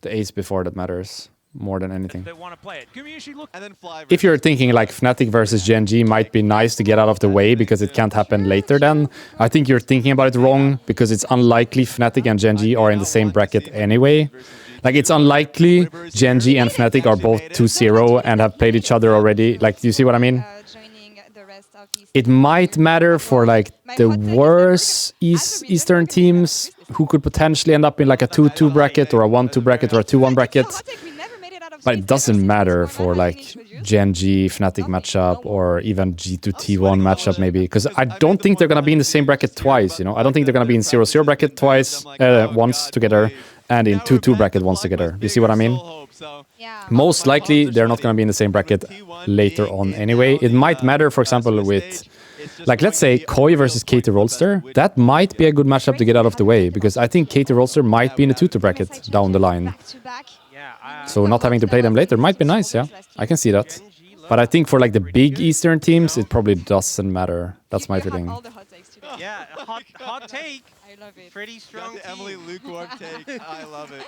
ace before that matters more than anything. They want to play it. Gumayusi look. And then Fly. If you're thinking like Fnatic versus Gen G might be nice to get out of the way because it can't happen later, then I think you're thinking about it wrong, because it's unlikely Fnatic and Gen G are in the same bracket anyway. Like, it's unlikely Gen G and Fnatic are both 2-0 and have played each other already. Like, do you see what I mean? It might matter for like the worst Eastern teams who could potentially end up in like a 2-2 bracket or a 1-2 bracket or a 2-1 bracket. But it doesn't matter for like Gen G Fnatic matchup or even G2 T1 matchup maybe, because I don't think they're gonna be in the same bracket twice. You know, I don't think they're gonna be in 0-0 bracket twice once together and in 2-2 bracket once together. Do you see what I mean? Most likely they're not gonna be in the same bracket later on anyway. It might matter, for example, with like, let's say Koi versus Katie Rolster. That might be a good matchup to get out of the way, because I think Katie Rolster might be in a 2-2 bracket down the line. So not having to play them later might be nice, yeah. I can see that. But I think for like the big Eastern teams, it probably doesn't matter. That's my feeling. Yeah, hot take. I love it. Pretty strong The Emily lukewarm take. I love it.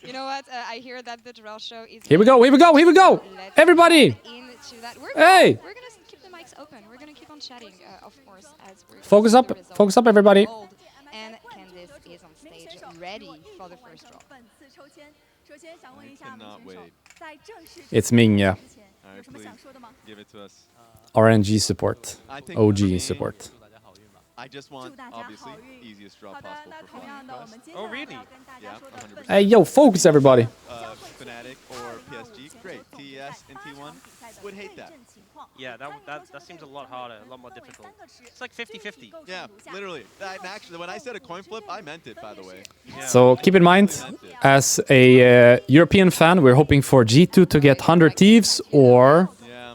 You know what? I hear that the Droll show is... Here we go, here we go, here we go! Everybody! Hey! We're gonna keep the mics open. We're gonna keep on chatting, of course, as we're... Focus up, everybody. And Candice is on stage, ready for the first draw. I cannot wait. It's Ming, yeah. Alright, please give it to us. RNG support. I think OG for me, support. I just want, obviously, easiest draw possible for Flying Quest. Oh, really? Yeah, 100%. Hey, yo, focus, everybody. Fnatic or PSG, great. TES and T1 would hate that. Yeah, that seems a lot harder, a lot more difficult. It's like 50-50. Yeah, literally. Actually, when I said a coin flip, I meant it, by the way. Yeah. So keep in mind, as a European fan, we're hoping for G2 to get 100 Thieves or... Yeah.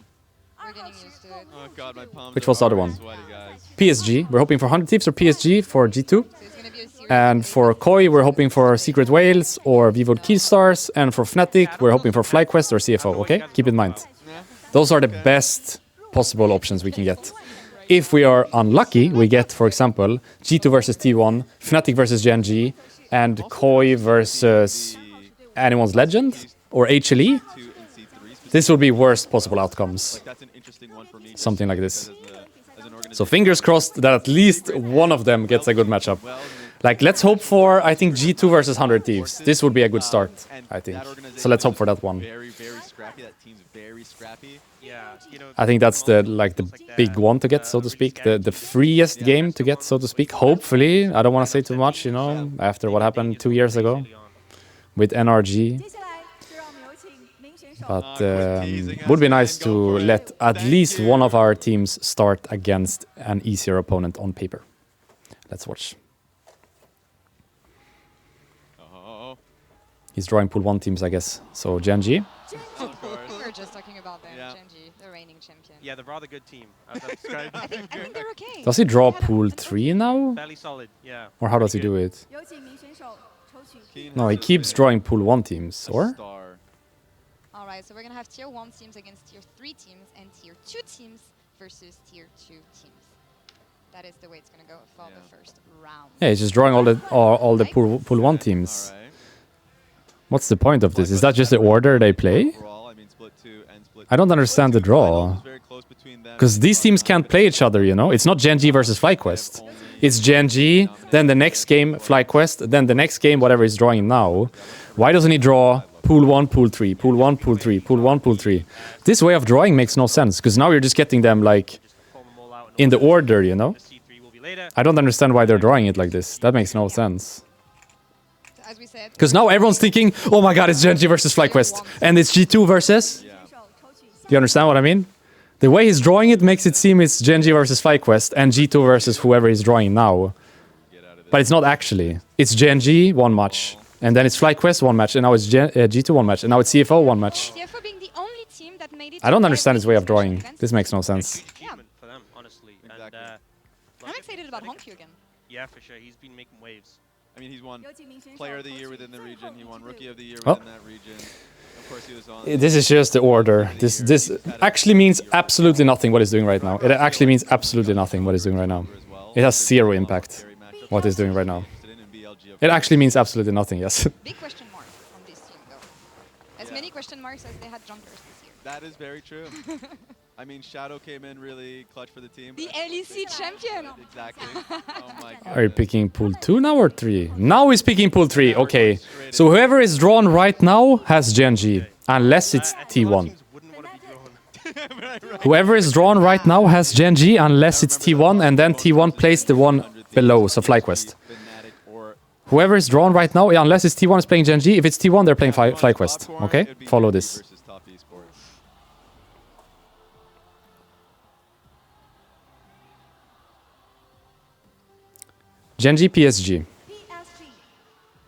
We're getting used to it. Oh god, my palms Which was the other one? sweaty, guys. PSG. We're hoping for 100 Thieves or PSG for G2. So it's gonna be a series And for Koi, we're hoping for Secret Whales or Vivo Keystars. And for Fnatic, we're hoping for FlyQuest or CFO, okay? Keep in mind. Those are the best possible options we can get. If we are unlucky, we get, for example, G2 versus T1, Fnatic versus Gen G, and Koi versus Anyone's Legend or HLE. This will be worst possible outcomes. That's an interesting one for me. Something like this. As an organization. So fingers crossed that at least one of them gets a good matchup. Like, let's hope for, I think, G2 versus 100 Thieves. This would be a good start, I think. So let's hope for that one. Very, very scrappy. That team's very scrappy. Yeah, you know, I think that's the big one to get, so to speak. The freest game to get, so to speak. Hopefully, I don't want to say too much, you know, after what happened 2 years ago with NRG. But would be nice to let at least one of our teams start against an easier opponent on paper. Let's watch. Oh, He's drawing pool 1 teams, I guess. So Gen G. of course. We were just talking about them, Yeah. Gen G, the reigning champion. yeah, they're a rather good team. As I've described. I think they're okay. Does he draw pool 3 now? Fairly solid, yeah. Or how does he do it? Keen No, he has keeps been drawing pool 1 teams, a or? star. All right, so we're gonna have tier 1 teams against tier 3 teams and tier 2 teams versus tier 2 teams. That is the way it's gonna go for Yeah. the first round. Yeah, he's just drawing all the pool 1 teams. All right. What's the point of this? Is that just the order they play? Overall, I mean, split 2 and split I don't understand the Split 2 draw. finals, very close between them. Because these teams can't play each other, you know? It's not Gen G versus FlyQuest. It's Gen G, then the next game FlyQuest, then the next game whatever he's drawing now. Why doesn't he draw pool 1, pool 3, pool 1, pool 3, pool 1, pool 3? This way of drawing makes no sense, because now you're just getting them like Form them all out in the order, you know? The C3 will be later. I don't understand why they're drawing it like this. That makes no sense. As we said, Because now everyone's thinking, oh my god, it's Gen G versus FlyQuest. And it's G2 versus... Yeah. Do you understand what I mean? The way he's drawing it makes it seem it's Gen G versus FlyQuest and G2 versus whoever he's drawing now. But it's not actually. It's Gen G, one match. And then it's FlyQuest, one match. And now it's G2, one match. And now it's CFO, one match. CFO being the only team that made it. I don't understand his way of drawing. This makes no sense. Achievement for them, honestly. Exactly. And, I'm excited about Honkyu again. yeah, for sure. He's been making waves. I mean, he's won Player of the Year within the region. He won Rookie of the Year Oh. within that region. Of course, he was on. This is just the order. This actually means absolutely nothing what he's doing right now. It actually means absolutely nothing what he's doing right now. It has zero impact what he's doing right now. It actually means absolutely nothing, yes. Big question mark on this team, though. As many question marks as they had junkers this year. That is very true. I mean, Shadow came in really clutch for the team. The but I don't LEC think- champion! Exactly. Oh my god. Are you picking pool 2 now or 3? Now he's picking pool 3, okay. So whoever is drawn right now has Gen G, unless it's I think a lot of T1. teams wouldn't want to be drawn. Whoever is drawn right now has Gen G, unless it's T1, and then T1 plays the one below, so FlyQuest. Whoever is drawn right now, unless it's T1 is playing Gen G, if it's T1 they're playing FlyQuest, okay? Follow this. Gen G, PSG.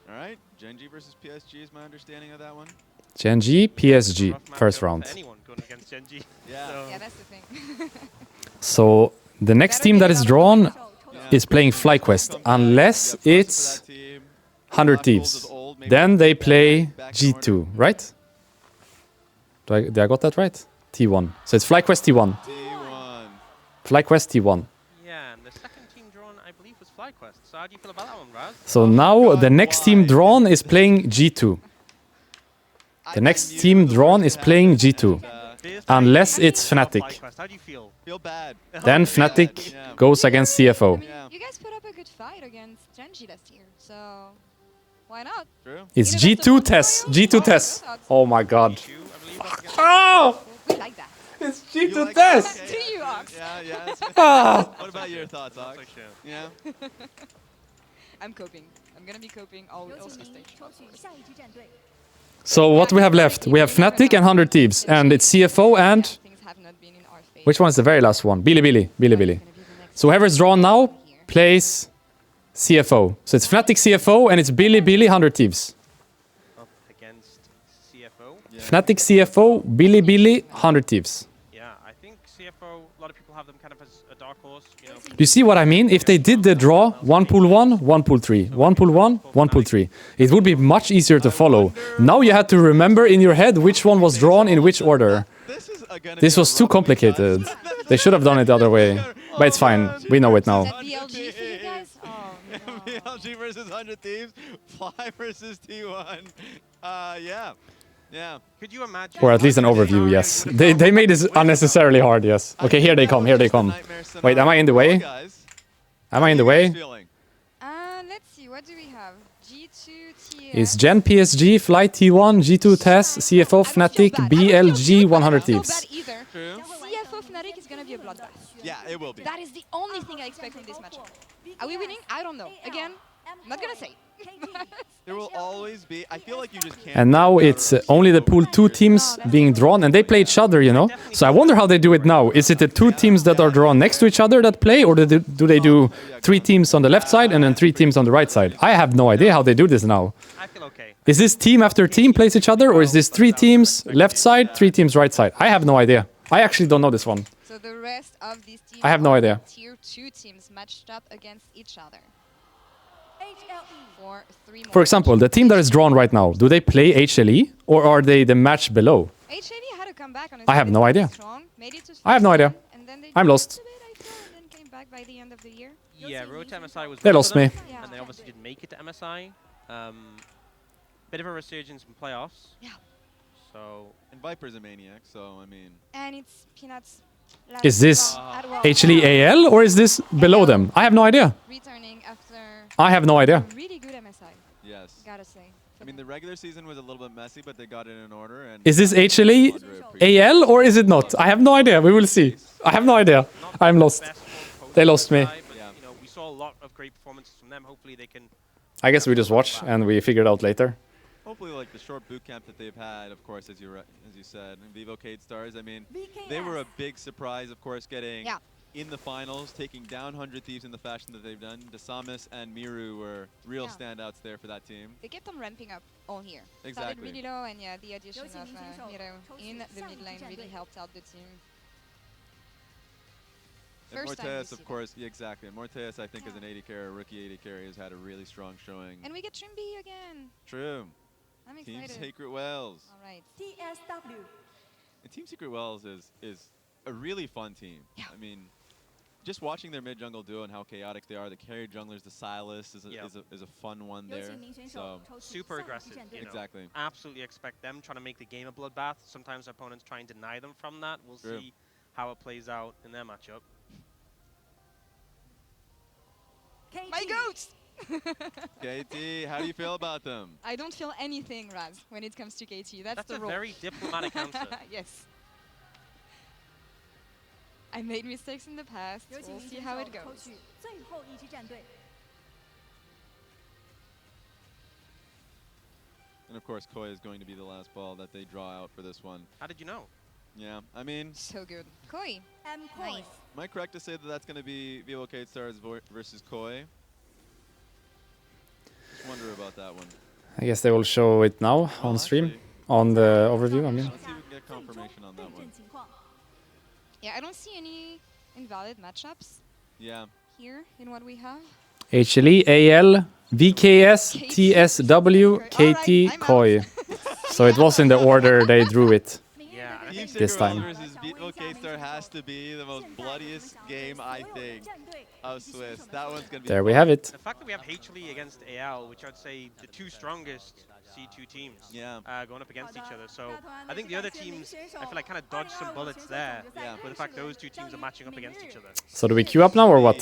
All right, Gen G versus PSG is my understanding of that one. Gen G, PSG, Rough matchup first for round. anyone going against Gen G. Yeah. So, Yeah, that's the thing. So the next team that is drawn is playing FlyQuest, unless it's 100 Thieves. Then they play G2, right? Did I got that right? T1. So it's FlyQuest T1. T1. FlyQuest T1. yeah, and the second team drawn, I believe, was FlyQuest. So how do you feel about that one, Raz? So now the next team drawn is playing G2. The next team drawn is playing G2. Unless it's Fnatic. FlyQuest, how do you feel? Feel bad. Then Fnatic Yeah. goes against CFO. Yeah. You guys put up a good fight against Gen G last year, so why not? True. It's Either that's the G2 one Tess. for you, G2 or Tess. the odds. Oh my god. G2, I believe, that's against Oh! We like that. It's You G2 like Tess! that? Do you, Ox? Yeah, yeah. Ah! What about your thoughts, Not Ox? so sure. Yeah. I'm coping. I'm gonna be coping all also stage. So what we have left? We have Fnatic and 100 Thieves. And it's CFO and... Things have not been in our favor. Which one is the very last one? Bilibili. Bilibili. So whoever's drawn now plays CFO. So it's Fnatic CFO and it's Bilibili 100 Thieves. Up against CFO. Yeah. Fnatic CFO, Bilibili 100 Thieves. Yeah, I think CFO, a lot of people have them kind of as a dark horse. You know, Do you see what I mean? If they did the draw, one pool 1, one pool 3, one pool 1, one pool 3, it would be much easier to follow. Now you had to remember in your head which one was drawn in which order. This was too complicated. They should have done it the other way. But it's fine. We know it now. Is that BLG for you guys? Oh, no. BLG versus 100 Thieves. Fly versus T1. Yeah. Yeah. could you imagine? Or at least an overview, yes. They made this unnecessarily hard, yes. Okay, here they come, here they come. Wait, am I in the way? Am I in the way? Let's see. What do we have? G2 TS. It's Gen PSG, Fly T1, G2 Tess, CFO Fnatic, BLG 100 Thieves. Not bad either. True. CFO Fnatic is gonna be a bloodbath. Yeah, it will be. That is the only thing I expect from this matchup. Are we winning? I don't know. Again, I'm not gonna say. There will always be. I feel like you just can't. And now it's only the pool 2 teams being drawn, and they play each other, you know? So I wonder how they do it now. Is it the 2 teams that are drawn next to each other that play, or do they do 3 teams on the left side and then 3 teams on the right side? I have no idea how they do this now. I feel okay. Is this team after team plays each other, or is this 3 teams left side, 3 teams right side? I have no idea. I actually don't know this one. So the rest of these teams I have no are idea. Tier 2 teams matched up against each other. For 3 more For example, the team that is drawn right now, do they play HLE, or are they the match below? HLE had to come back on I have no idea. I have no idea. I'm lost. And then came back by the end of the year. Yeah, Road to MSI was They rough lost for them, me. Yeah. and they obviously didn't make it to MSI. Bit of a resurgence in playoffs. Yeah. So And Viper's a maniac, so I mean. And it's Peanuts. last Is this round at World HLE Cup, AL, or is this below them? I have no idea. returning after I have no idea. a really good MSI, Yes. gotta say. I mean, the regular season was a little bit messy, but they got it in order. And Is this HLE AL, or is it not? I have no idea. We will see. I have no idea. not I'm the lost. best one They post lost me. MSI, but, Yeah. you know, we saw a lot of great performances from them. Hopefully they can. I guess we just watch and we figure it out later. hopefully like the short boot camp that they've had, of course, as you said, and Vivo Cade Stars. I mean, they were a big surprise, of course, getting in the finals, taking down 100 Thieves in the fashion that they've done. Dasamis and Miru were real standouts there for that team. They kept on ramping up all here. Exactly. Started really low, and yeah, the addition of Miru in the mid lane really helped out the team. And First time we Morteus, see of course, exactly. And Morteus, I think, as an AD carry, a rookie AD carry, has had a really strong showing. And we get Trimby again. True. I'm Team excited. Secret Wells. All right. TSW. And Team Secret Wells is a really fun team. Yeah. I mean, just watching their mid jungle duo and how chaotic they are, the carry junglers, the Silas is a fun one there. So Super aggressive. You know. exactly. Absolutely expect them trying to make the game a bloodbath. Sometimes opponents try and deny them from that. We'll True. see how it plays out in their matchup. My goats! KT, how do you feel about them? I don't feel anything, Raz, when it comes to KT. That's the a rule. very diplomatic answer. Yes. I made mistakes in the past. We'll see how it goes. And of course, Koi is going to be the last ball that they draw out for this one. How did you know? Yeah, I mean, So good. Koi. Nice. am I correct to say that that's going to be Vivo Cade Stars versus Koi? Just wonder about that one. I guess they will show it now on stream, actually, on the overview, I mean. let's see if we can get confirmation on that one. Yeah, I don't see any invalid matchups Yeah. here in what we have. HLE, AL, VKS, TSW, KT, I'm Koi. So it was in the order they drew it. Yeah, and I Team think This Secret time. Wells versus Vivo Cade Star has to be the most bloodiest game, I think, of Swiss. That one's going to be There we fun. have it. the fact that we have HLE against AL, which I'd say the two strongest C2 teams Yeah. going up against each other. So I think the other teams, I feel like kind of dodged some bullets there Yeah. with the fact those two teams are matching up against each other. So do we queue up now or what?